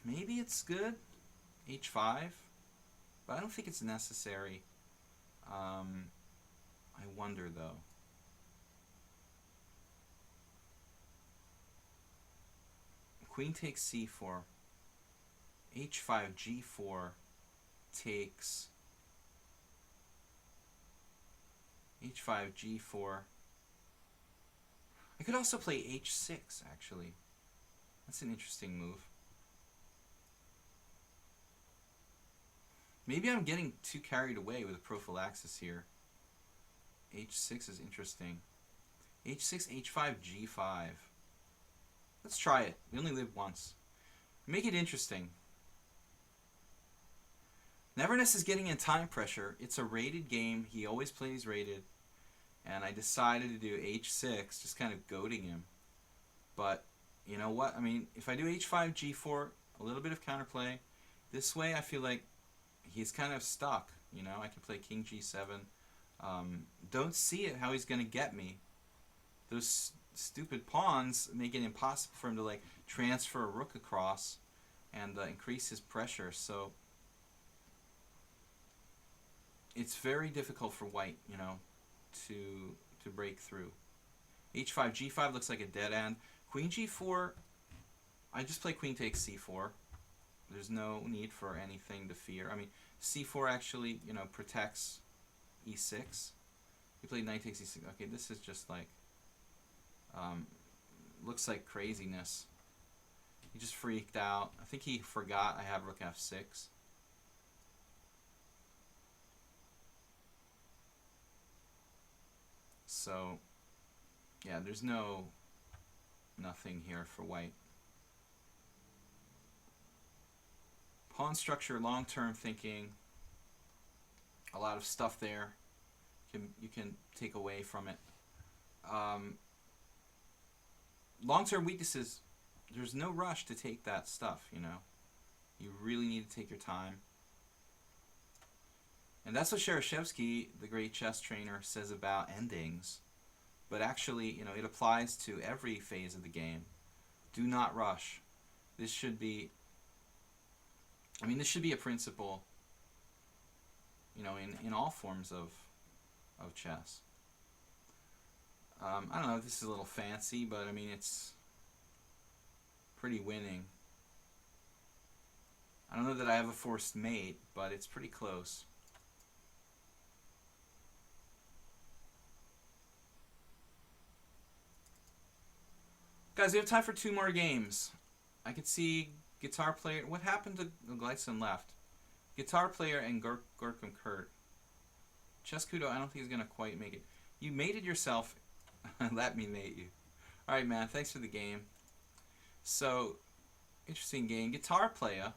Maybe it's good. h5. But I don't think it's necessary. I wonder though. Queen takes c4. h5, g4 takes h5, g4. I could also play h6 actually. That's an interesting move. Maybe I'm getting too carried away with the prophylaxis here. h6 is interesting. h6, h5, g5. Let's try it. We only live once. Make it interesting. Neverness is getting in time pressure. It's a rated game. He always plays rated. And I decided to do h6, just kind of goading him. But, you know what? I mean, if I do h5, g4, a little bit of counterplay, this way I feel like he's kind of stuck. You know, I can play king g7. Don't see it how he's going to get me. Those stupid pawns make it impossible for him to like transfer a rook across and increase his pressure. So it's very difficult for white, you know, to break through. H5, G5 looks like a dead end. Queen G4, I just play queen takes C4. There's no need for anything to fear. I mean, C4 actually, you know, protects E6. He played knight takes E6. Okay, this is just like, looks like craziness. He just freaked out. I think he forgot I have rook F6. So, yeah, there's nothing here for white. Pawn structure, long-term thinking, a lot of stuff there you can take away from it. Long-term weaknesses, there's no rush to take that stuff, you know. You really need to take your time. And that's what Shereshevsky, the great chess trainer, says about endings. But actually, you know, it applies to every phase of the game. Do not rush. This should be, I mean, this should be a principle, you know, in all forms of chess. I don't know if this is a little fancy, but I mean, it's pretty winning. I don't know that I have a forced mate, but it's pretty close. Guys, we have time for 2 more games. I could see guitar player. What happened to Gleitson left? Guitar player and Gorkum Kurt. Chess Kudo, I don't think he's going to quite make it. You mated yourself. Let me mate you. Alright, man. Thanks for the game. So, interesting game. Guitar player.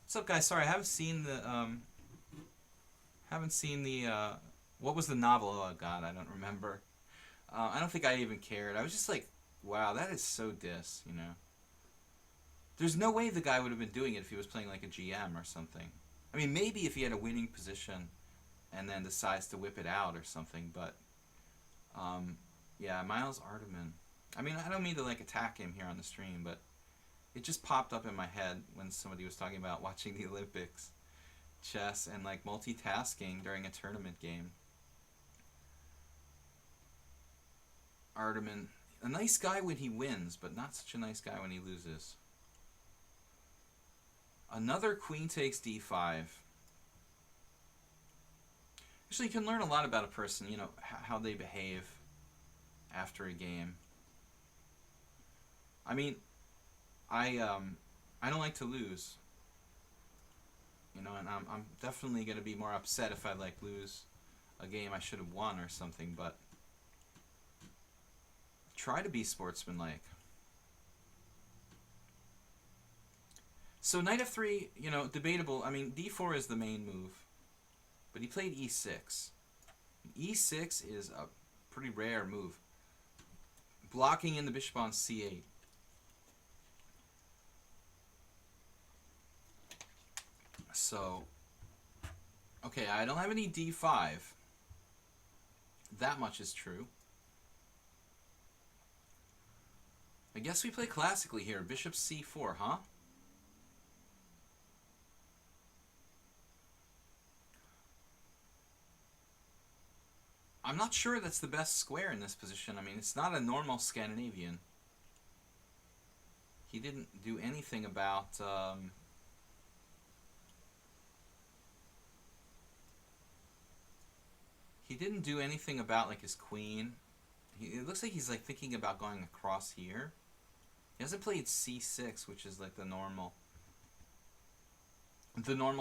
What's up, guys? Sorry, I haven't seen the, what was the novel? Oh, God, I don't remember. I don't think I even cared. I was just like, wow, that is so diss, you know. There's no way the guy would have been doing it if he was playing like a GM or something. I mean, maybe if he had a winning position and then decides to whip it out or something, but yeah, Miles Ardeman. I mean, I don't mean to like attack him here on the stream, but it just popped up in my head when somebody was talking about watching the Olympics, chess, and like multitasking during a tournament game. Ardeman, a nice guy when he wins, but not such a nice guy when he loses. Another queen takes d5. Actually, you can learn a lot about a person, you know, how they behave after a game. I mean, I don't like to lose, you know, and I'm definitely going to be more upset if I like lose a game I should have won or something, but try to be sportsmanlike. So knight f3, you know, debatable. I mean, d4 is the main move, but he played e6. e6 is a pretty rare move, blocking in the bishop on c8. So, okay, I don't have any d5. That much is true. I guess we play classically here. Bishop c4, huh? I'm not sure that's the best square in this position. I mean, it's not a normal Scandinavian. He didn't do anything about... he didn't do anything about, like, his queen. It looks like he's, like, thinking about going across here. He hasn't played c6, which is, like, the normal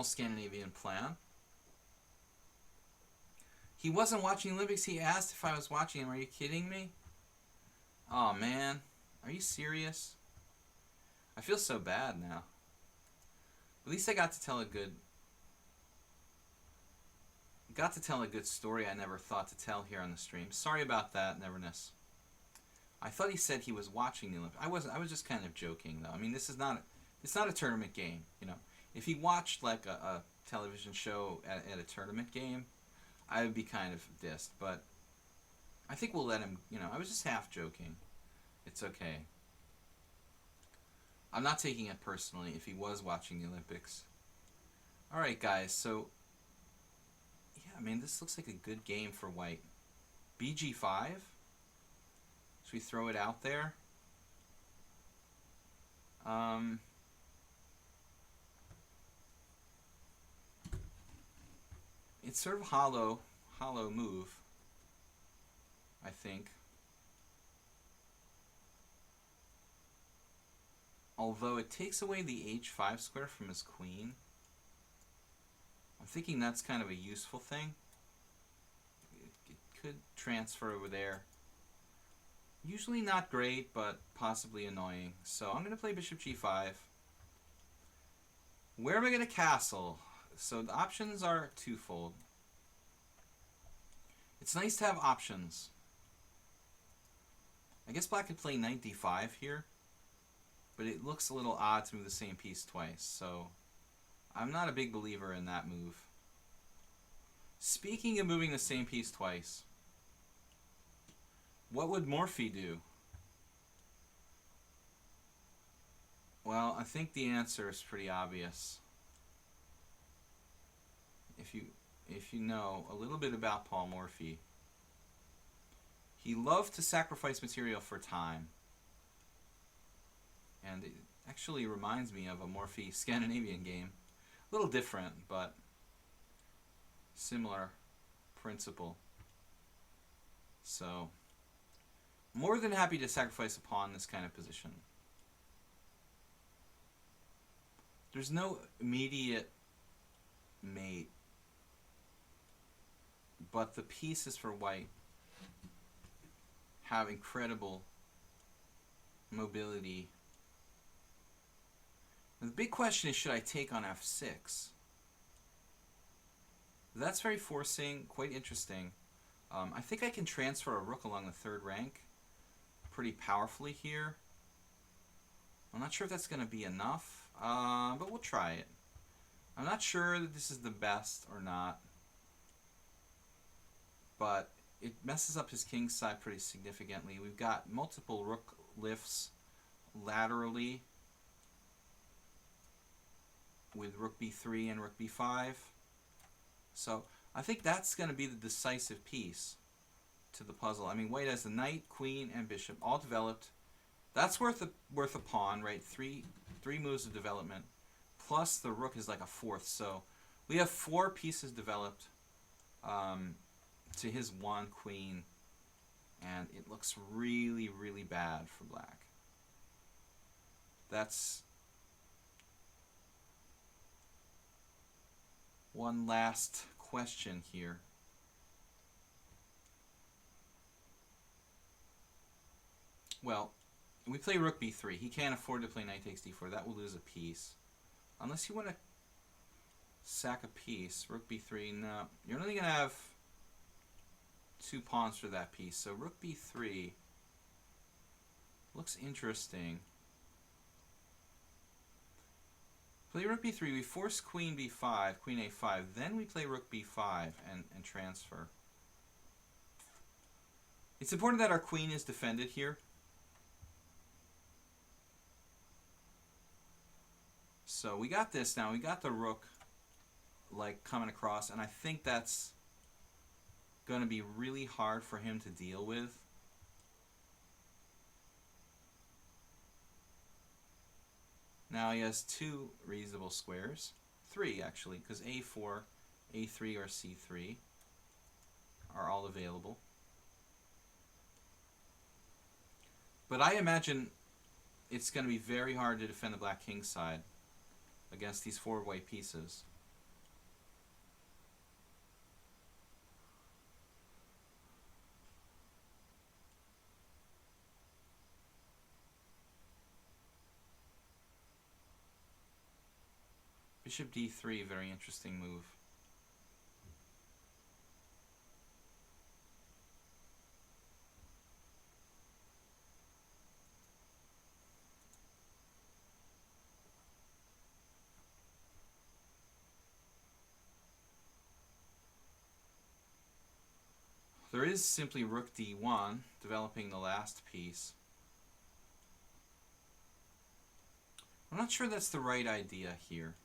Scandinavian plan. He wasn't watching Olympics. He asked if I was watching him. Are you kidding me? Oh, man. Are you serious? I feel so bad now. At least I got to tell a good... story I never thought to tell here on the stream. Sorry about that, Neverness. I thought he said he was watching the Olympics. I wasn't. I was just kind of joking, though. I mean, it's not a tournament game, you know. If he watched, like, a television show at a tournament game, I would be kind of dissed, but I think we'll let him, you know, I was just half joking. It's okay. I'm not taking it personally if he was watching the Olympics. Alright, guys, so I mean, this looks like a good game for white. BG5? Should we throw it out there? It's sort of hollow move, I think. Although it takes away the h5 square from his queen. I'm thinking that's kind of a useful thing. It could transfer over there. Usually not great, but possibly annoying. So I'm going to play bishop g5. Where am I going to castle? So the options are twofold. It's nice to have options. I guess black could play knight d5 here, but it looks a little odd to move the same piece twice, so I'm not a big believer in that move. Speaking of moving the same piece twice, what would Morphy do? Well, I think the answer is pretty obvious. If you know a little bit about Paul Morphy, he loved to sacrifice material for time. And it actually reminds me of a Morphy Scandinavian game. A little different, but similar principle. So, more than happy to sacrifice a pawn in this kind of position. There's no immediate mate, but the pieces for white have incredible mobility. And the big question is, should I take on f6? That's very forcing, quite interesting. I think I can transfer a rook along the third rank pretty powerfully here. I'm not sure if that's going to be enough, but we'll try it. I'm not sure that this is the best or not, but it messes up his king's side pretty significantly. We've got multiple rook lifts laterally with rook b3 and rook b5. So I think that's going to be the decisive piece to the puzzle. I mean, white has the knight, queen, and bishop all developed. That's worth a pawn, right? Three moves of development, plus the rook is like a fourth. So we have 4 pieces developed to his 1 queen, and it looks really, really bad for black. That's one last question here. Well, we play rook b3. He can't afford to play knight takes d4. That will lose a piece. Unless you want to sack a piece. Rook b3, no. You're only going to have 2 pawns for that piece. So rook b3 looks interesting. Play rook b3. We force queen b5, queen a5. Then we play rook b5 and transfer. It's important that our queen is defended here. So we got this now. We got the rook like coming across, and I think that's going to be really hard for him to deal with. Now he has 2 reasonable squares. 3 actually, because a4, a3, or c3 are all available. But I imagine it's going to be very hard to defend the black king's side against these 4 white pieces. Bishop d3, very interesting move. There is simply rook d1, developing the last piece. I'm not sure that's the right idea here.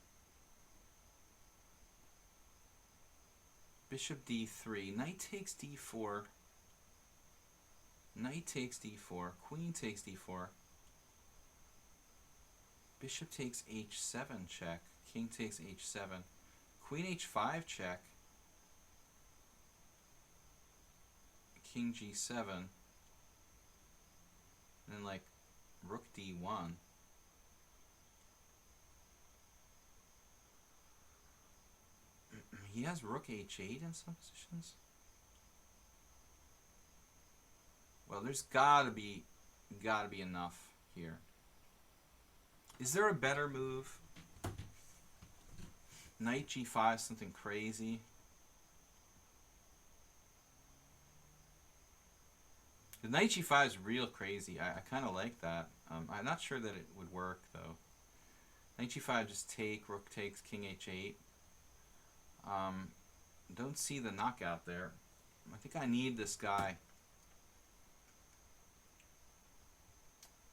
Bishop d3. Knight takes d4. Knight takes d4. Queen takes d4. Bishop takes h7 check. King takes h7. Queen h5 check. King g7. And then like rook d1. He has rook h8 in some positions. Well, there's gotta be enough here. Is there a better move? Knight g5, something crazy. The knight g5 is real crazy. I kind of like that. I'm not sure that it would work though. Knight g5, just take, rook takes, king h8. Don't see the knockout there. I think I need this guy.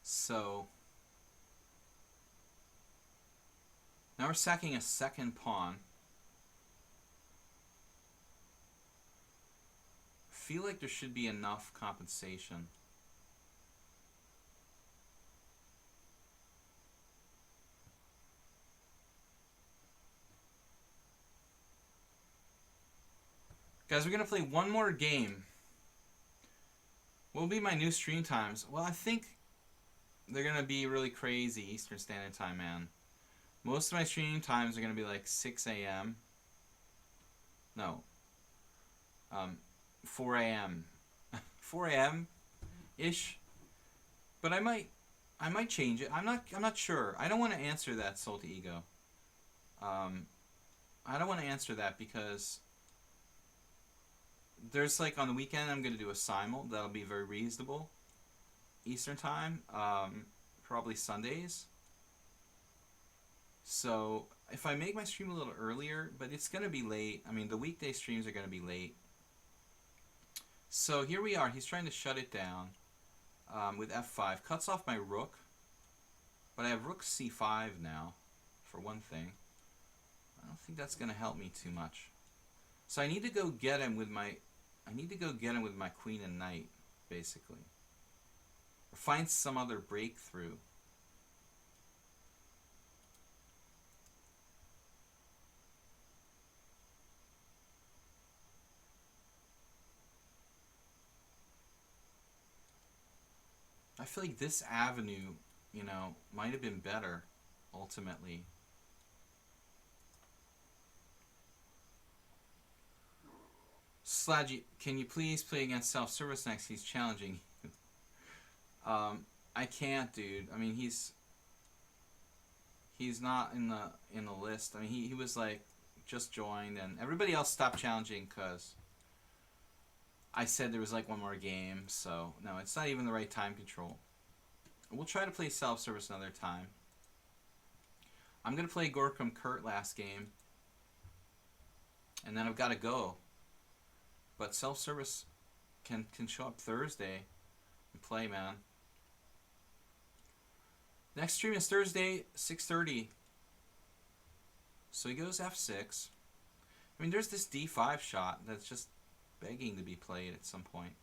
So now we're sacking a second pawn. Feel like there should be enough compensation. Guys, we're going to play one more game. What will be my new stream times? Well, I think they're going to be really crazy Eastern Standard Time, man. Most of my stream times are going to be like 6 a.m. No. 4 a.m. 4 a.m.-ish. But I might change it. I'm not sure. I don't want to answer that, Salty Ego. I don't want to answer that because there's like on the weekend I'm going to do a simul. That'll be very reasonable. Eastern Time. Probably Sundays. So if I make my stream a little earlier, but it's going to be late. I mean, the weekday streams are going to be late. So here we are. He's trying to shut it down with f5. Cuts off my rook. But I have rook c5 now, for one thing. I don't think that's going to help me too much. So I need to go get him with my queen and knight, basically. Or find some other breakthrough. I feel like this avenue, you know, might have been better, ultimately. Sludgy, can you please play against self-service next? He's challenging you. I can't, dude. I mean, he's not in the list. I mean, he was like just joined, and everybody else stopped challenging because I said there was like one more game. So no, it's not even the right time control. We'll try to play self-service another time. I'm gonna play Gorkum Kurt last game, and then I've got to go. But self-service can show up Thursday and play, man. Next stream is Thursday, 6:30. So he goes f6. I mean, there's this d5 shot that's just begging to be played at some point.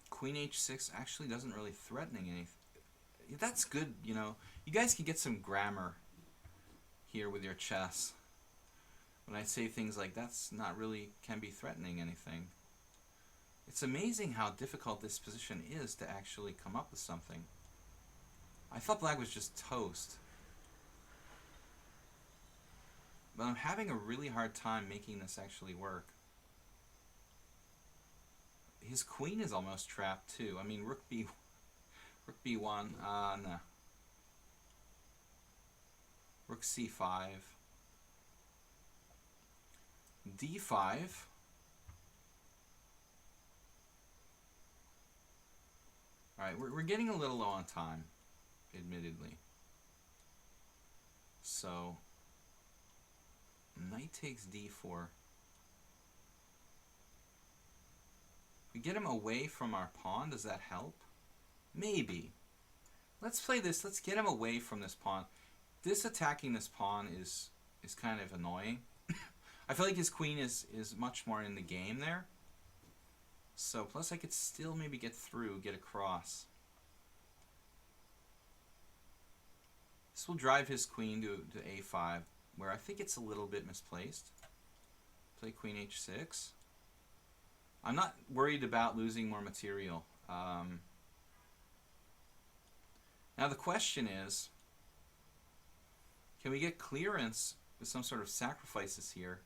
Queen h6 actually doesn't really threatening anything. That's good, you know. You guys can get some grammar here with your chess. When I say things like that's not really can be threatening anything. It's amazing how difficult this position is to actually come up with something. I thought black was just toast. But I'm having a really hard time making this actually work. His queen is almost trapped too. I mean, rook b1, no. Rook c5. d5. Alright, we're getting a little low on time, admittedly. So, knight takes d4. We get him away from our pawn, does that help? Maybe. Let's play this. Let's get him away from this pawn. This attacking this pawn is kind of annoying. I feel like his queen is much more in the game there. So, plus I could still maybe get through, get across. This will drive his queen to a5, where I think it's a little bit misplaced. Play queen h6. I'm not worried about losing more material. Now the question is, can we get clearance with some sort of sacrifices here?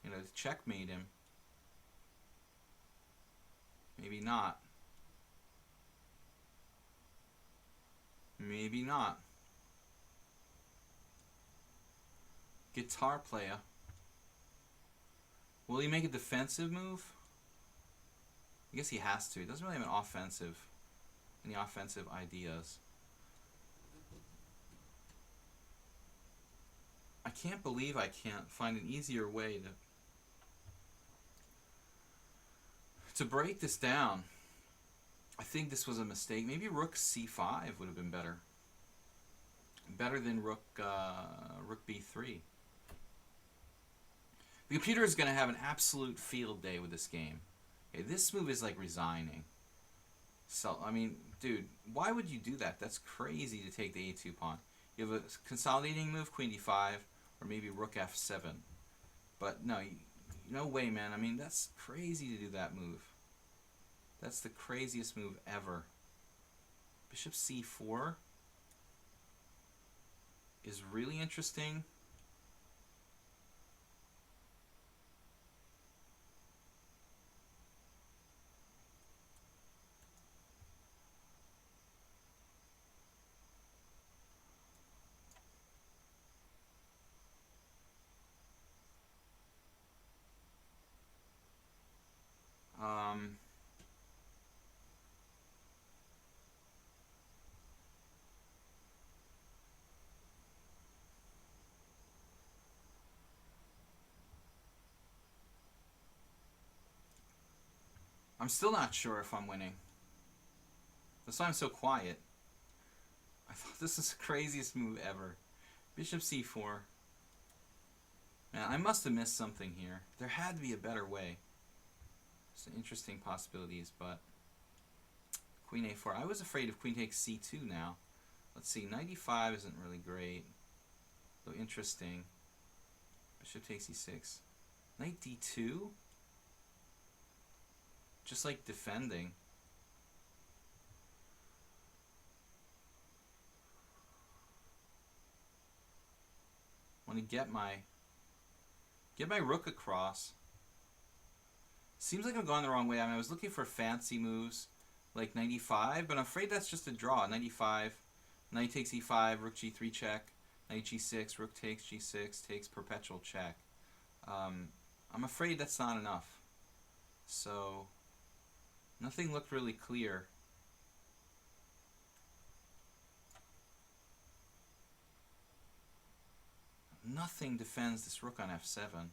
You know, to checkmate him. Maybe not. Maybe not. Guitar player. Will he make a defensive move? I guess he has to. He doesn't really have any offensive ideas. I can't believe I can't find an easier way to break this down. I think this was a mistake. Maybe rook c5 would have been better. Better than rook b3. The computer is going to have an absolute field day with this game. Okay, this move is like resigning. So, I mean, dude, why would you do that? That's crazy to take the a2 pawn. You have a consolidating move, queen d5, or maybe rook f7. But no, no way, man. I mean, that's crazy to do that move. That's the craziest move ever. Bishop c4 is really interesting. I'm still not sure if I'm winning. That's why I'm so quiet. I thought this is the craziest move ever. Bishop c4. Man, I must have missed something here. There had to be a better way. Some interesting possibilities, but queen a4. I was afraid of queen takes c2 now. Let's see, knight e5 isn't really great, though interesting. Bishop takes e6. Knight d2? Just like defending. Want to get my rook across. Seems like I'm going the wrong way. I mean, I was looking for fancy moves like knight e5, but I'm afraid that's just a draw. Knight e5, knight takes e5, rook g3 check, knight g6, rook takes g6, takes perpetual check. I'm afraid that's not enough. So nothing looked really clear. Nothing defends this rook on f7.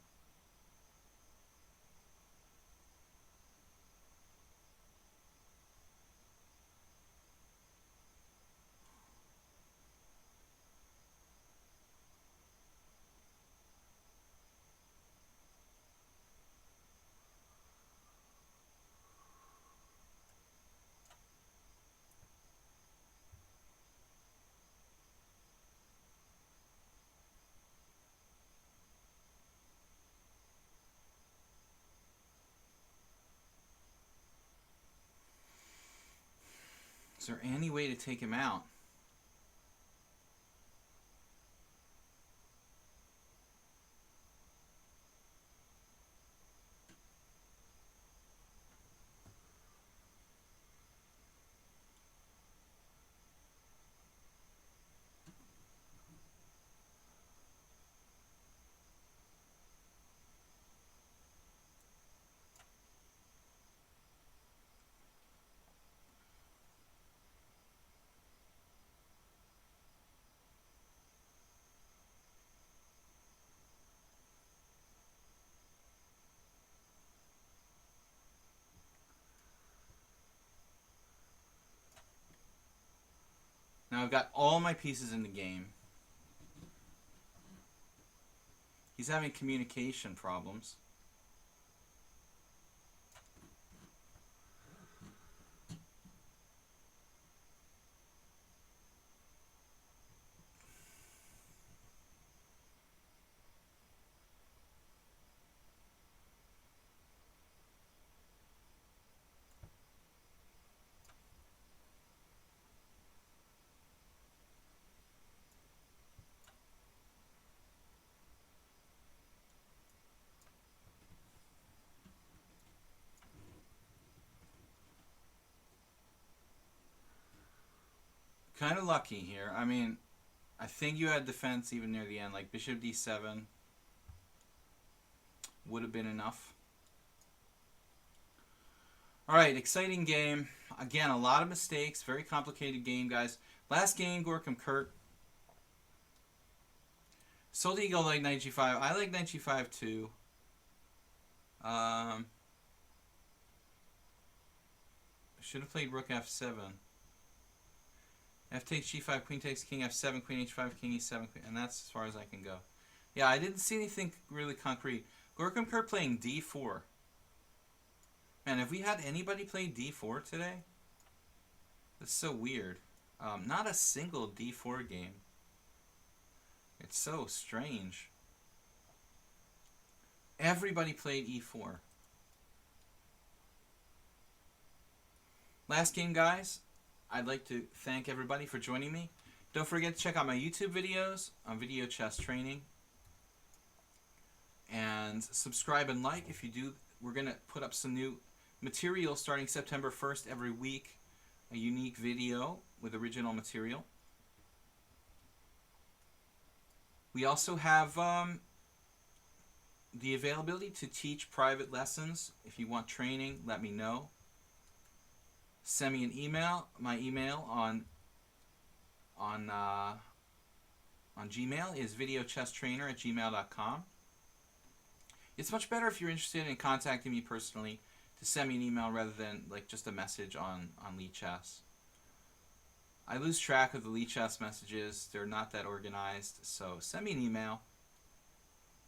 Is there any way to take him out? Now I've got all my pieces in the game. He's having communication problems. Kind of lucky here. I mean, I think you had defense even near the end. Like bishop d7 would have been enough. All right, exciting game. Again, a lot of mistakes. Very complicated game, guys. Last game, Gorkum Kurt. Sold Eagle like knight g5. I like knight g5 too. Should have played rook f7. F takes g5, queen takes king f7, queen h5, king e7, and that's as far as I can go. Yeah, I didn't see anything really concrete. Gorkum Kurt playing d4. Man, have we had anybody play d4 today? That's so weird. Not a single d4 game. It's so strange. Everybody played e4. Last game, guys. I'd like to thank everybody for joining me. Don't forget to check out my YouTube videos on video chess training. And subscribe and like if you do. We're going to put up some new material starting September 1st every week. A unique video with original material. We also have the availability to teach private lessons. If you want training, let me know. Send me an email. My email on Gmail is videochesstrainer@gmail.com. It's much better if you're interested in contacting me personally to send me an email rather than like just a message on lichess. I lose track of the lichess messages. They're not that organized, so send me an email.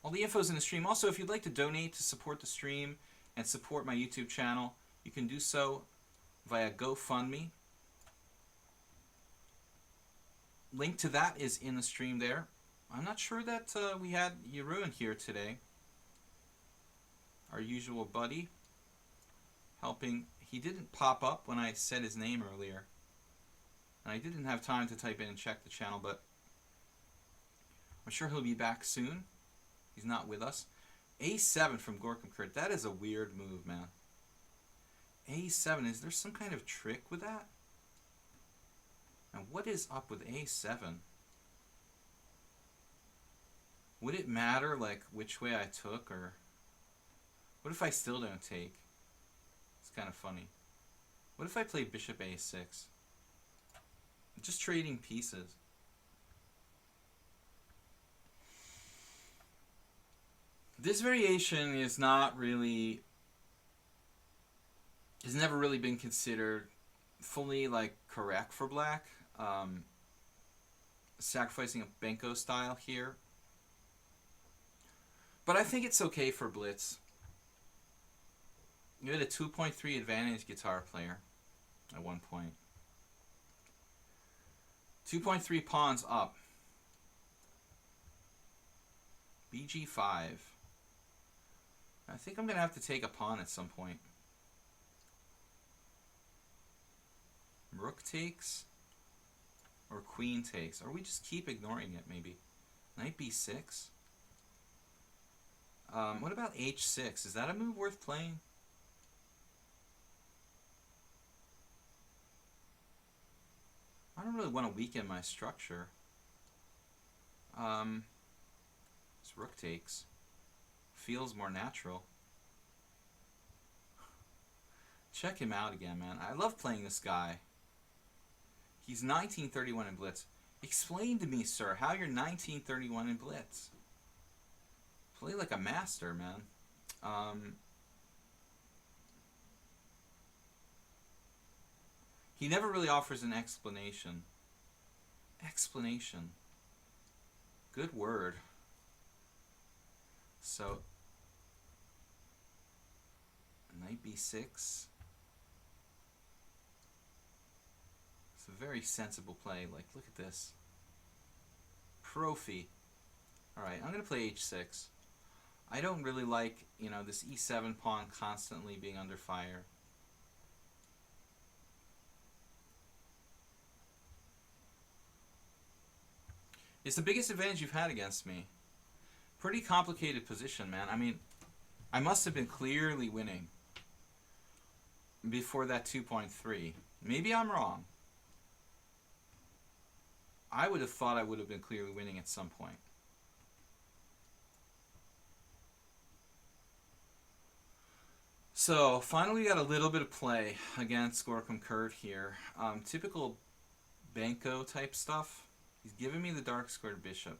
All the info's in the stream. Also, if you'd like to donate to support the stream and support my YouTube channel, you can do so via GoFundMe. Link to that is in the stream there. I'm not sure that we had Jeroen here today. Our usual buddy. Helping. He didn't pop up when I said his name earlier. And I didn't have time to type in and check the channel, but I'm sure he'll be back soon. He's not with us. A7 from Gorkum Kurt. That is a weird move, man. A7, is there some kind of trick with that? And what is up with A7? Would it matter, like, which way I took, or what if I still don't take? It's kind of funny. What if I play bishop A6? Just trading pieces. This variation is not really, has never really been considered fully like correct for black. Sacrificing a Benko style here. But I think it's okay for Blitz. You had a 2.3 advantage guitar player at one point. 2.3 pawns up. BG5. I think I'm going to have to take a pawn at some point. Rook takes. Or queen takes. Or we just keep ignoring it, maybe. Knight b6. What about h6? Is that a move worth playing? I don't really want to weaken my structure. This rook takes. Feels more natural. Check him out again, man. I love playing this guy. He's 1931 in Blitz. Explain to me, sir, how you're 1931 in Blitz. Play like a master, man. He never really offers an explanation. Explanation. Good word. So, knight b6. It's a very sensible play. Like, look at this. Profi. Alright, I'm going to play h6. I don't really like, you know, this e7 pawn constantly being under fire. It's the biggest advantage you've had against me. Pretty complicated position, man. I mean, I must have been clearly winning before that 2.3. Maybe I'm wrong. I would have thought I would have been clearly winning at some point. So, finally we got a little bit of play against Gorkum Kurt here. Typical Banco type stuff. He's giving me the dark squared bishop.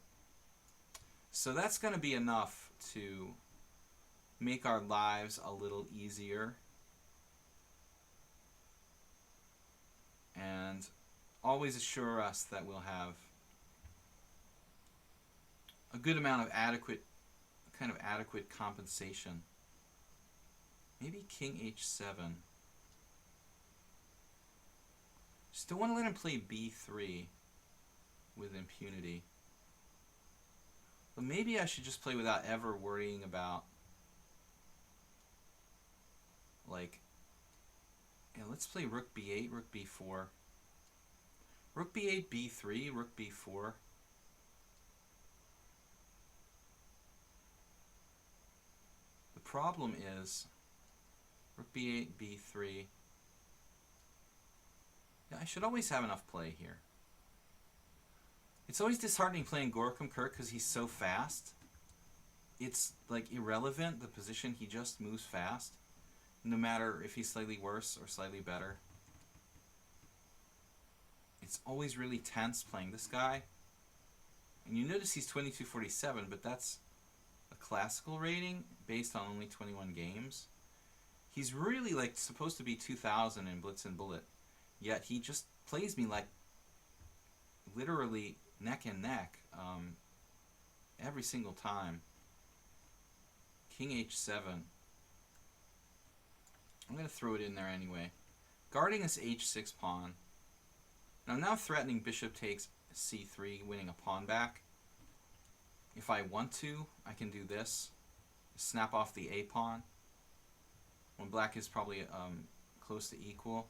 So that's going to be enough to make our lives a little easier. And always assure us that we'll have a good amount of adequate compensation. Maybe king h7. Still want to let him play b3 with impunity. But maybe I should just play without ever worrying about, like, yeah, let's play rook b8, rook b4. Rook b8, b3, rook b4. The problem is rook b8, b3. Yeah, I should always have enough play here. It's always disheartening playing Gorkum Kurt because he's so fast. It's like irrelevant, the position, he just moves fast. No matter if he's slightly worse or slightly better. It's always really tense playing this guy. And you notice he's 2247, but that's a classical rating based on only 21 games. He's really like supposed to be 2000 in Blitz and Bullet. Yet he just plays me like literally neck and neck every single time. King h7. I'm going to throw it in there anyway. Guarding this h6 pawn. Now I'm now threatening bishop takes c3, winning a pawn back. If I want to, I can do this. Snap off the a pawn. When black is probably close to equal.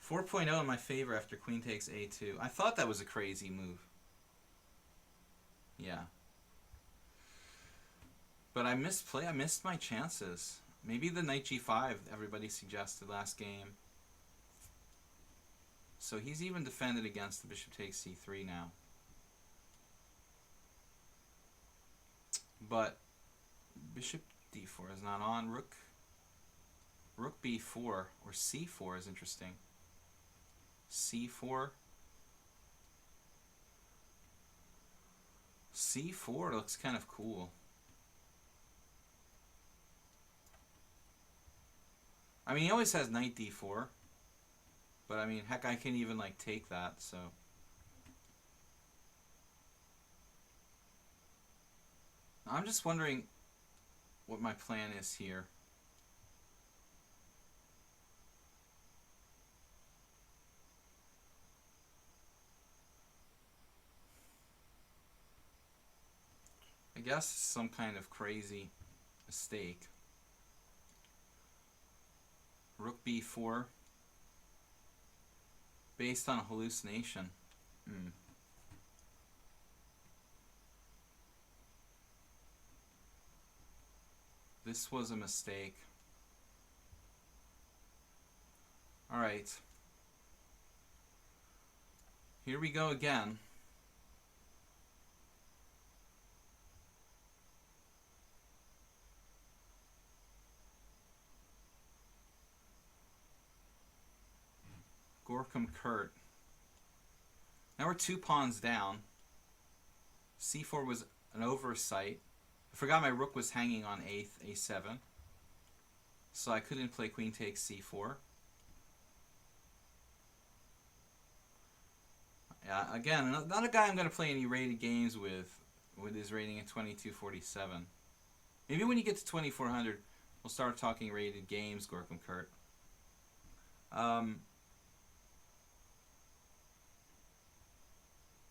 .4 in my favor after queen takes a2. I thought that was a crazy move. Yeah. But I missed play. I missed my chances. Maybe the knight g5 everybody suggested last game. So he's even defended against the bishop takes c3 now. But bishop d4 is not on. Rook b4 or c4 is interesting. c4. c4 looks kind of cool. I mean, he always has knight d4. But I mean, heck, I can even like take that, so. I'm just wondering what my plan is here. I guess some kind of crazy mistake. Rook b4. Based on a hallucination. This was a mistake. Alright. Here we go again. Gorkum Kurt. Now we're 2 pawns down. c4 was an oversight. I forgot my rook was hanging on a7. So I couldn't play queen takes c4. Again, not a guy I'm going to play any rated games with his rating at 2247. Maybe when you get to 2400, we'll start talking rated games, Gorkum Kurt.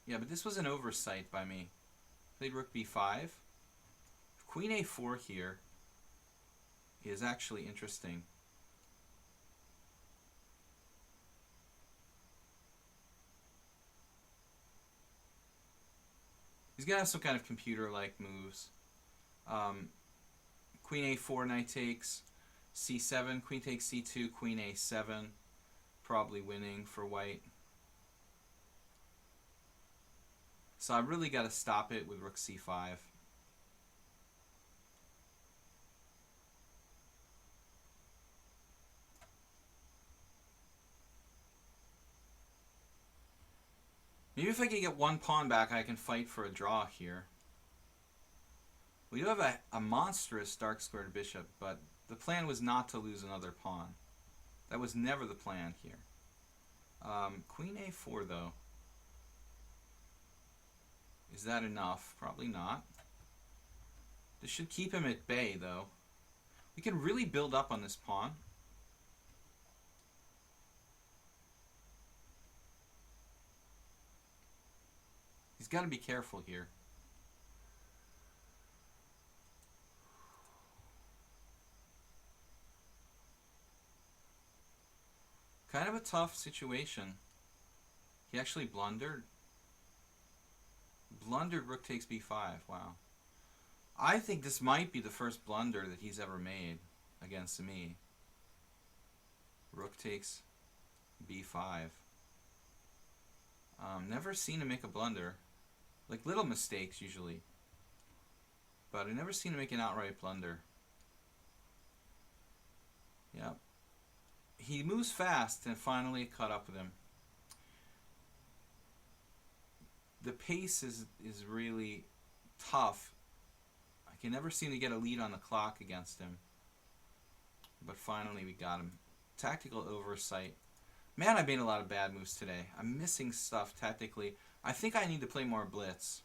Yeah, but this was an oversight by me. Played rook b5. Queen a4 here is actually interesting. He's going to have some kind of computer-like moves. Queen a4, knight takes, c7, queen takes c2, queen a7. Probably winning for white. So I really got to stop it with rook c5. Maybe if I can get one pawn back, I can fight for a draw here. We do have a monstrous dark squared bishop, but the plan was not to lose another pawn. That was never the plan here. Queen a4, though. Is that enough? Probably not. This should keep him at bay, though. We can really build up on this pawn. He's got to be careful here. Kind of a tough situation. He actually blundered. Blundered rook takes b5. Wow. I think this might be the first blunder that he's ever made against me. Rook takes b5. Never seen him make a blunder. Like little mistakes usually. But I've never seen him make an outright blunder. Yep. He moves fast and finally caught up with him. The pace is really tough. I can never seem to get a lead on the clock against him. But finally we got him. Tactical oversight. Man, I made a lot of bad moves today. I'm missing stuff tactically. I think I need to play more Blitz.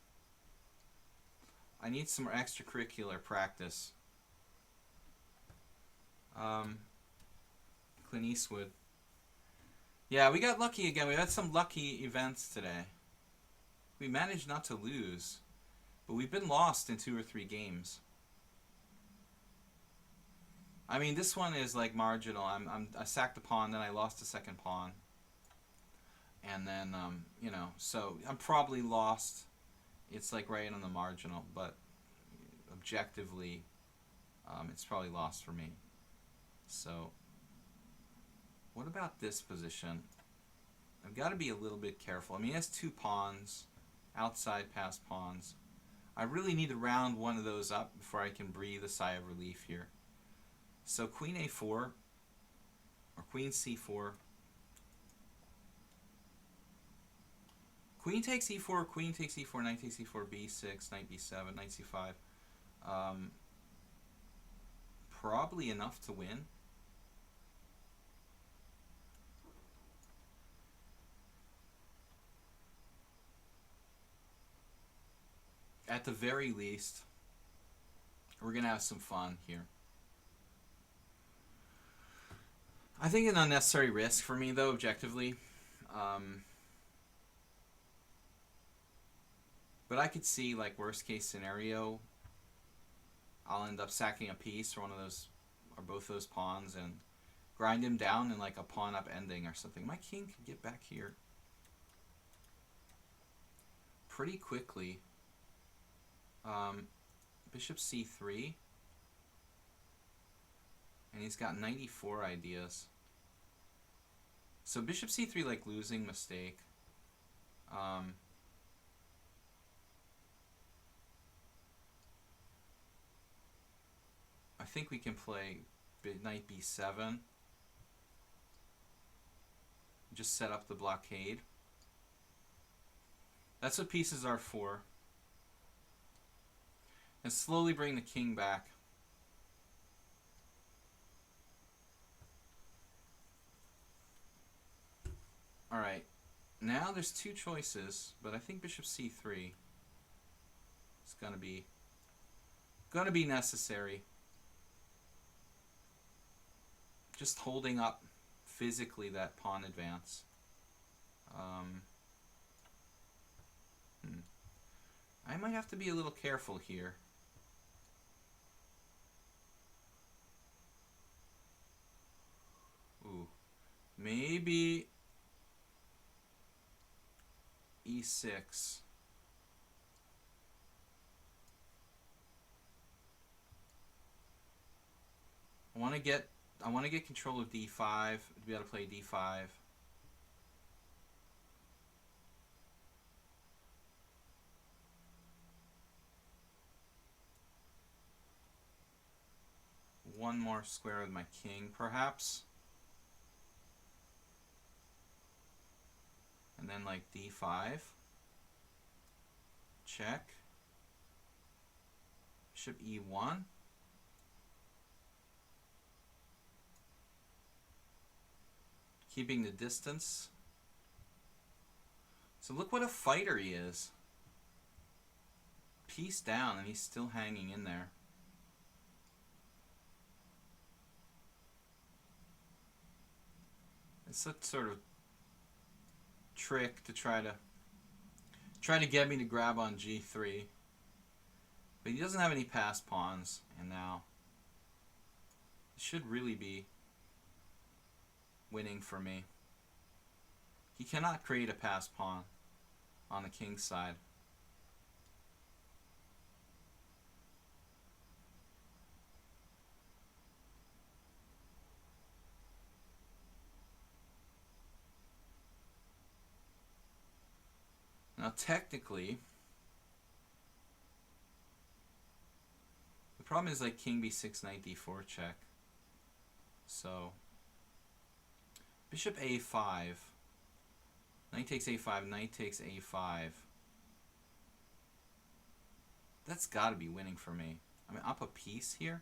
I need some more extracurricular practice. Clint Eastwood. Yeah, we got lucky again. We had some lucky events today. We managed not to lose, but we've been lost in 2 or 3 games. I mean, this one is like marginal. I sacked a pawn, then I lost a second pawn, and then you know, so I'm probably lost. It's like right on the marginal, but objectively, it's probably lost for me. So, what about this position? I've got to be a little bit careful. I mean, he has 2 pawns. Outside passed pawns. I really need to round one of those up before I can breathe a sigh of relief here. So queen a4 or queen c4. Queen takes e4, queen takes e4, knight takes e4, b6, knight b7, knight c5. Probably enough to win. At the very least, we're going to have some fun here. I think an unnecessary risk for me, though, objectively. But I could see, like, worst case scenario, I'll end up sacking a piece or one of those, or both those pawns, and grind him down in, like, a pawn up ending or something. My king could get back here pretty quickly. Bishop c3, and he's got 94 ideas. So bishop c3, like, losing mistake. I think we can play knight b7. Just set up the blockade. That's what pieces are for. And slowly bring the king back. Alright. Now there's two choices, but I think bishop c3 is gonna be necessary. Just holding up physically that pawn advance. I might have to be a little careful here. Ooh, maybe e6. I want to get control of d5 to be able to play d5. One more square with my king, perhaps. And then like d5. Check. Bishop e1. Keeping the distance. So look what a fighter he is. Piece down and he's still hanging in there. It's a sort of trick to try to get me to grab on g3. But he doesn't have any passed pawns, and now it should really be winning for me. He cannot create a passed pawn on the king's side. Now technically, the problem is like king b6, knight d4 check. So bishop a5, knight takes a5, knight takes a5. That's got to be winning for me. I mean, up a piece here.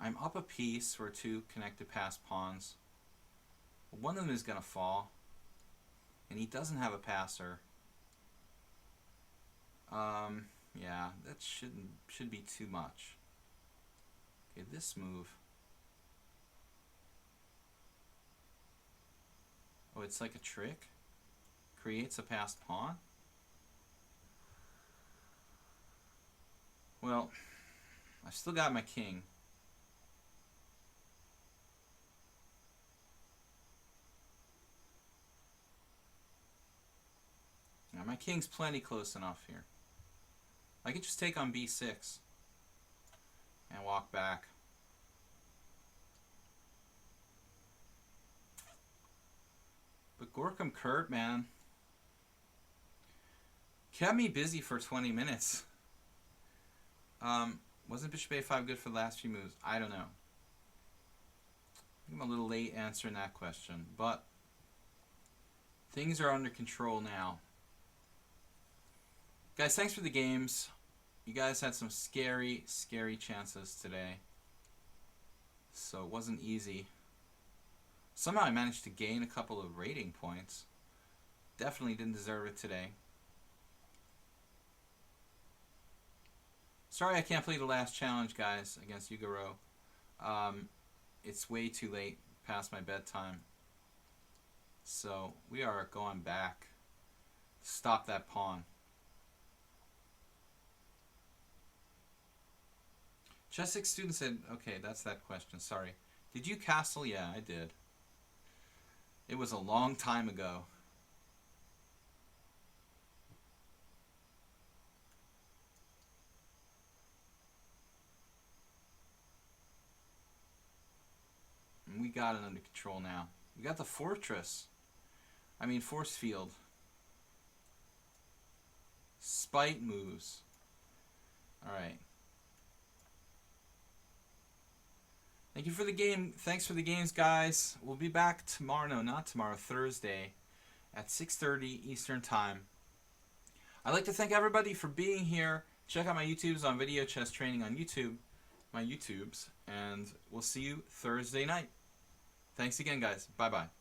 I'm up a piece for two connected passed pawns. One of them is going to fall. And he doesn't have a passer. Yeah, that should be too much. Okay, this move. Oh, it's like a trick. Creates a passed pawn. Well, I've still got my king. Now my king's plenty close enough here. I could just take on b6 and walk back. But Gorkum Kurt, man, kept me busy for 20 minutes. Wasn't bishop a5 good for the last few moves? I don't know. I'm a little late answering that question, but things are under control now. Guys, thanks for the games. You guys had some scary, scary chances today. So it wasn't easy. Somehow I managed to gain a couple of rating points. Definitely didn't deserve it today. Sorry I can't play the last challenge, guys, against Yugaro. It's way too late, past my bedtime. So we are going back. Stop that pawn. Chess6 student said, okay, that's that question, sorry. Did you castle? Yeah, I did. It was a long time ago. And we got it under control now. We got the fortress. I mean, force field. Spite moves. Alright. Thank you for the game. Thanks for the games, guys. We'll be back tomorrow. No, not tomorrow. Thursday at 6:30 Eastern Time. I'd like to thank everybody for being here. Check out my YouTubes on Video Chess Training on YouTube, my YouTubes, and we'll see you Thursday night. Thanks again, guys. Bye-bye.